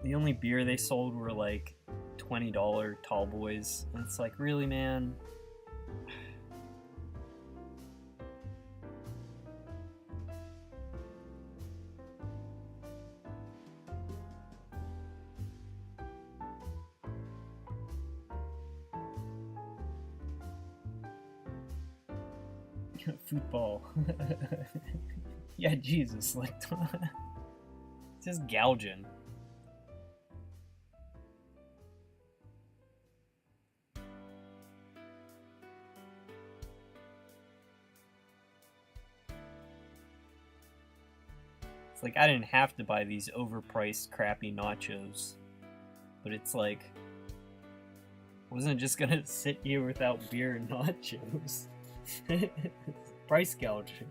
Speaker 1: the only beer they sold were like $20 tall boys, and it's like, really, man? Football. Yeah, Jesus, like, it's just gouging. It's like, I didn't have to buy these overpriced crappy nachos, but it's like, I wasn't just gonna sit here without beer and nachos. Price gouging.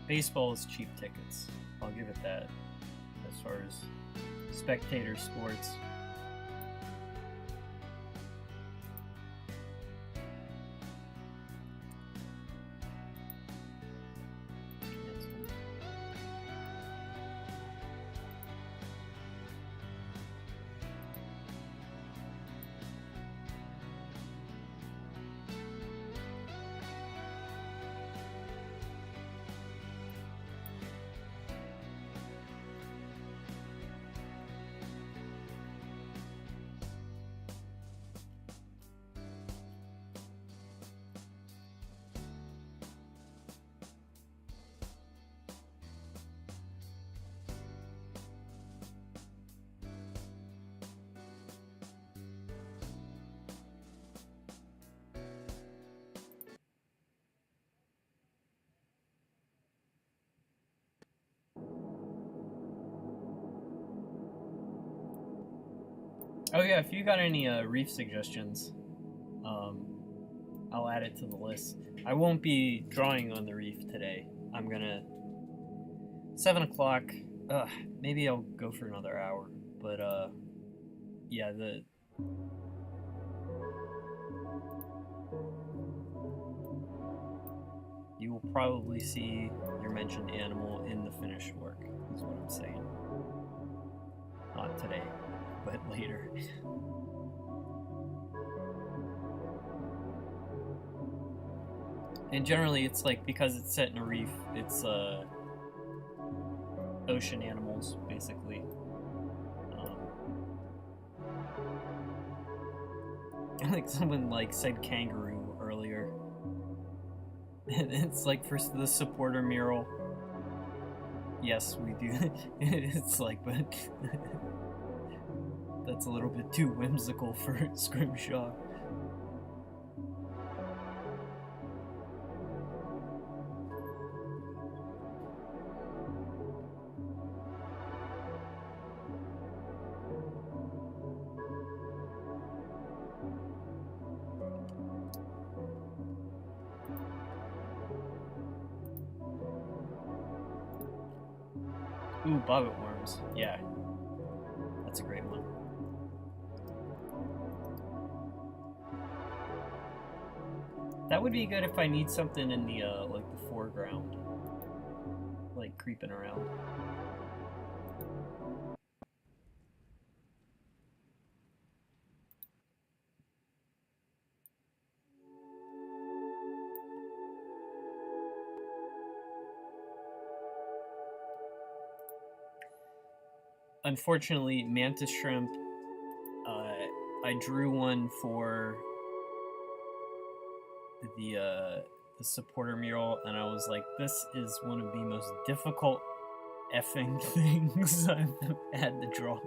Speaker 1: Baseball is cheap tickets. I'll give it that. As far as spectator sports. Oh yeah, if you got any reef suggestions, I'll add it to the list. I won't be drawing on the reef today. I'm gonna 7 o'clock. Maybe I'll go for another hour. But yeah, you will probably see your mentioned animal in the finished work. Is what I'm saying. Not today, but later. And generally it's like, because it's set in a reef, it's ocean animals, basically. I think someone like said kangaroo earlier. And it's like, for the supporter mural, Yes, we do. It's like, but that's a little bit too whimsical for Scrimshaw. Ooh, bobbit worms. Yeah. That's a great one. That would be good if I need something in the, like, the foreground. Like, creeping around. Unfortunately, mantis shrimp, I drew one for the supporter mural, and I was like, this is one of the most difficult effing things I've had to draw.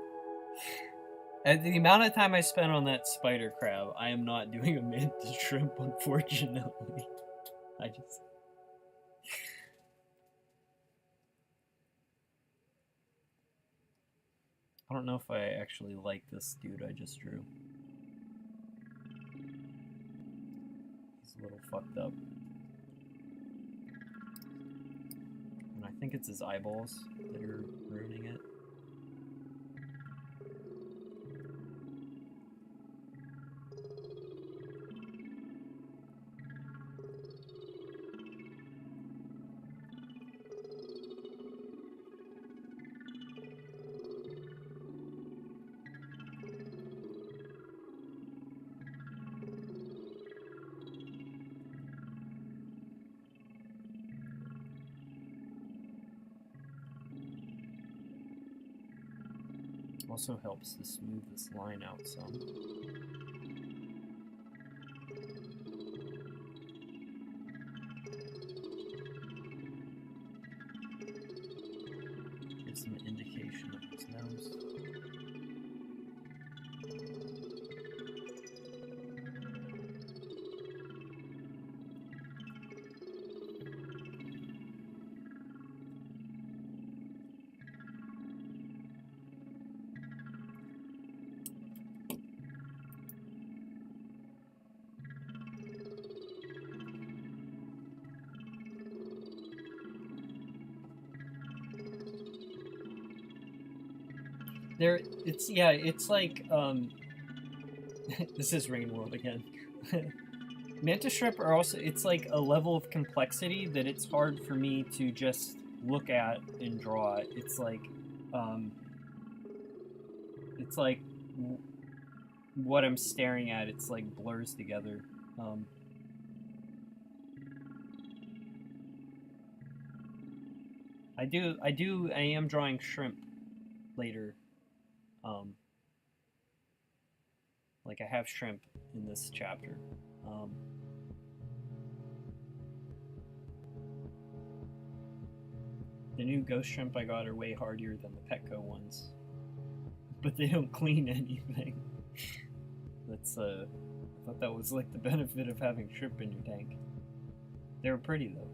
Speaker 1: At the amount of time I spent on that spider crab, I am not doing a mantis shrimp, unfortunately. I don't know if I actually like this dude I just drew. He's a little fucked up. And I think it's his eyeballs that are ruining it. Also helps to smooth this line out some. Gives some indication of his nose. It's like, this is Rain World again. Mantis shrimp are also, it's like a level of complexity that it's hard for me to just look at and draw. It's like what I'm staring at, it's like blurs together. I am drawing shrimp later. Like I have shrimp in this chapter. The new ghost shrimp I got are way hardier than the Petco ones, but they don't clean anything. That's I thought that was like the benefit of having shrimp in your tank. They were pretty though.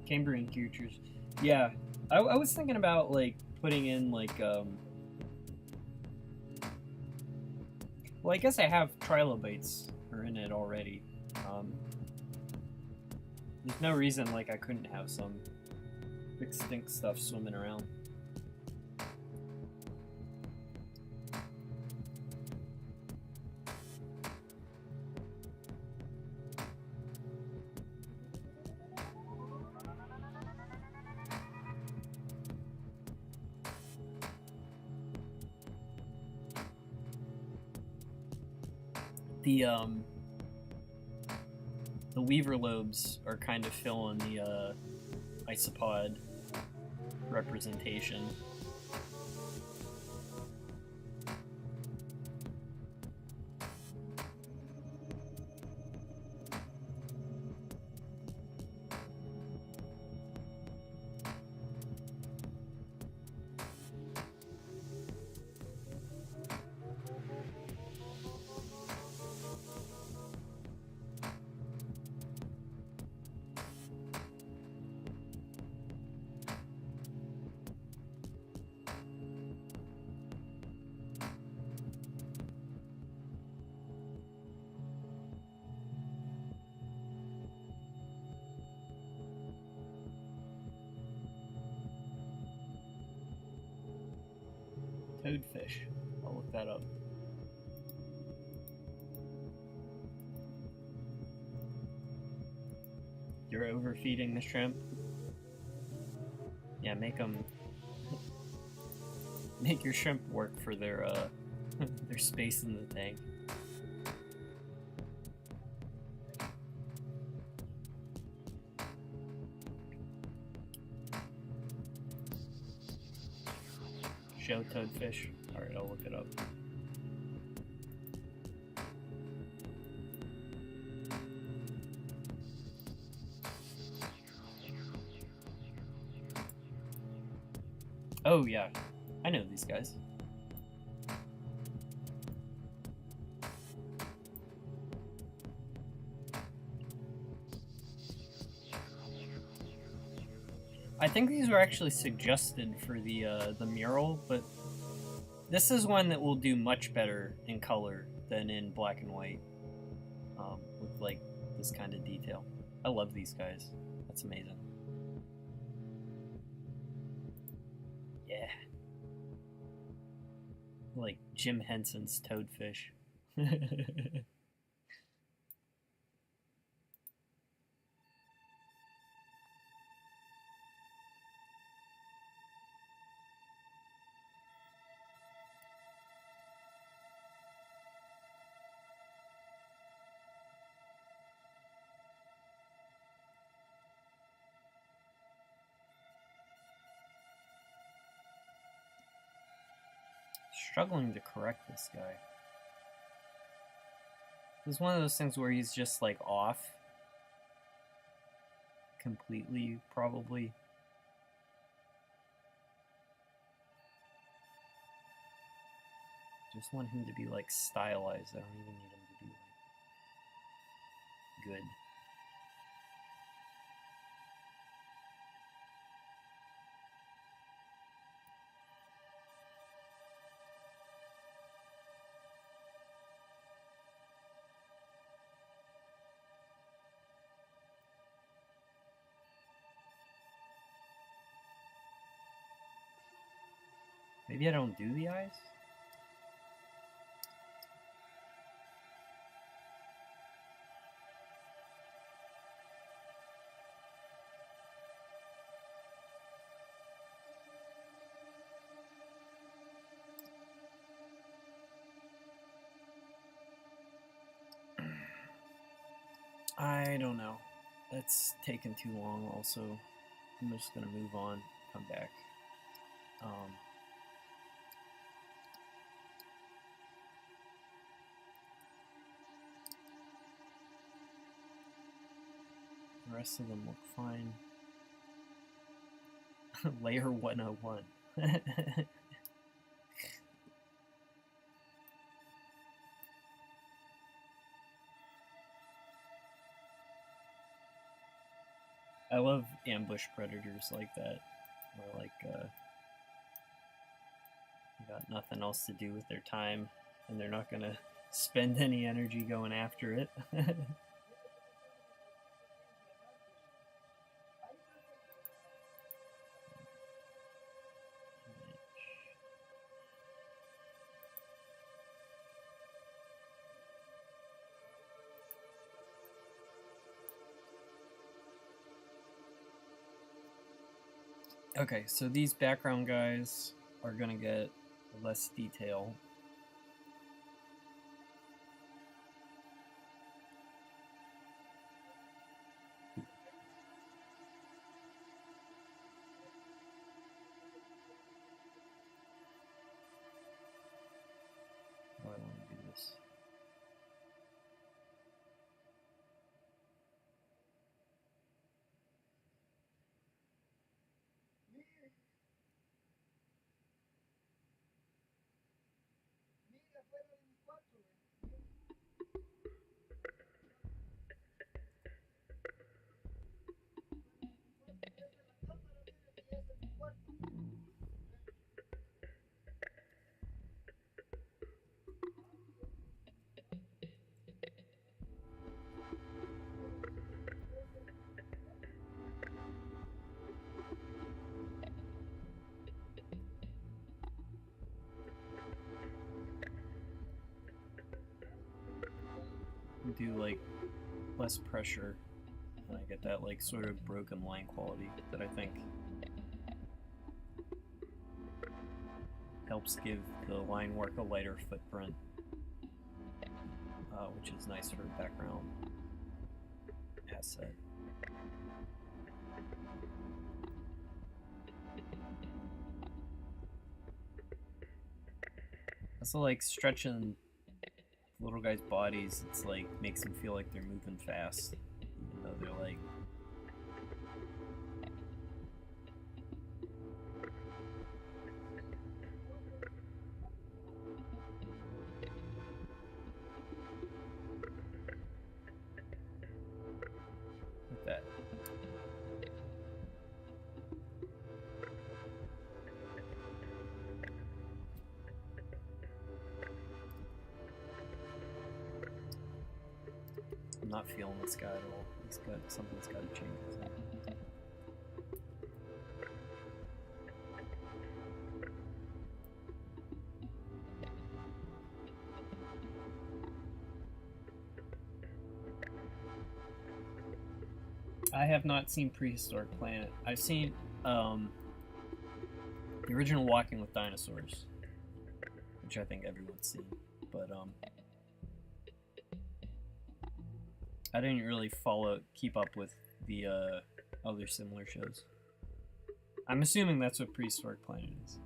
Speaker 1: Cambrian creatures. Yeah, I was thinking about like putting in like well, I guess I have trilobites are in it already. There's no reason like I couldn't have some extinct stuff swimming around. The weaver lobes are kind of filling the isopod representation. Toadfish. I'll look that up. You're overfeeding the shrimp? Yeah, make them... make your shrimp work for their, their space in the tank. Show toadfish. Alright, I'll look it up. Oh yeah, I know these guys. I think these were actually suggested for the mural, but this is one that will do much better in color than in black and white, with like this kind of detail. I love these guys. That's amazing. Yeah. Like Jim Henson's Toadfish. Struggling to correct this guy. This is one of those things where he's just like off completely, probably. Just want him to be like stylized. I don't even need him to be like good. Maybe I don't do the eyes? I don't know. That's taken too long also. I'm just gonna move on, come back. The rest of them look fine. Layer 101. I love ambush predators like that. Or like, they got nothing else to do with their time, and they're not gonna spend any energy going after it. Okay, so these background guys are gonna get less detail. Oh, I want to do this. and do like less pressure, and I get that like sort of broken line quality that I think helps give the line work a lighter footprint, which is nice for a background asset. Also, like stretching little guys' bodies, it's like makes them feel like they're moving fast, even though they're like like that. I'm not feeling this guy at all. He's got something's got to change. I have not seen Prehistoric Planet. I've seen the original Walking with Dinosaurs, which I think everyone's seen, but I didn't really keep up with the other similar shows. I'm assuming that's what Prehistoric Planet is.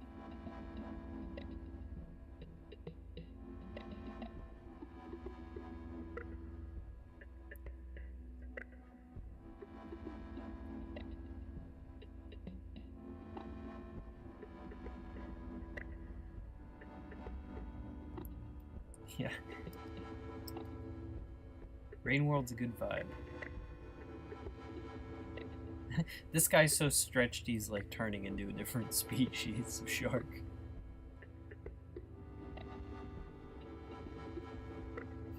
Speaker 1: Yeah. Rain World's a good vibe. This guy's so stretched he's like turning into a different species of shark.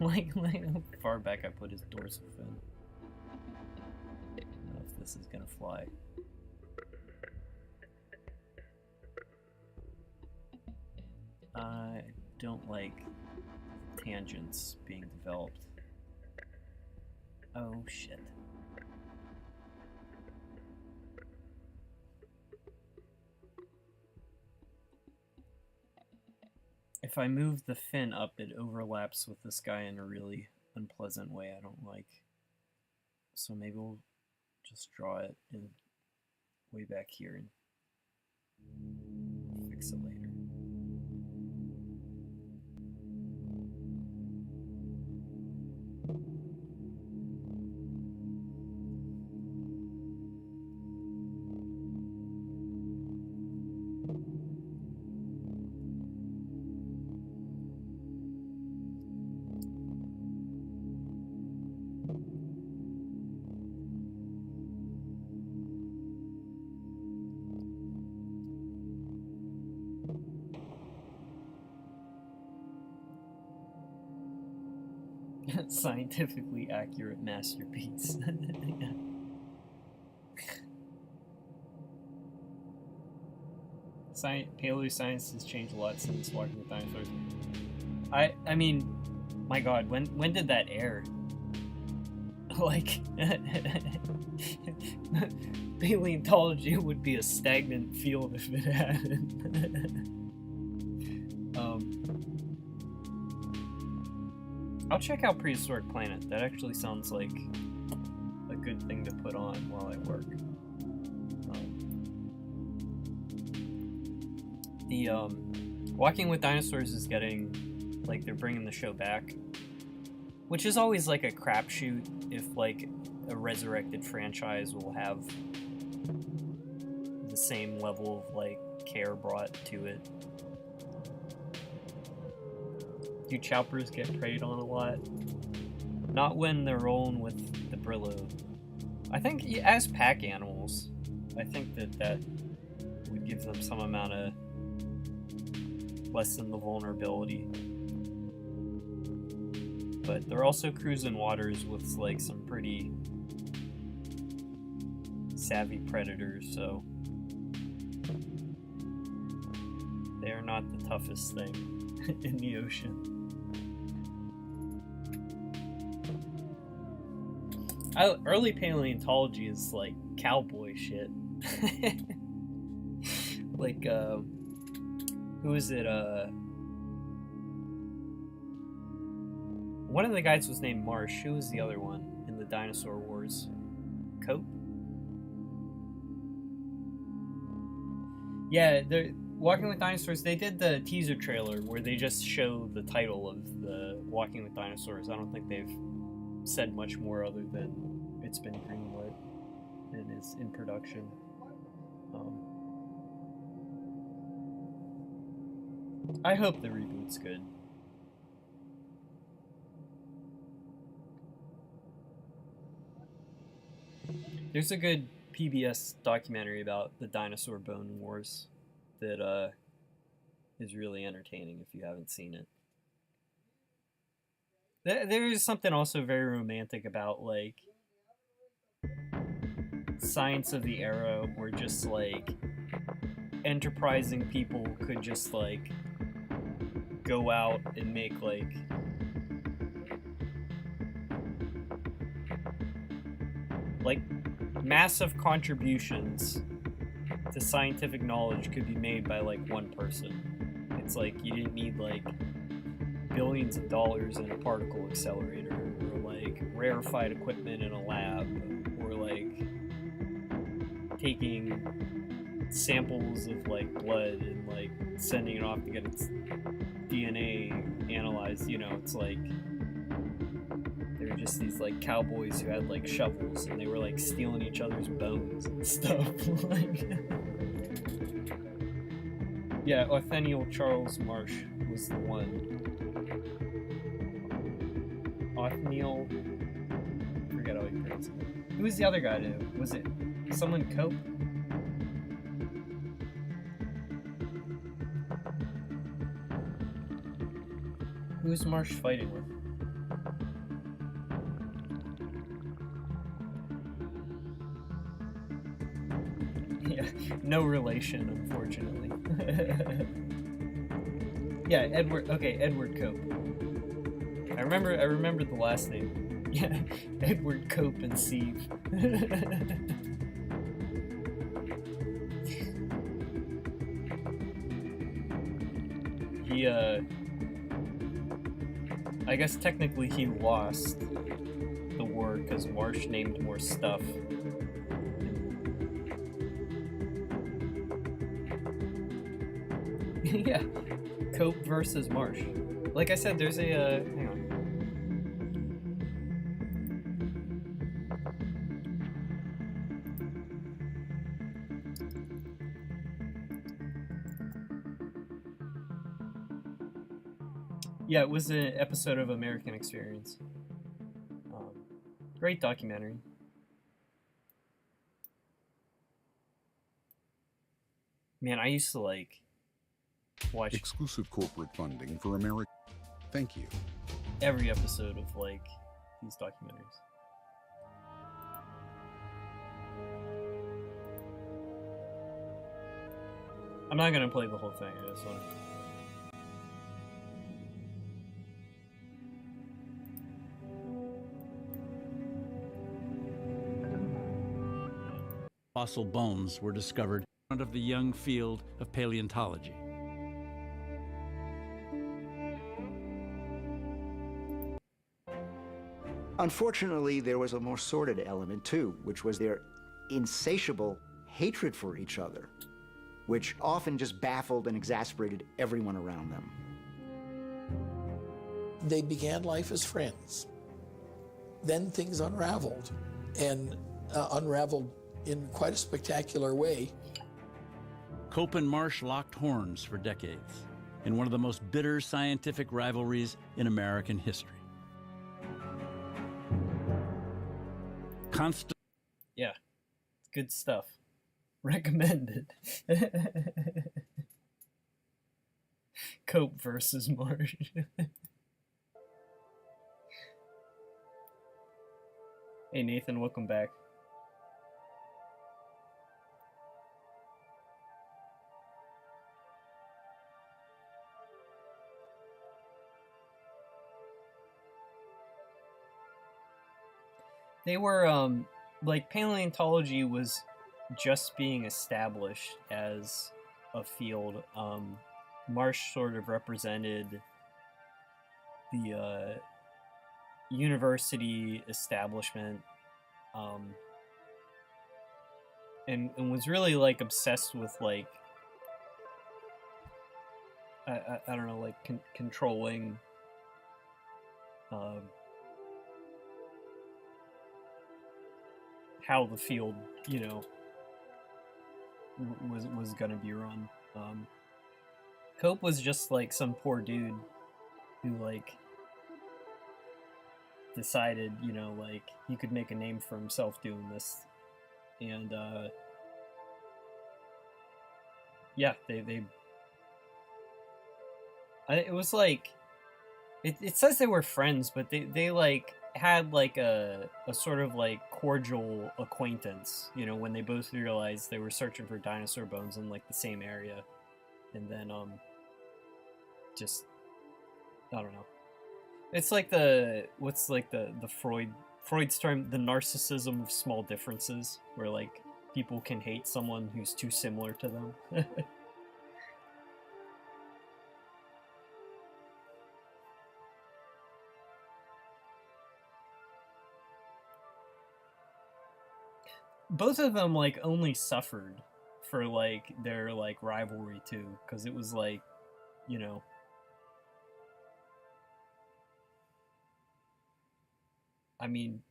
Speaker 1: like how far back I put his dorsal fin. I don't know if this is gonna fly. I don't like tangents being developed. Oh shit. If I move the fin up, it overlaps with this guy in a really unpleasant way I don't like. So maybe we'll just draw it in way back here and fix it later. Scientifically accurate masterpiece. Paleoscience has changed a lot since Walking with Dinosaurs. I mean, my God, when did that air? Like, paleontology would be a stagnant field if it hadn't. I'll check out Prehistoric Planet. That actually sounds like a good thing to put on while I work. The Walking with Dinosaurs is getting, like, they're bringing the show back, which is always like a crapshoot if like a resurrected franchise will have the same level of like care brought to it. Do choppers get preyed on a lot? Not when they're rolling with the Brillo. I think as pack animals, I think that would give them some amount of lessen the vulnerability. But they're also cruising waters with like some pretty savvy predators, so they are not the toughest thing in the ocean. Early paleontology is like cowboy shit. Like, who is it? One of the guys was named Marsh. Who was the other one in the Dinosaur Wars? Cope? Yeah, they're Walking with Dinosaurs. They did the teaser trailer where they just show the title of the Walking with Dinosaurs. I don't think they've said much more other than it's been greenlit and is in production. I hope the reboot's good. There's a good PBS documentary about the dinosaur bone wars that is really entertaining if you haven't seen it. There is something also very romantic about like science of the era where just like enterprising people could just like go out and make like massive contributions to scientific knowledge could be made by like one person. It's like you didn't need like billions of dollars in a particle accelerator or like rarefied equipment in a lab or like taking samples of like blood and like sending it off to get its DNA analyzed. You know, it's like they were just these like cowboys who had like shovels and they were like stealing each other's bones and stuff. Like, yeah, Othniel Charles Marsh was the one. Othniel, forget how he pronounces it. Who was the other guy? Was it someone Cope? Who was Marsh fighting with? Yeah, no relation, unfortunately. Yeah, Edward. Okay, Edward Cope. I remember the last name. Yeah, Edward Cope and Sieve. He I guess technically he lost the war because Marsh named more stuff. Yeah, Cope versus Marsh. Like I said, there's a hang on. Yeah, it was an episode of American Experience. Great documentary. Man, I used to like watch
Speaker 4: exclusive corporate funding for America. Thank you.
Speaker 1: Every episode of like these documentaries. I'm not gonna play the whole thing. I just want to.
Speaker 5: Fossil bones were discovered in front of the young field of paleontology.
Speaker 6: Unfortunately, there was a more sordid element too, which was their insatiable hatred for each other, which often just baffled and exasperated everyone around them.
Speaker 7: They began life as friends. Then things unraveled, and unraveled in quite a spectacular way.
Speaker 5: Cope and Marsh locked horns for decades in one of the most bitter scientific rivalries in American history.
Speaker 1: Yeah, it's good stuff. Recommended. Cope versus Marsh. Hey Nathan, welcome back. they were like paleontology was just being established as a field. Marsh sort of represented the university establishment, and was really like obsessed with like I don't know, like controlling how the field, you know, was gonna be run. Cope was just like some poor dude who like decided, you know, like he could make a name for himself doing this, and yeah, it was like it says they were friends, but they like had like a sort of like cordial acquaintance, you know, when they both realized they were searching for dinosaur bones in like the same area, and then just I don't know. It's like what's like the Freud's term, the narcissism of small differences, where like people can hate someone who's too similar to them. Both of them like only suffered for like their like rivalry too, because it was like, you know, I mean,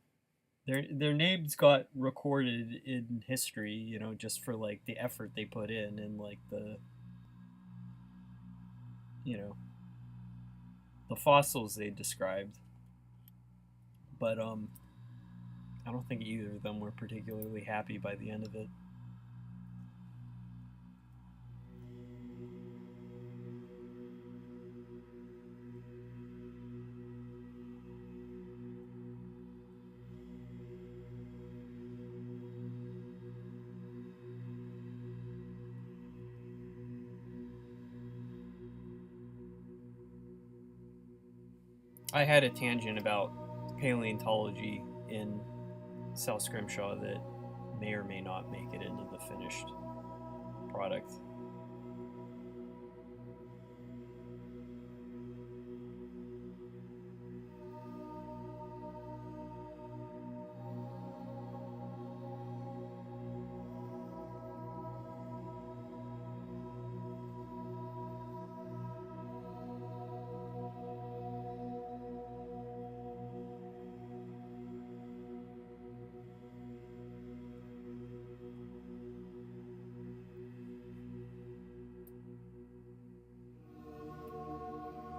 Speaker 1: their names got recorded in history, you know, just for like the effort they put in and like the, you know, the fossils they described. But I don't think either of them were particularly happy by the end of it. I had a tangent about paleontology in South Scrimshaw that may or may not make it into the finished product.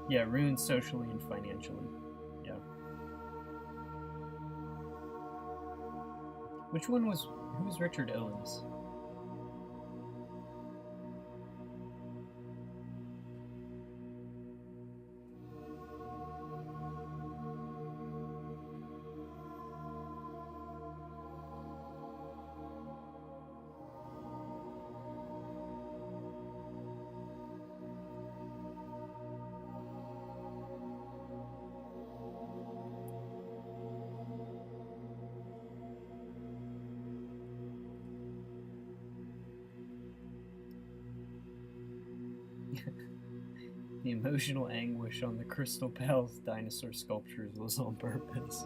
Speaker 1: Yeah, ruined socially and financially. Yeah. Which one was... Who was Richard Owens? The emotional anguish on the Crystal Palace dinosaur sculptures was on purpose.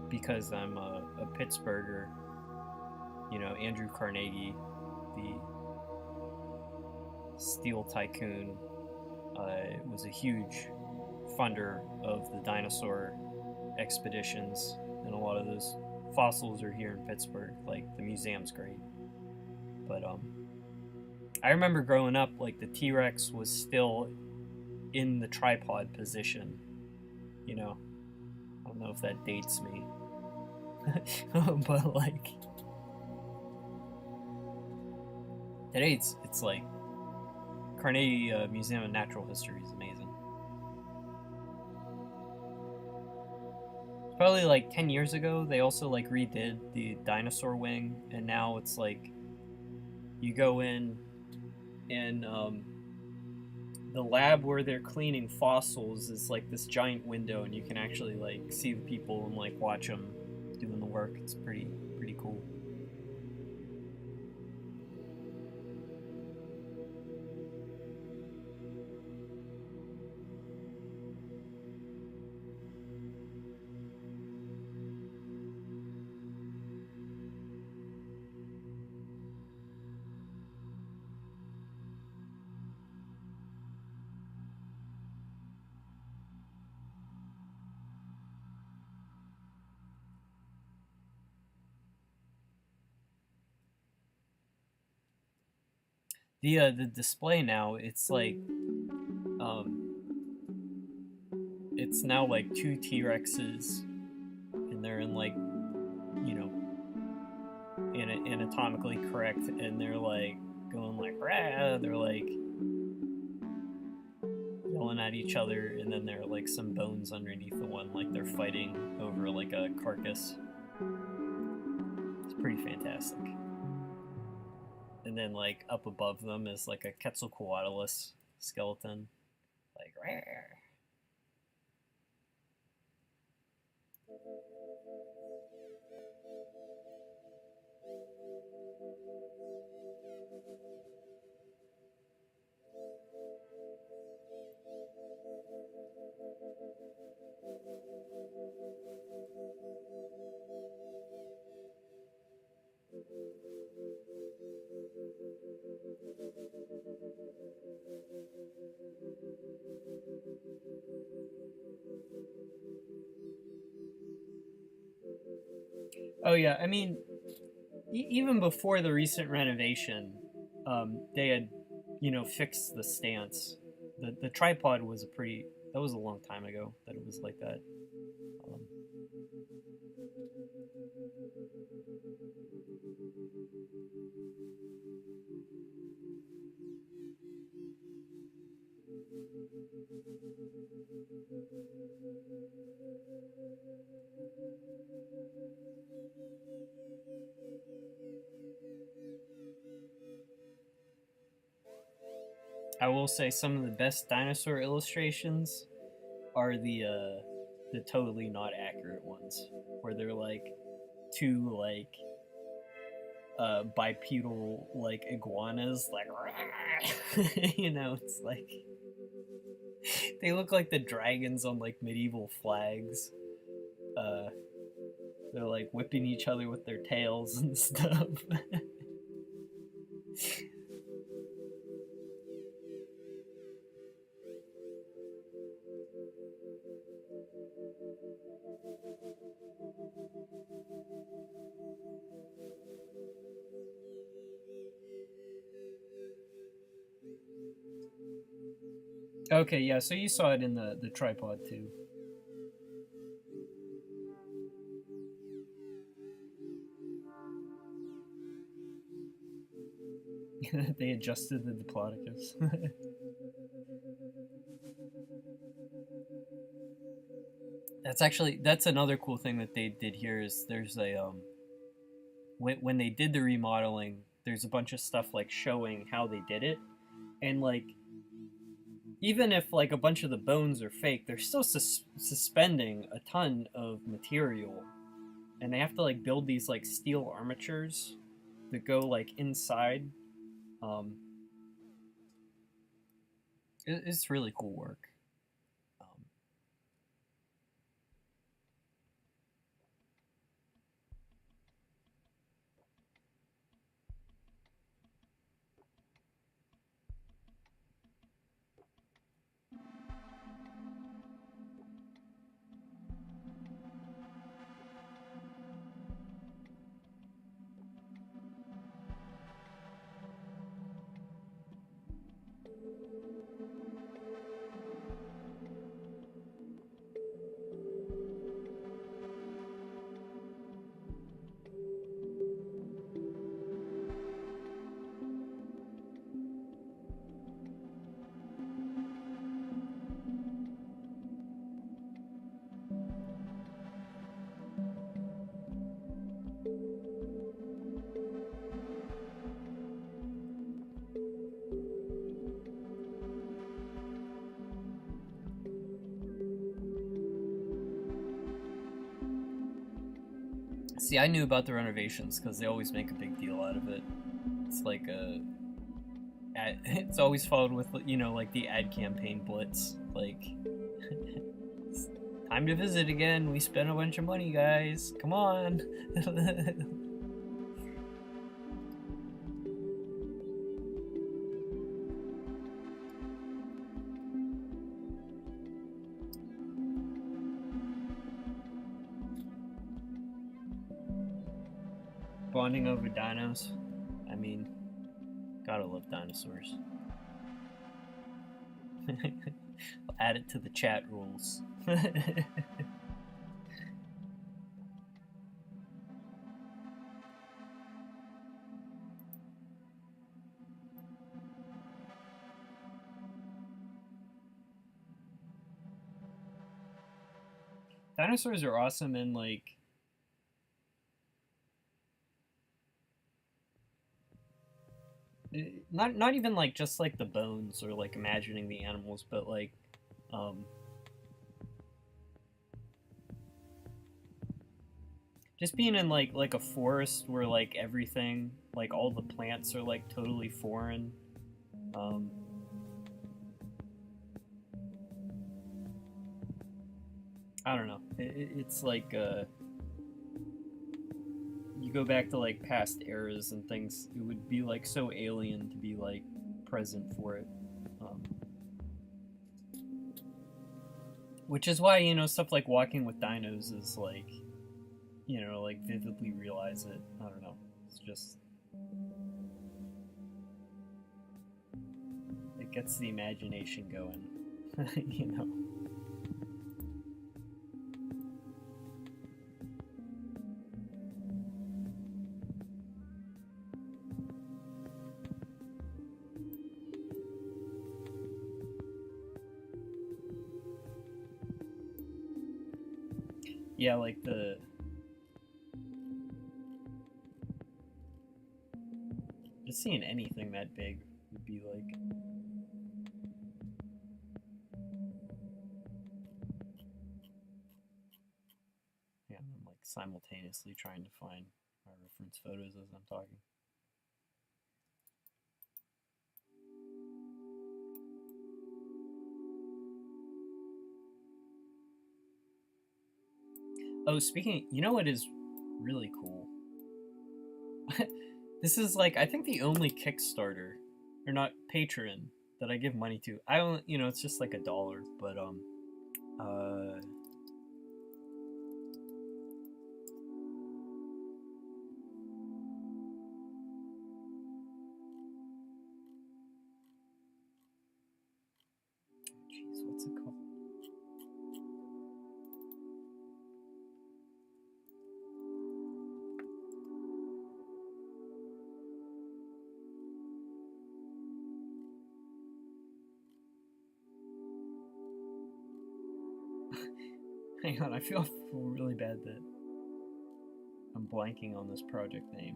Speaker 1: Because I'm a Pittsburgher, you know, Andrew Carnegie, the steel tycoon, was a huge funder of the dinosaur expeditions, and a lot of those fossils are here in Pittsburgh. Like, the museum's great. But I remember growing up, like, the T-Rex was still in the tripod position, you know. I don't know if that dates me. But like today it's like Carnegie Museum of Natural History is amazing. probably like 10 years ago, they also like redid the dinosaur wing, and now it's like you go in and the lab where they're cleaning fossils is like this giant window, and you can actually like see the people and like watch them doing the work. It's pretty cool. The display now, it's like it's now like two T-Rexes, and they're in like, you know, anatomically correct, and they're like going like rah, they're like yelling at each other, and then there are like some bones underneath the one, like they're fighting over like a carcass. It's pretty fantastic. And then like up above them is like a Quetzalcoatlus skeleton, like rah. Oh yeah, I mean, even before the recent renovation, they had, you know, fixed the stance. The tripod was that was a long time ago that it was like that. Um, I will say some of the best dinosaur illustrations are the totally not accurate ones, where they're like two like bipedal like iguanas, like you know, it's like they look like the dragons on like medieval flags. Uh, they're like whipping each other with their tails and stuff. Okay, yeah, so you saw it in the tripod too. They adjusted the Diplodocus. That's another cool thing that they did here is there's a when they did the remodeling, there's a bunch of stuff like showing how they did it, and like even if like a bunch of the bones are fake, they're still suspending a ton of material, and they have to like build these like steel armatures that go like inside. Um, it's really cool work. Um, See, I knew about the renovations because they always make a big deal out of it. It's like it's always followed with, you know, like the ad campaign blitz. Like, time to visit again. We spent a bunch of money, guys. Come on. Bonding over dinos. I mean, gotta love dinosaurs. I'll add it to the chat rules. Dinosaurs are awesome and like not even like just like the bones or like imagining the animals, but like just being in like a forest where like everything, like all the plants are like totally foreign. I don't know. It's like you go back to like past eras and things, it would be like so alien to be like present for it. Which is why, you know, stuff like Walking with Dinos is like, you know, like vividly realize it. I don't know. It's just, it gets the imagination going, you know. Yeah, like just seeing anything that big would be like, yeah, I'm like simultaneously trying to find my reference photos as I'm talking. Oh, speaking, you know what is really cool? This is like, I think the only Kickstarter, or not Patreon, that I give money to. I don't, you know, it's just like $1, but jeez, what's it called? Hang on, I feel really bad that I'm blanking on this project name.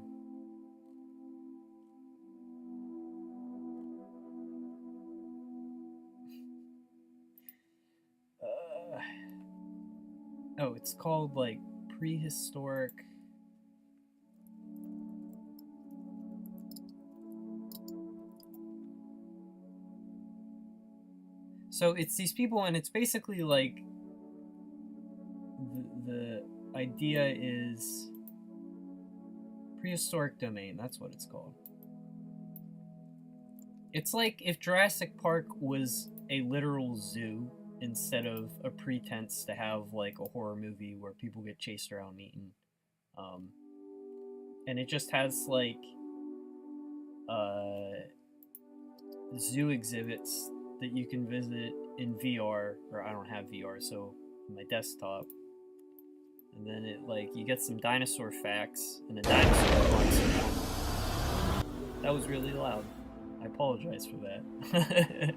Speaker 1: Oh, it's called like Prehistoric. So it's these people, and it's basically like the idea is prehistoric domain. That's what it's called. It's like if Jurassic Park was a literal zoo instead of a pretense to have like a horror movie where people get chased around and eaten. And it just has like zoo exhibits that you can visit in VR, or I don't have VR, so my desktop. And then it like you get some dinosaur facts and a dinosaur box. That was really loud. I apologize for that.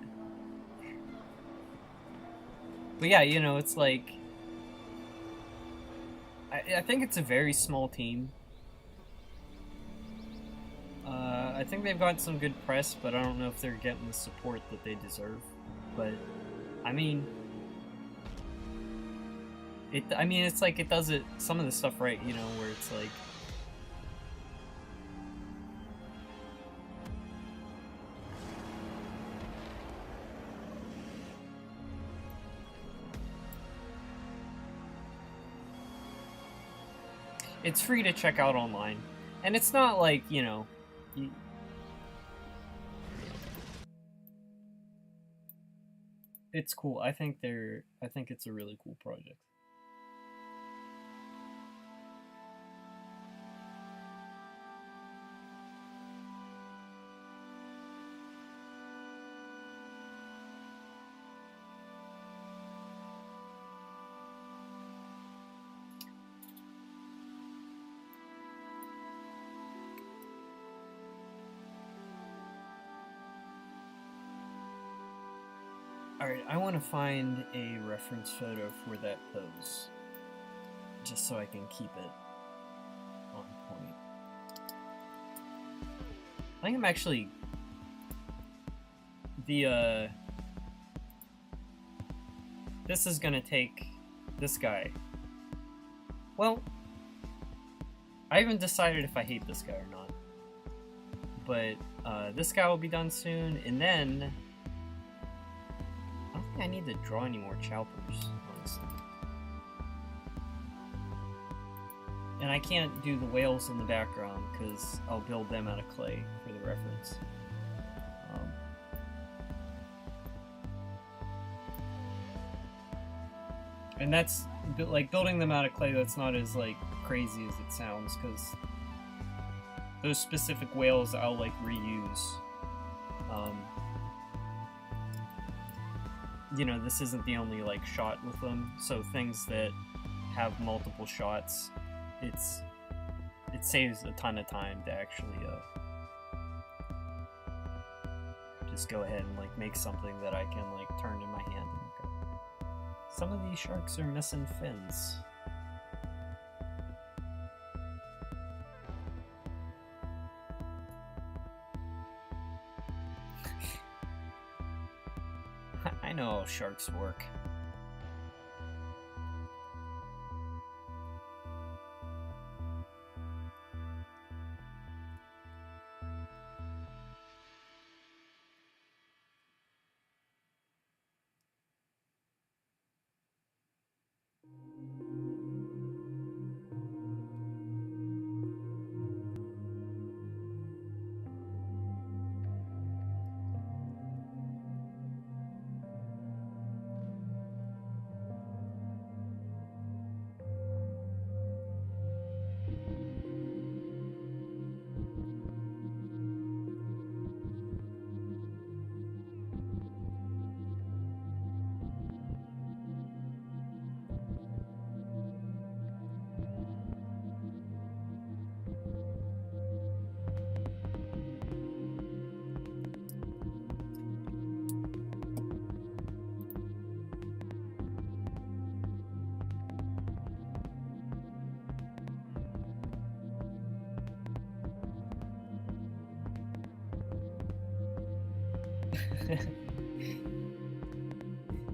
Speaker 1: But yeah, you know, it's like I think it's a very small team. I think they've got some good press, but I don't know if they're getting the support that they deserve. But I mean, I mean, it's like it does it, some of the stuff right, you know, where it's like... It's free to check out online. And it's not like, you know... It's cool. I think it's a really cool project. Alright, I want to find a reference photo for that pose. Just so I can keep it on point. I think I'm actually... This is gonna take this guy. Well, I haven't decided if I hate this guy or not. But, this guy will be done soon, and then... I don't think I need to draw any more choppers, honestly. And I can't do the whales in the background, because I'll build them out of clay for the reference. And that's, like, building them out of clay, that's not as, like, crazy as it sounds, because those specific whales I'll, like, reuse. You know, this isn't the only, like, shot with them, so things that have multiple shots, it saves a ton of time to actually, just go ahead and, like, make something that I can, like, turn in my hand and go. Some of these sharks are missing fins. I know how sharks work.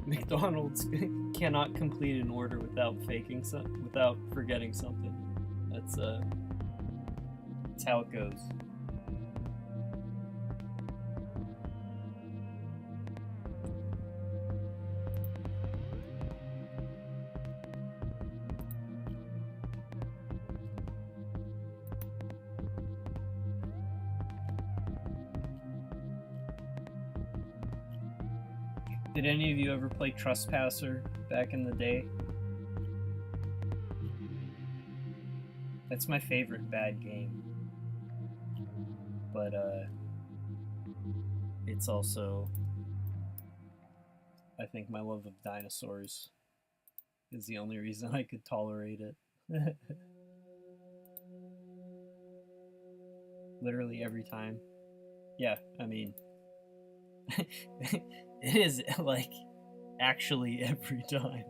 Speaker 1: McDonald's cannot complete an order without without forgetting something. That's how it goes. Did any of you ever play Trespasser back in the day? That's my favorite bad game. But, it's also, I think my love of dinosaurs is the only reason I could tolerate it. Literally every time. Yeah, I mean... It is, like, actually every time.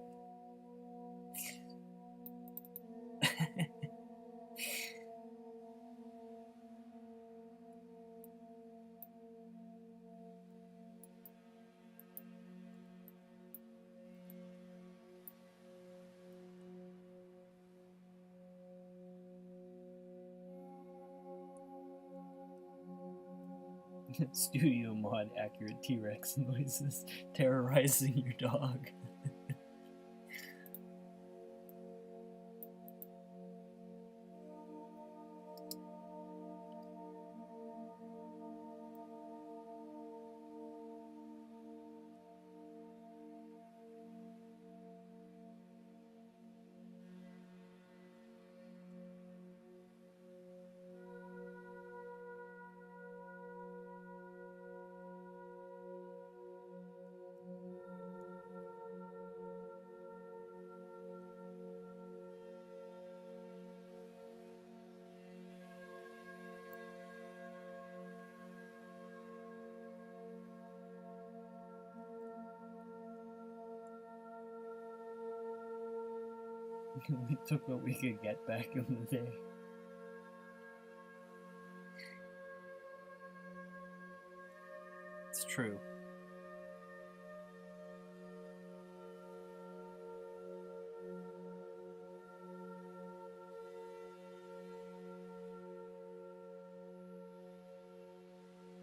Speaker 1: Studio mod accurate T-Rex noises terrorizing your dog. We took what we could get back in the day. It's true.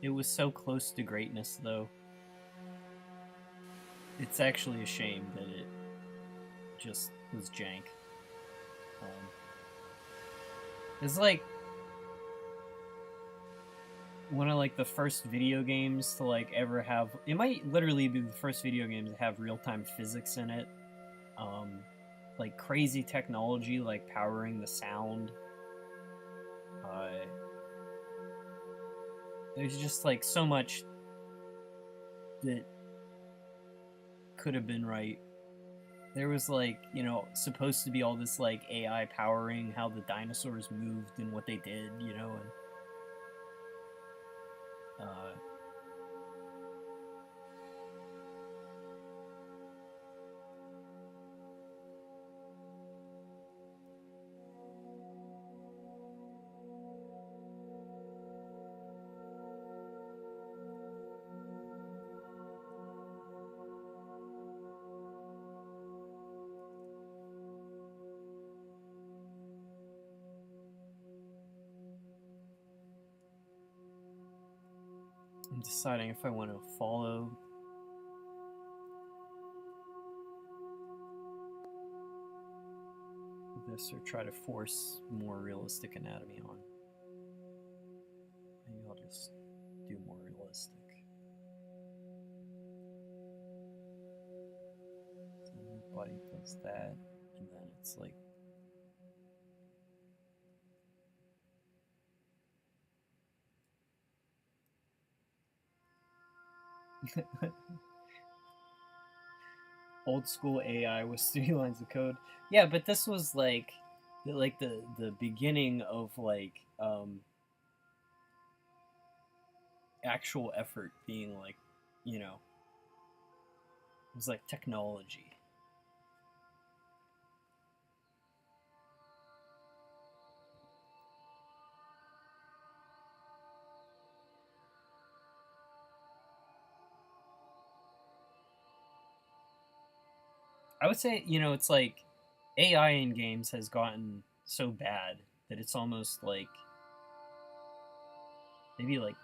Speaker 1: It was so close to greatness, though. It's actually a shame that it just was jank. It's like one of like the first video games to like ever have. It might literally be the first video game to have real-time physics in it. Like crazy technology, like powering the sound. There's just like so much that could have been right. There was like, you know, supposed to be all this like AI powering how the dinosaurs moved and what they did, you know, and I'm deciding if I want to follow this or try to force more realistic anatomy on. Maybe I'll just do more realistic. So the body does that, and then it's like old school AI with 3 lines of code. Yeah, but this was like the beginning of like actual effort being like, you know, it was like technology. I would say, you know, it's like AI in games has gotten so bad that it's almost like maybe like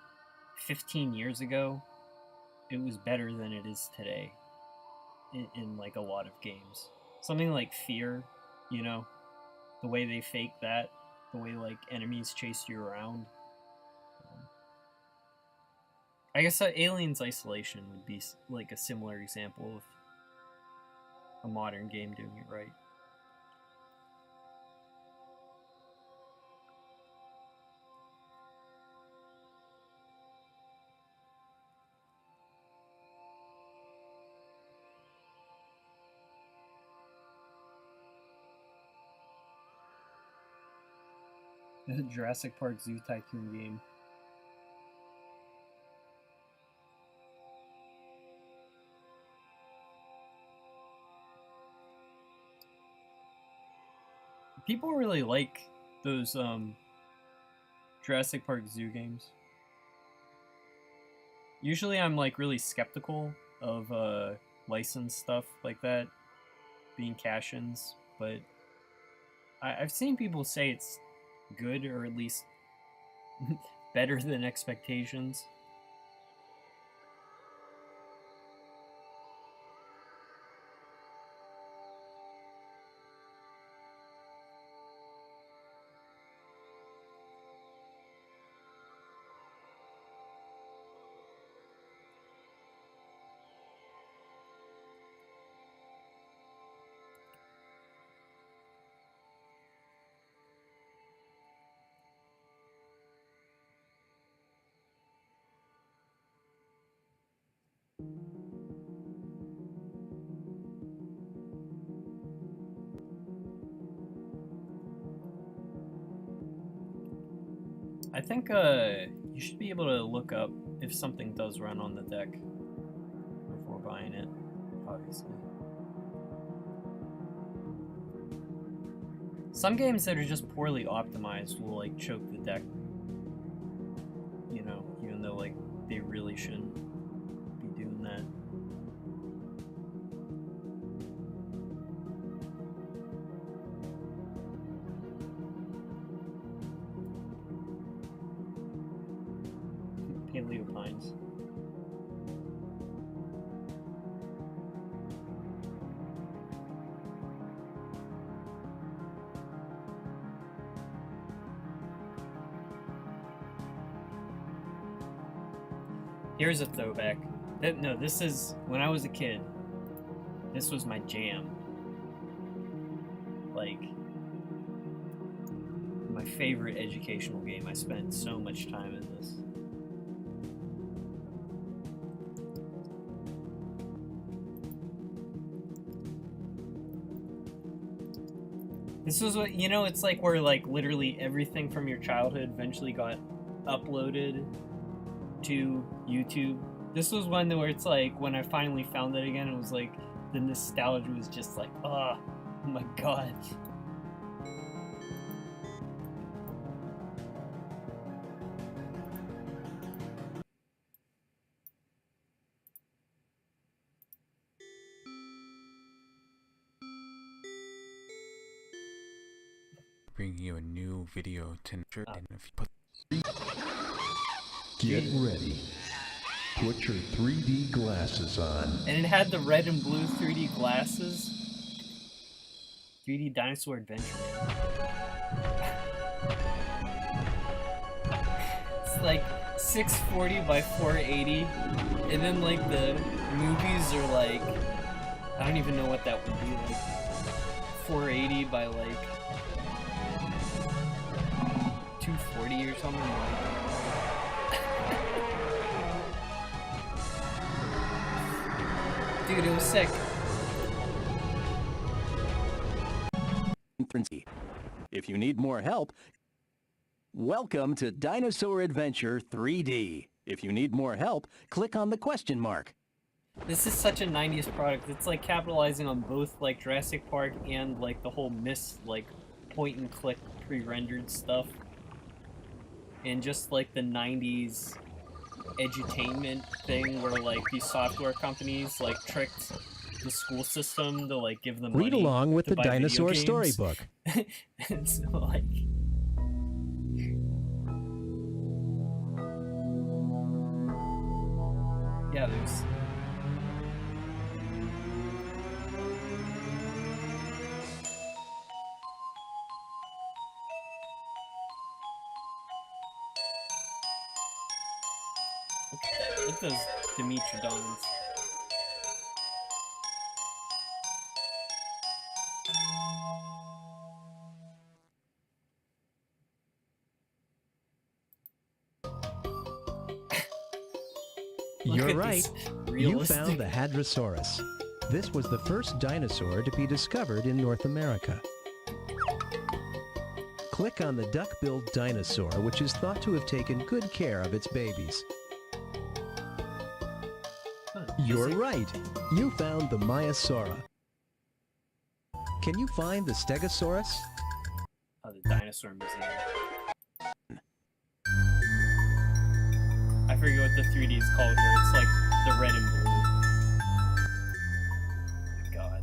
Speaker 1: 15 years ago, it was better than it is today in like a lot of games. Something like Fear, you know, the way they fake that, the way like enemies chase you around. I guess Aliens Isolation would be like a similar example of a modern game doing it right. The Jurassic Park Zoo Tycoon game. People really like those Jurassic Park Zoo games. Usually I'm like really skeptical of licensed stuff like that being cash-ins, but I've seen people say it's good or at least better than expectations. I think you should be able to look up if something does run on the deck before buying it, obviously. Some games that are just poorly optimized will like choke the deck, you know, even though like they really shouldn't be doing that. Paleo Pines. Here's a throwback. No, this is when I was a kid. This was my jam. Like, my favorite educational game. I spent so much time in this. This was what, you know, it's like where like literally everything from your childhood eventually got uploaded to YouTube. This was one where it's like when I finally found it again, it was like the nostalgia was just like, oh my god.
Speaker 8: Bringing you a new video to and if you put
Speaker 9: Get ready. Put your 3D glasses on.
Speaker 1: And it had the red and blue 3D glasses. 3D Dinosaur Adventure. It's like 640 by 480. And then like the movies are like, I don't even know what that would be, like 480 by like 240 or something like. Dude, it was sick.
Speaker 10: If you need more help, welcome to Dinosaur Adventure 3D. If you need more help, click on the question mark.
Speaker 1: This is such a 90s product. It's like capitalizing on both like Jurassic Park and like the whole like point and click pre-rendered stuff. And just like the 90s edutainment thing where like these software companies like tricked the school system to like give them
Speaker 11: read
Speaker 1: money
Speaker 11: along with
Speaker 1: to
Speaker 11: the
Speaker 1: buy
Speaker 11: dinosaur
Speaker 1: video games.
Speaker 11: storybook.
Speaker 1: And so like yeah, there's look at those Dimetrodons.
Speaker 11: You're right. You found the Hadrosaurus. This was the first dinosaur to be discovered in North America. Click on the duck-billed dinosaur, which is thought to have taken good care of its babies. You're right. You found the Maiasaura. Can you find the Stegosaurus?
Speaker 1: Oh, the dinosaur museum. I forget what the 3D is called, where it's like the red and blue. Oh my god.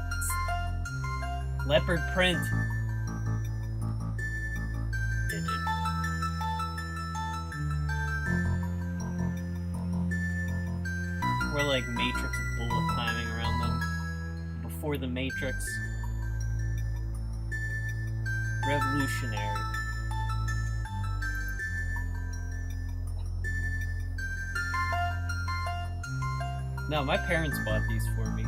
Speaker 1: It's leopard print. Or like Matrix bullet timing around them. Before the Matrix. Revolutionary. No, my parents bought these for me.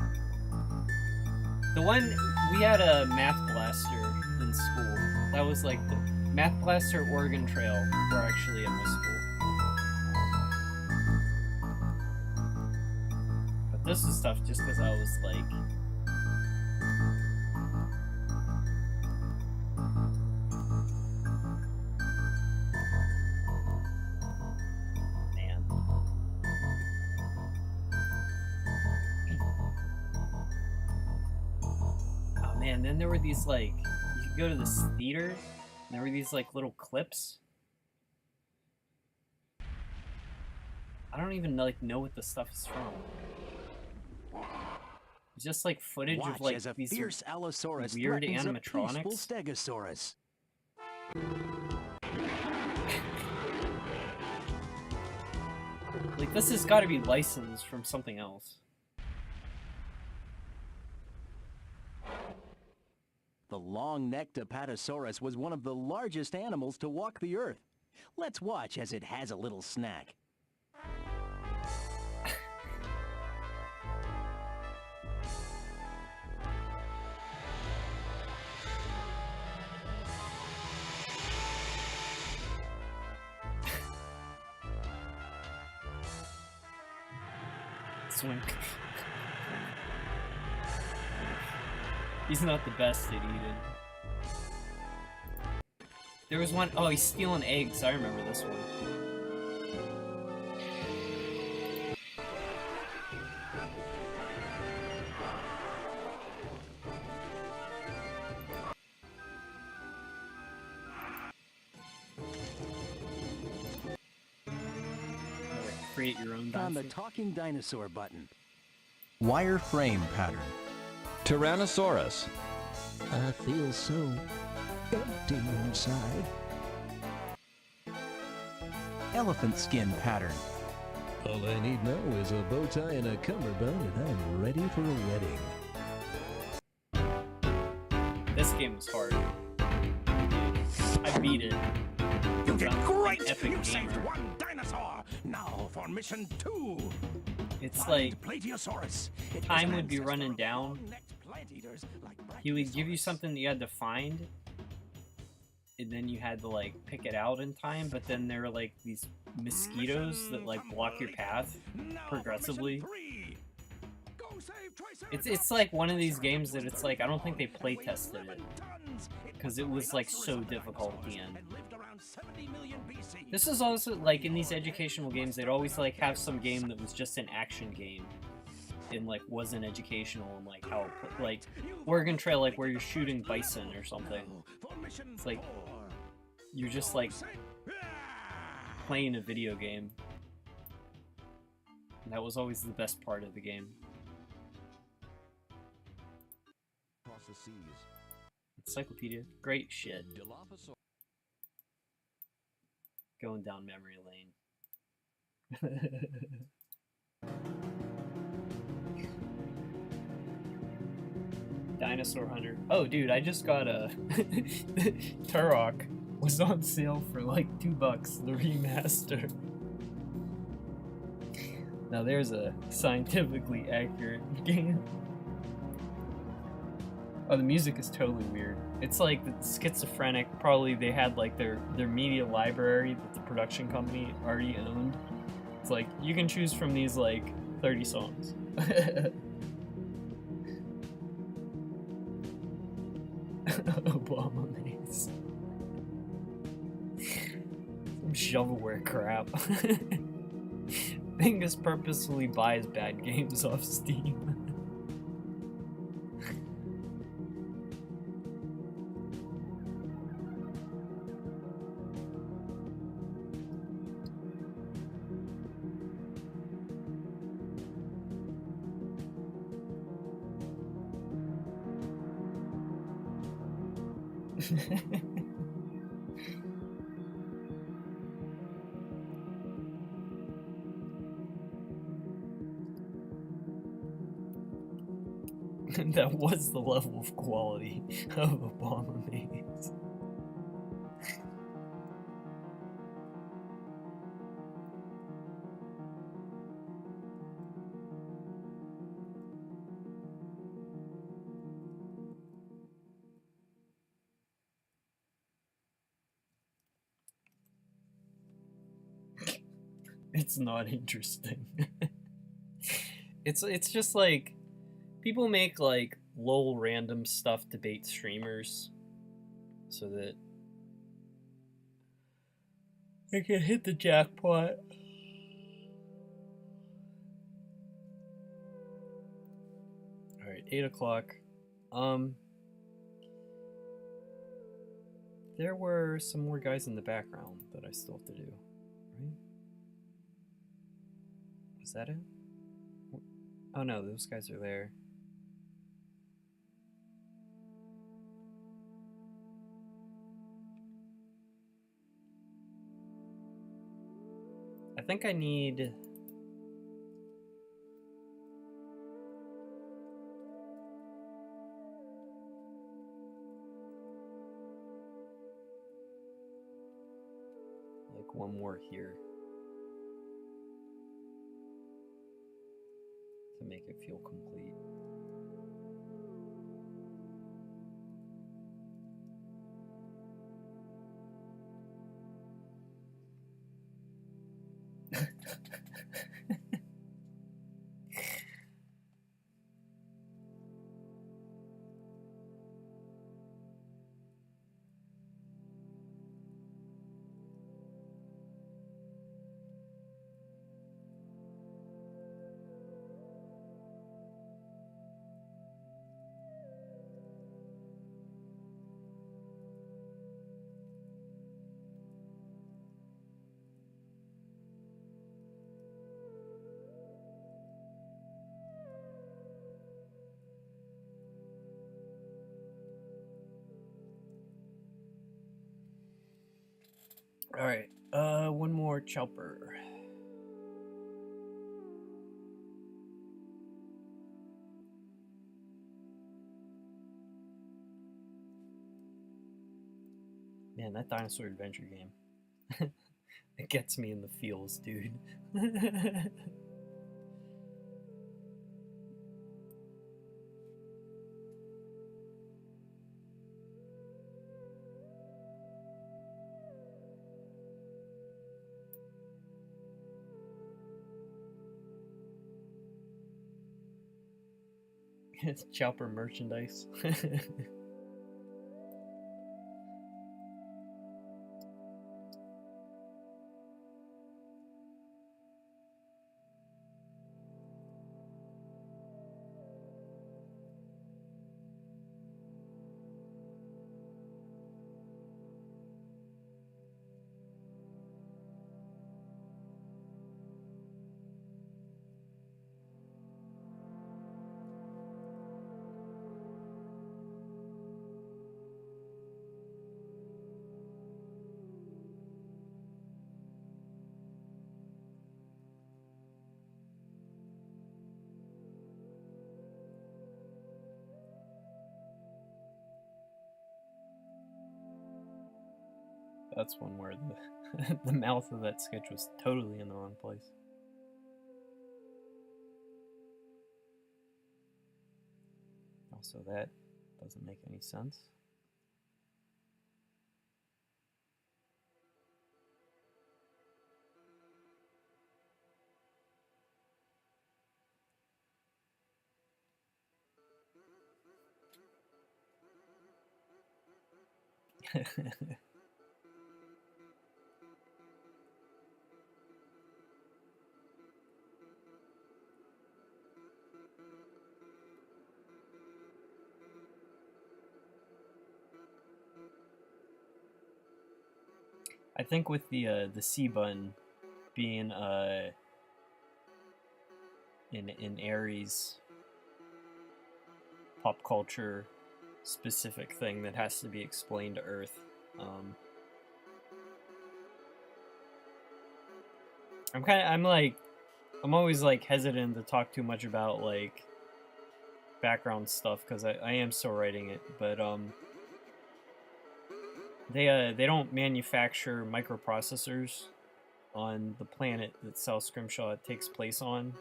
Speaker 1: The one, we had a Math Blaster in school. That was like the Math Blaster, Oregon Trail were actually at my school. But this is stuff just because I was like... And then there were these like, you could go to this theater, and there were these like little clips. I don't even like know what the stuff is from. It's just like footage
Speaker 10: Watch
Speaker 1: of like
Speaker 10: as a
Speaker 1: these
Speaker 10: fierce Allosaurus
Speaker 1: weird
Speaker 10: threatens a
Speaker 1: animatronics.
Speaker 10: peaceful Stegosaurus.
Speaker 1: Like this has got to be licensed from something else.
Speaker 10: The long-necked Apatosaurus was one of the largest animals to walk the earth. Let's watch as it has a little snack.
Speaker 1: Swink. He's not the best at eating. There was one, oh, he's stealing eggs. I remember this one. Create your own
Speaker 10: On the
Speaker 1: dinosaur.
Speaker 10: talking dinosaur button.
Speaker 11: Wireframe pattern.
Speaker 12: Tyrannosaurus.
Speaker 11: I feel so empty inside.
Speaker 5: Elephant skin pattern.
Speaker 11: All I need now is a bow tie and a cummerbund, and I'm ready for a wedding.
Speaker 1: This game was hard. I beat it.
Speaker 10: You did great!
Speaker 1: Epic
Speaker 10: You saved
Speaker 1: gamer.
Speaker 10: one dinosaur! Now for mission 2!
Speaker 1: It's like
Speaker 10: Plateosaurus. It
Speaker 1: time
Speaker 10: was
Speaker 1: would be
Speaker 10: ancestor
Speaker 1: running
Speaker 10: of
Speaker 1: down.
Speaker 10: long-necked plant eaters like
Speaker 1: He would give you something that you had to find, and then you had to like pick it out in time, but then there were like these mosquitoes that like block your path progressively. It's like one of these games that it's like I don't think they play tested it because it was like so difficult at the end. This is also like in these educational games they'd always like have some game that was just an action game and like wasn't educational and like how like Oregon Trail, like where you're shooting bison or something. It's like you're just like playing a video game. And that was always the best part of the game.
Speaker 9: Across the seas.
Speaker 1: Encyclopedia, great shit. Going down memory lane. Dinosaur Hunter. Oh, dude, I just got a Turok was on sale for like $2, the remaster. Now there's a scientifically accurate game. Oh, the music is totally weird. It's like the schizophrenic. Probably they had like their media library that the production company already owned. It's like you can choose from these like 30 songs. Obama maze. Some shovelware crap. Bingus purposefully buys bad games off Steam. That was the level of quality of Obama maze. It's not interesting. It's just like people make like lol random stuff to bait streamers so that they can hit the jackpot. Alright, 8 o'clock. There were some more guys in the background that I still have to do, right? Was that it? Oh no, those guys are there. I think I need... like one more here to make it feel complete. Alright, one more chopper. Man, that Dinosaur Adventure game. It gets me in the feels, dude. It's chopper merchandise. That's one where the the mouth of that sketch was totally in the wrong place. Also, that doesn't make any sense. I think with the C button being in Aries pop culture specific thing that has to be explained to Earth. I'm always like hesitant to talk too much about like background stuff because I am still writing it, but they don't manufacture microprocessors on the planet that South Scrimshaw takes place on,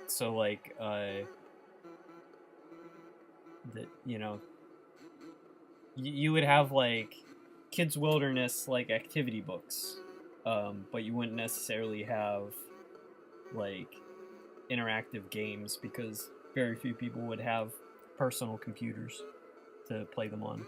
Speaker 1: so like that, you know, you would have like Kids Wilderness like activity books, but you wouldn't necessarily have like interactive games because very few people would have personal computers to play them on.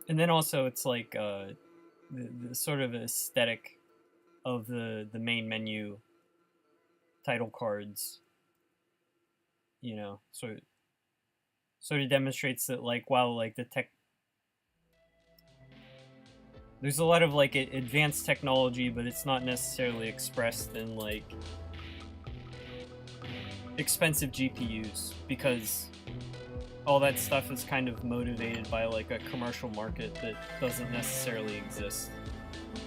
Speaker 1: And then also it's like the sort of aesthetic of the main menu title cards, you know, sort of demonstrates that, like, while like there's a lot of like advanced technology, but it's not necessarily expressed in like expensive GPUs, because all that stuff is kind of motivated by like a commercial market that doesn't necessarily exist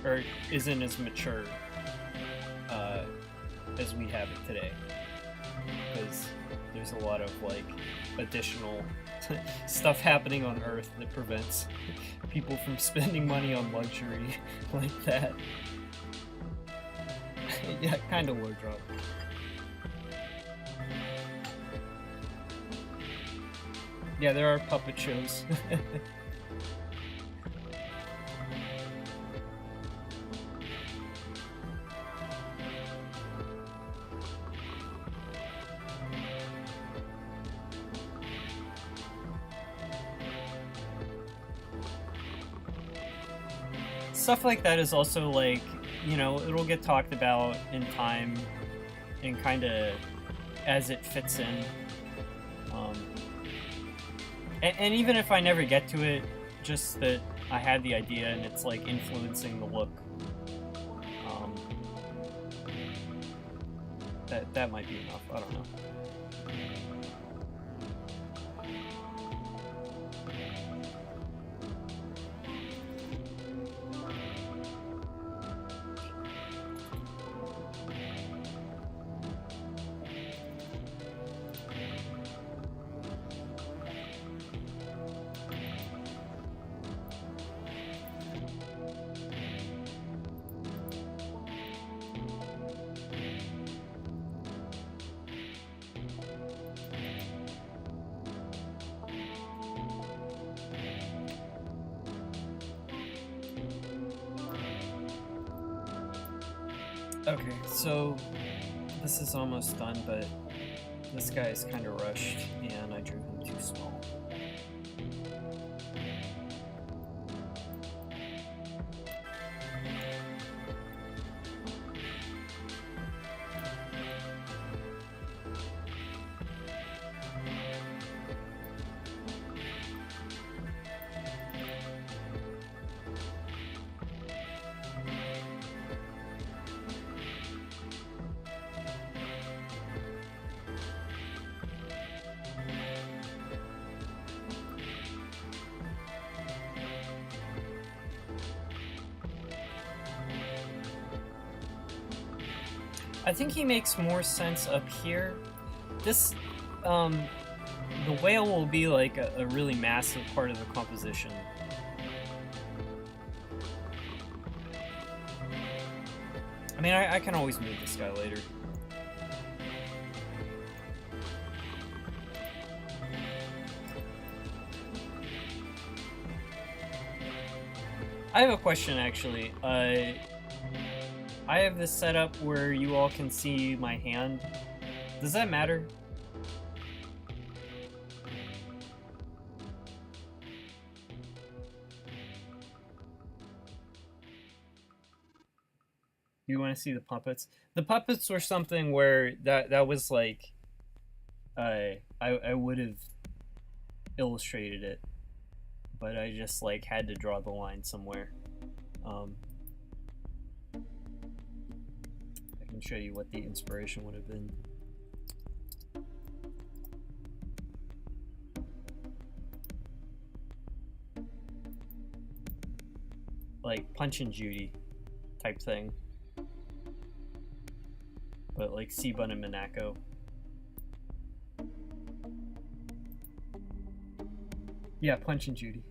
Speaker 1: or isn't as mature as we have it today, because there's a lot of like additional stuff happening on Earth that prevents people from spending money on luxury like that. Yeah, kind of low drop. Yeah, there are puppet shows. Stuff like that is also like, you know, it'll get talked about in time and kind of as it fits in. And even if I never get to it, just that I had the idea and it's like influencing the look. That might be enough. I don't know. Okay, so this is almost done, but this guy is kind of rushed, and I drew him too small. I think he makes more sense up here. This, the whale will be like a really massive part of the composition. I mean, I can always move this guy later. I have a question, actually. I have this set up where you all can see my hand. Does that matter? You want to see the puppets? The puppets were something where that was like, I would have illustrated it, but I just like had to draw the line somewhere. I can show you what the inspiration would have been. Like Punch and Judy type thing, but like Seabun and Minako. Yeah, Punch and Judy.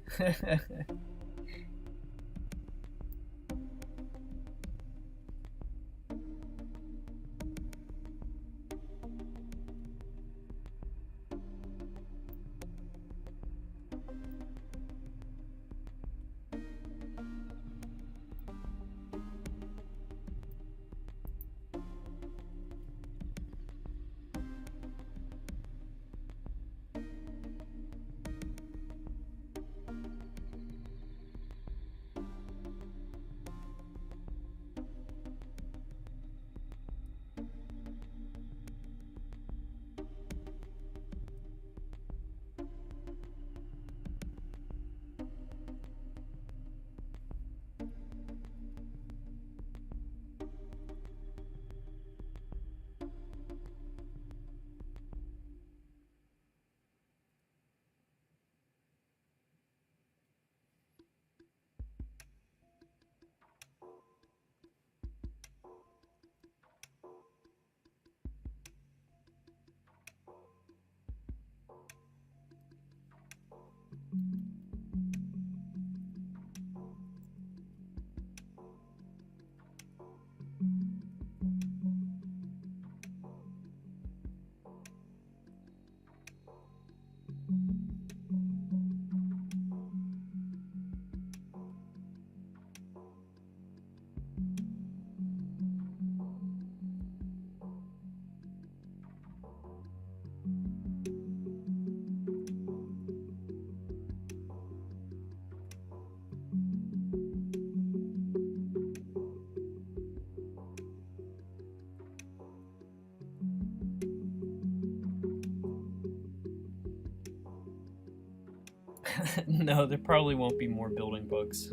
Speaker 1: No, there probably won't be more building bugs.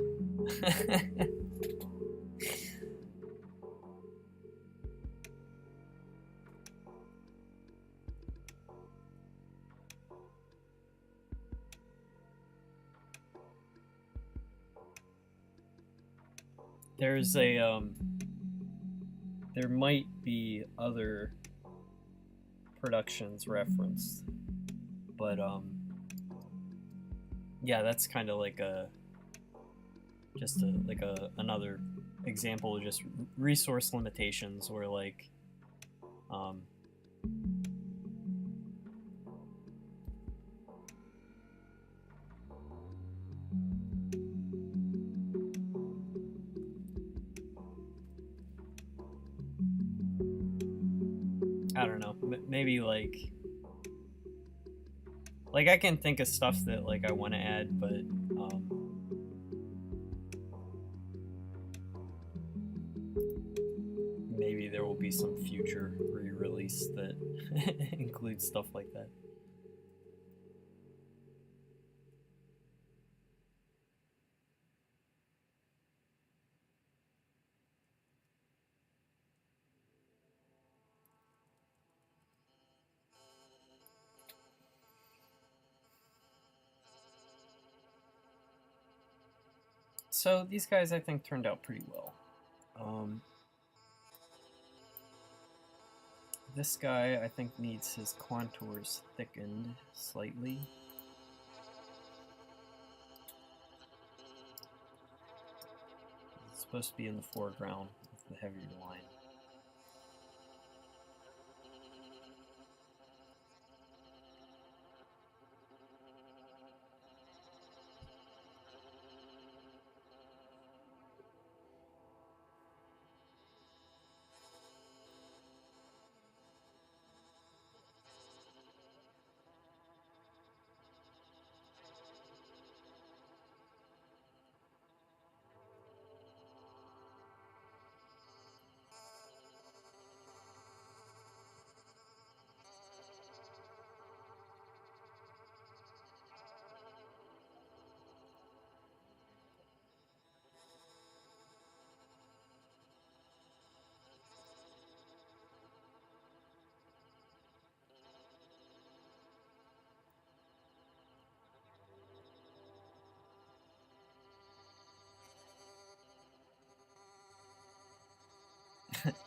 Speaker 1: There's a, there might be other productions referenced, but, yeah, that's kind of like another example of just resource limitations, where, like, I don't know, maybe, like, I can think of stuff that, like, I want to add, but, maybe there will be some future re-release that includes stuff like that. So these guys, I think, turned out pretty well. This guy, I think, needs his contours thickened slightly. It's supposed to be in the foreground with the heavier line.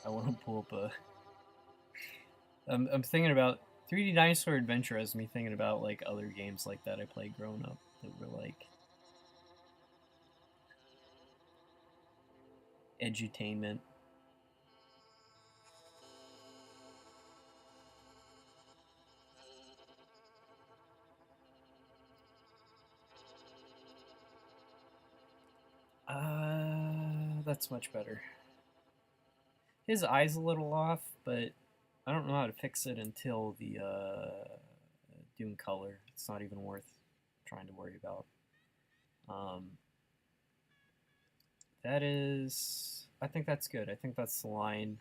Speaker 1: I want to pull up a... I'm thinking about... 3D Dinosaur Adventure has me thinking about, like, other games like that I played growing up that were, like... edutainment. That's much better. His eye's a little off, but I don't know how to fix it until the Dune color. It's not even worth trying to worry about. That is... I think that's good. I think that's the line.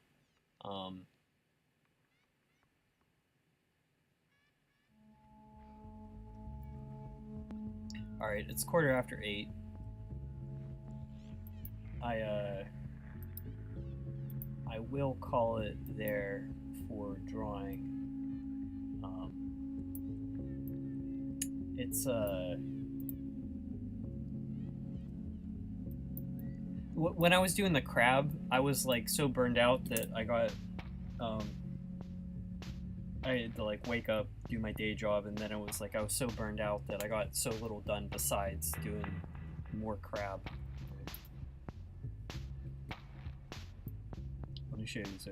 Speaker 1: Alright, it's 8:15. I will call it there for drawing. It's when I was doing the crab, I was like so burned out that I got I had to like wake up, do my day job, and then it was like I was so burned out that I got so little done besides doing more crab. Let me show you this.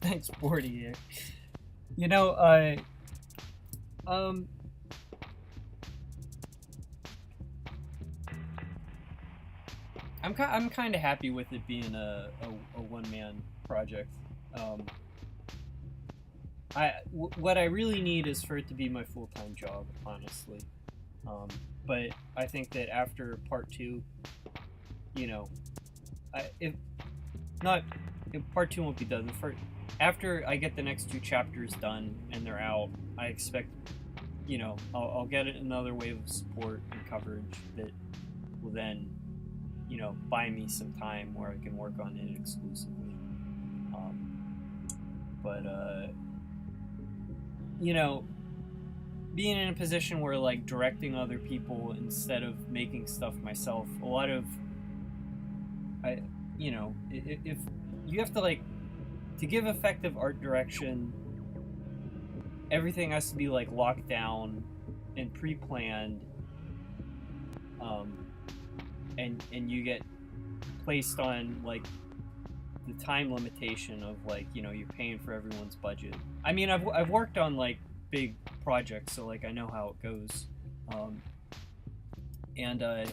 Speaker 1: Thanks, Bordy here. You know, I'm kind of happy with it being a one-man project. What I really need is for it to be my full-time job, honestly. But I think that after part 2, you know, if part 2 won't be done. After I get the next 2 chapters done and they're out, I expect, you know, I'll get another wave of support and coverage that will then, you know, buy me some time where I can work on it exclusively. You know, being in a position where, like, directing other people instead of making stuff myself, a lot of, you know, if you have to, like, to give effective art direction, everything has to be, like, locked down and pre-planned, and you get placed on, like, the time limitation of, like, you know, you're paying for everyone's budget. I mean, I've worked on, like, big projects, so, like, I know how it goes. And a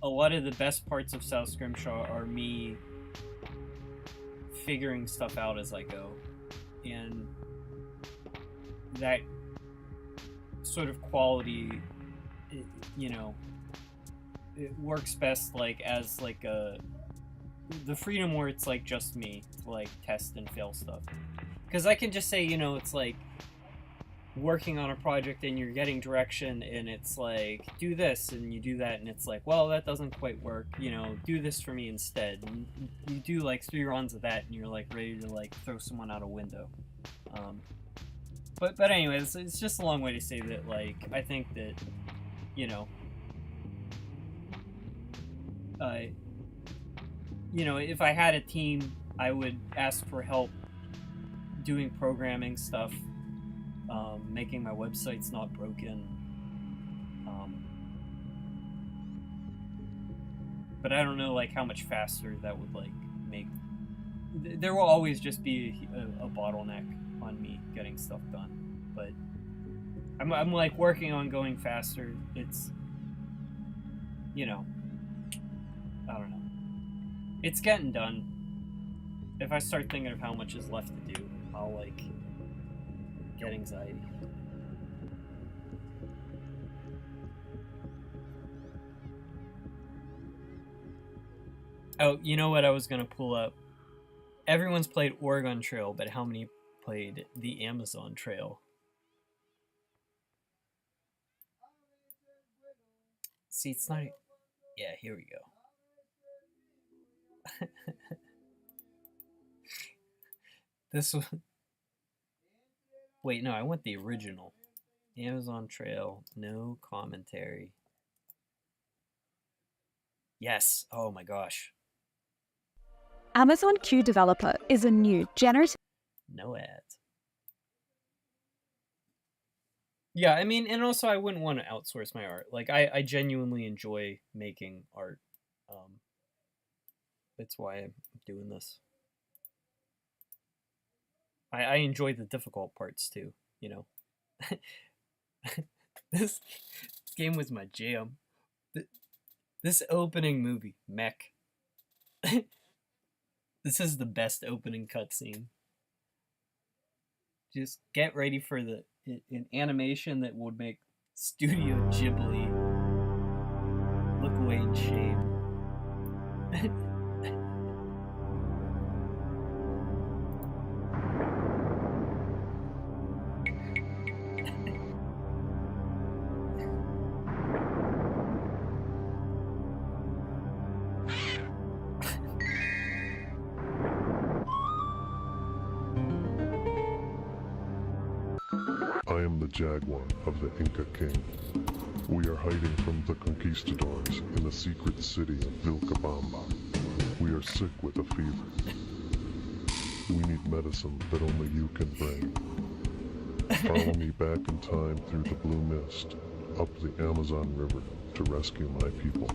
Speaker 1: lot of the best parts of South Scrimshaw are me figuring stuff out as I go. And that sort of quality, you know, it works best, like, as, like, the freedom where it's, like, just me to, like, test and fail stuff. Because I can just say, you know, it's like working on a project and you're getting direction and it's like, do this, and you do that and it's like, well, that doesn't quite work, you know, do this for me instead. And you do, like, 3 runs of that and you're, like, ready to, like, throw someone out a window. But anyways, it's just a long way to say that, like, I think that, you know, you know, if I had a team, I would ask for help doing programming stuff, making my websites not broken. But I don't know, like, how much faster that would, like, make. There will always just be a bottleneck on me getting stuff done. But I'm like working on going faster. It's, you know, I don't know. It's getting done. If I start thinking of how much is left to do, I'll, like, get anxiety. Oh, you know what I was gonna pull up? Everyone's played Oregon Trail, but how many played the Amazon Trail? See, it's not... Yeah, here we go. This one... Wait, no, I want the original. Amazon Trail, no commentary. Yes, oh my gosh.
Speaker 13: Amazon Q Developer is a new generative...
Speaker 1: No ads. Yeah, I mean, and also I wouldn't want to outsource my art. Like, I genuinely enjoy making art. That's why I'm doing this. I enjoy the difficult parts too, you know. This game was my jam. This opening movie, Mech. This is the best opening cutscene. Just get ready for an animation that would make Studio Ghibli look away in shame.
Speaker 9: I am the Jaguar of the Inca King. We are hiding from the conquistadors in the secret city of Vilcabamba. We are sick with a fever. We need medicine that only you can bring. Follow me back in time through the blue mist, up the Amazon River to rescue my people.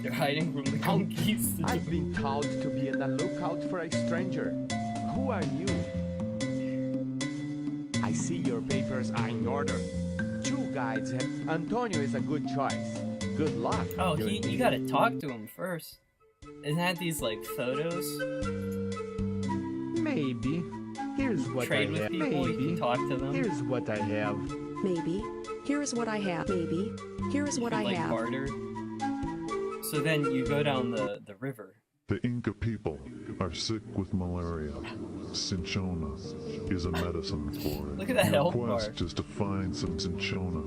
Speaker 1: They're hiding from the conquistadors.
Speaker 14: I've been called to be on the lookout for a stranger. Who are you? I see your papers are in order. 2 guides have... Antonio is a good choice. Good luck.
Speaker 1: Oh, you gotta talk to him first. Isn't that these, like, photos?
Speaker 14: Maybe. Here's what
Speaker 1: trade
Speaker 14: I
Speaker 1: with
Speaker 14: have.
Speaker 1: people. You can talk to them.
Speaker 14: Here's what I have.
Speaker 3: Maybe. Here is what I have. Maybe. Here is what I
Speaker 1: like
Speaker 3: have.
Speaker 1: Barter. So then you go down the river.
Speaker 9: The Inca people are sick with malaria. Cinchona is a medicine for it.
Speaker 1: Look at that
Speaker 9: Your
Speaker 1: health
Speaker 9: quest
Speaker 1: bar.
Speaker 9: is to find some cinchona.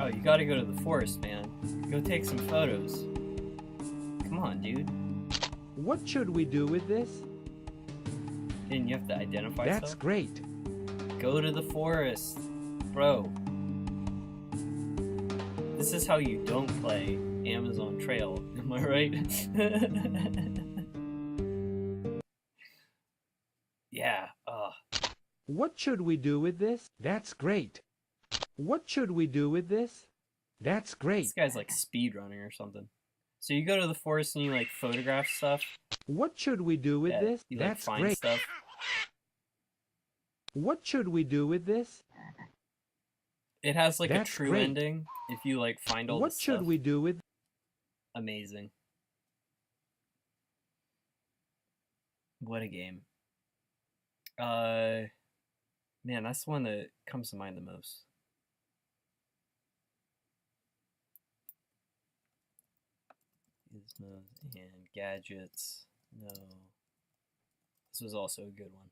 Speaker 1: Oh, you gotta go to the forest, man. Go take some photos. Come on, dude.
Speaker 14: What should we do with this?
Speaker 1: Didn't you have to identify
Speaker 14: That's
Speaker 1: stuff?
Speaker 14: great.
Speaker 1: Go to the forest. Bro. This is how you don't play Amazon Trail. Am I right? Yeah.
Speaker 14: What should we do with this? That's great. What should we do with this? That's great.
Speaker 1: This guy's like speedrunning or something. So you go to the forest and you like photograph stuff.
Speaker 14: What should we do with this?
Speaker 1: You like
Speaker 14: That's
Speaker 1: find
Speaker 14: great.
Speaker 1: stuff.
Speaker 14: What should we do with this?
Speaker 1: It has like
Speaker 14: That's
Speaker 1: a true
Speaker 14: great.
Speaker 1: ending if you like find all
Speaker 14: What
Speaker 1: the
Speaker 14: should
Speaker 1: stuff.
Speaker 14: we do with?
Speaker 1: Amazing. What a game. Man, that's the one that comes to mind the most. Gizmos and gadgets. No. This was also a good one.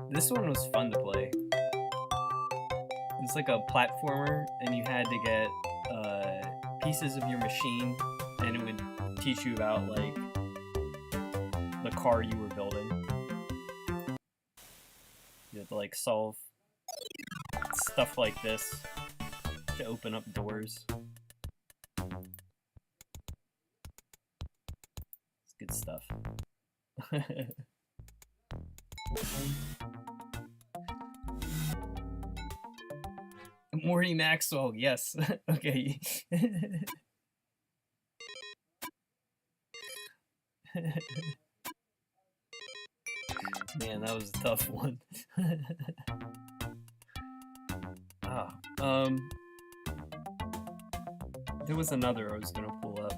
Speaker 1: This one was fun to play. It's like a platformer, and you had to get pieces of your machine, and it would teach you about like the car you were building. You had to like solve stuff like this to open up doors. It's good stuff. Morty Maxwell, yes. Okay. Man, that was a tough one. There was another I was gonna pull up.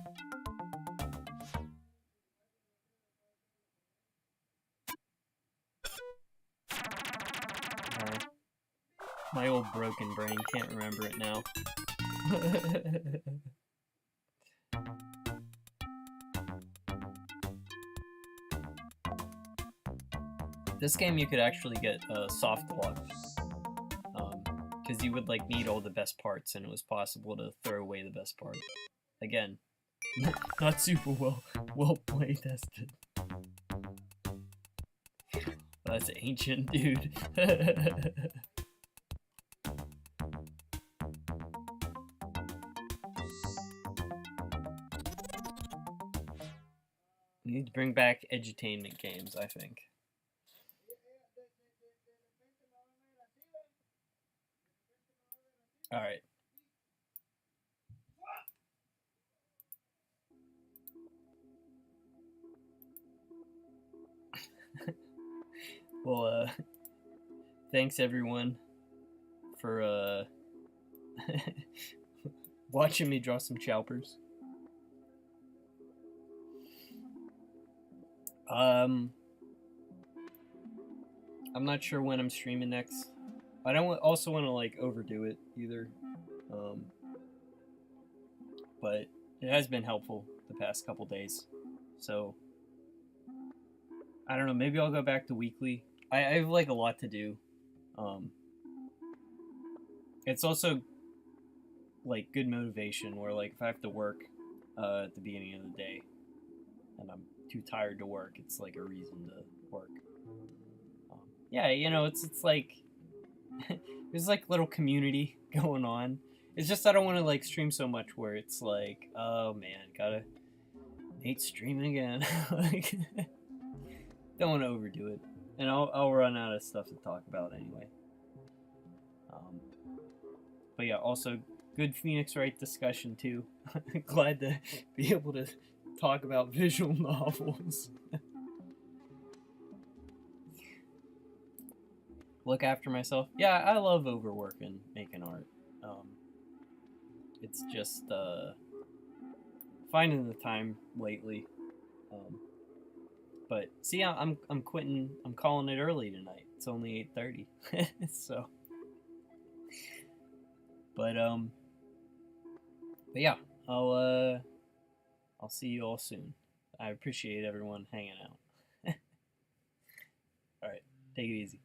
Speaker 1: My old broken brain can't remember it now. This game you could actually get soft lock, because you would like need all the best parts, and it was possible to throw away the best part. Again, not super well play tested. That's ancient, dude. We need to bring back edutainment games, I think. Alright. Well, thanks everyone for watching me draw some choppers. I'm not sure when I'm streaming next. I don't also want to like overdo it either. But it has been helpful the past couple days. So I don't know, maybe I'll go back to weekly. I have like a lot to do. It's also like good motivation where like if I have to work at the beginning of the day and I'm too tired to work, it's like a reason to work. Yeah, you know, it's like there's like little community going on. It's just I don't want to like stream so much where it's like, oh man, hate streaming again. Like, don't want to overdo it, and I'll run out of stuff to talk about anyway. But yeah, also good Phoenix Wright discussion too. Glad to be able to talk about visual novels. Look after myself. Yeah, I love overworking making art. It's just finding the time lately. But see, I'm quitting. I'm calling it early tonight. It's only 8:30. So, but yeah, I'll see you all soon. I appreciate everyone hanging out. All right, take it easy.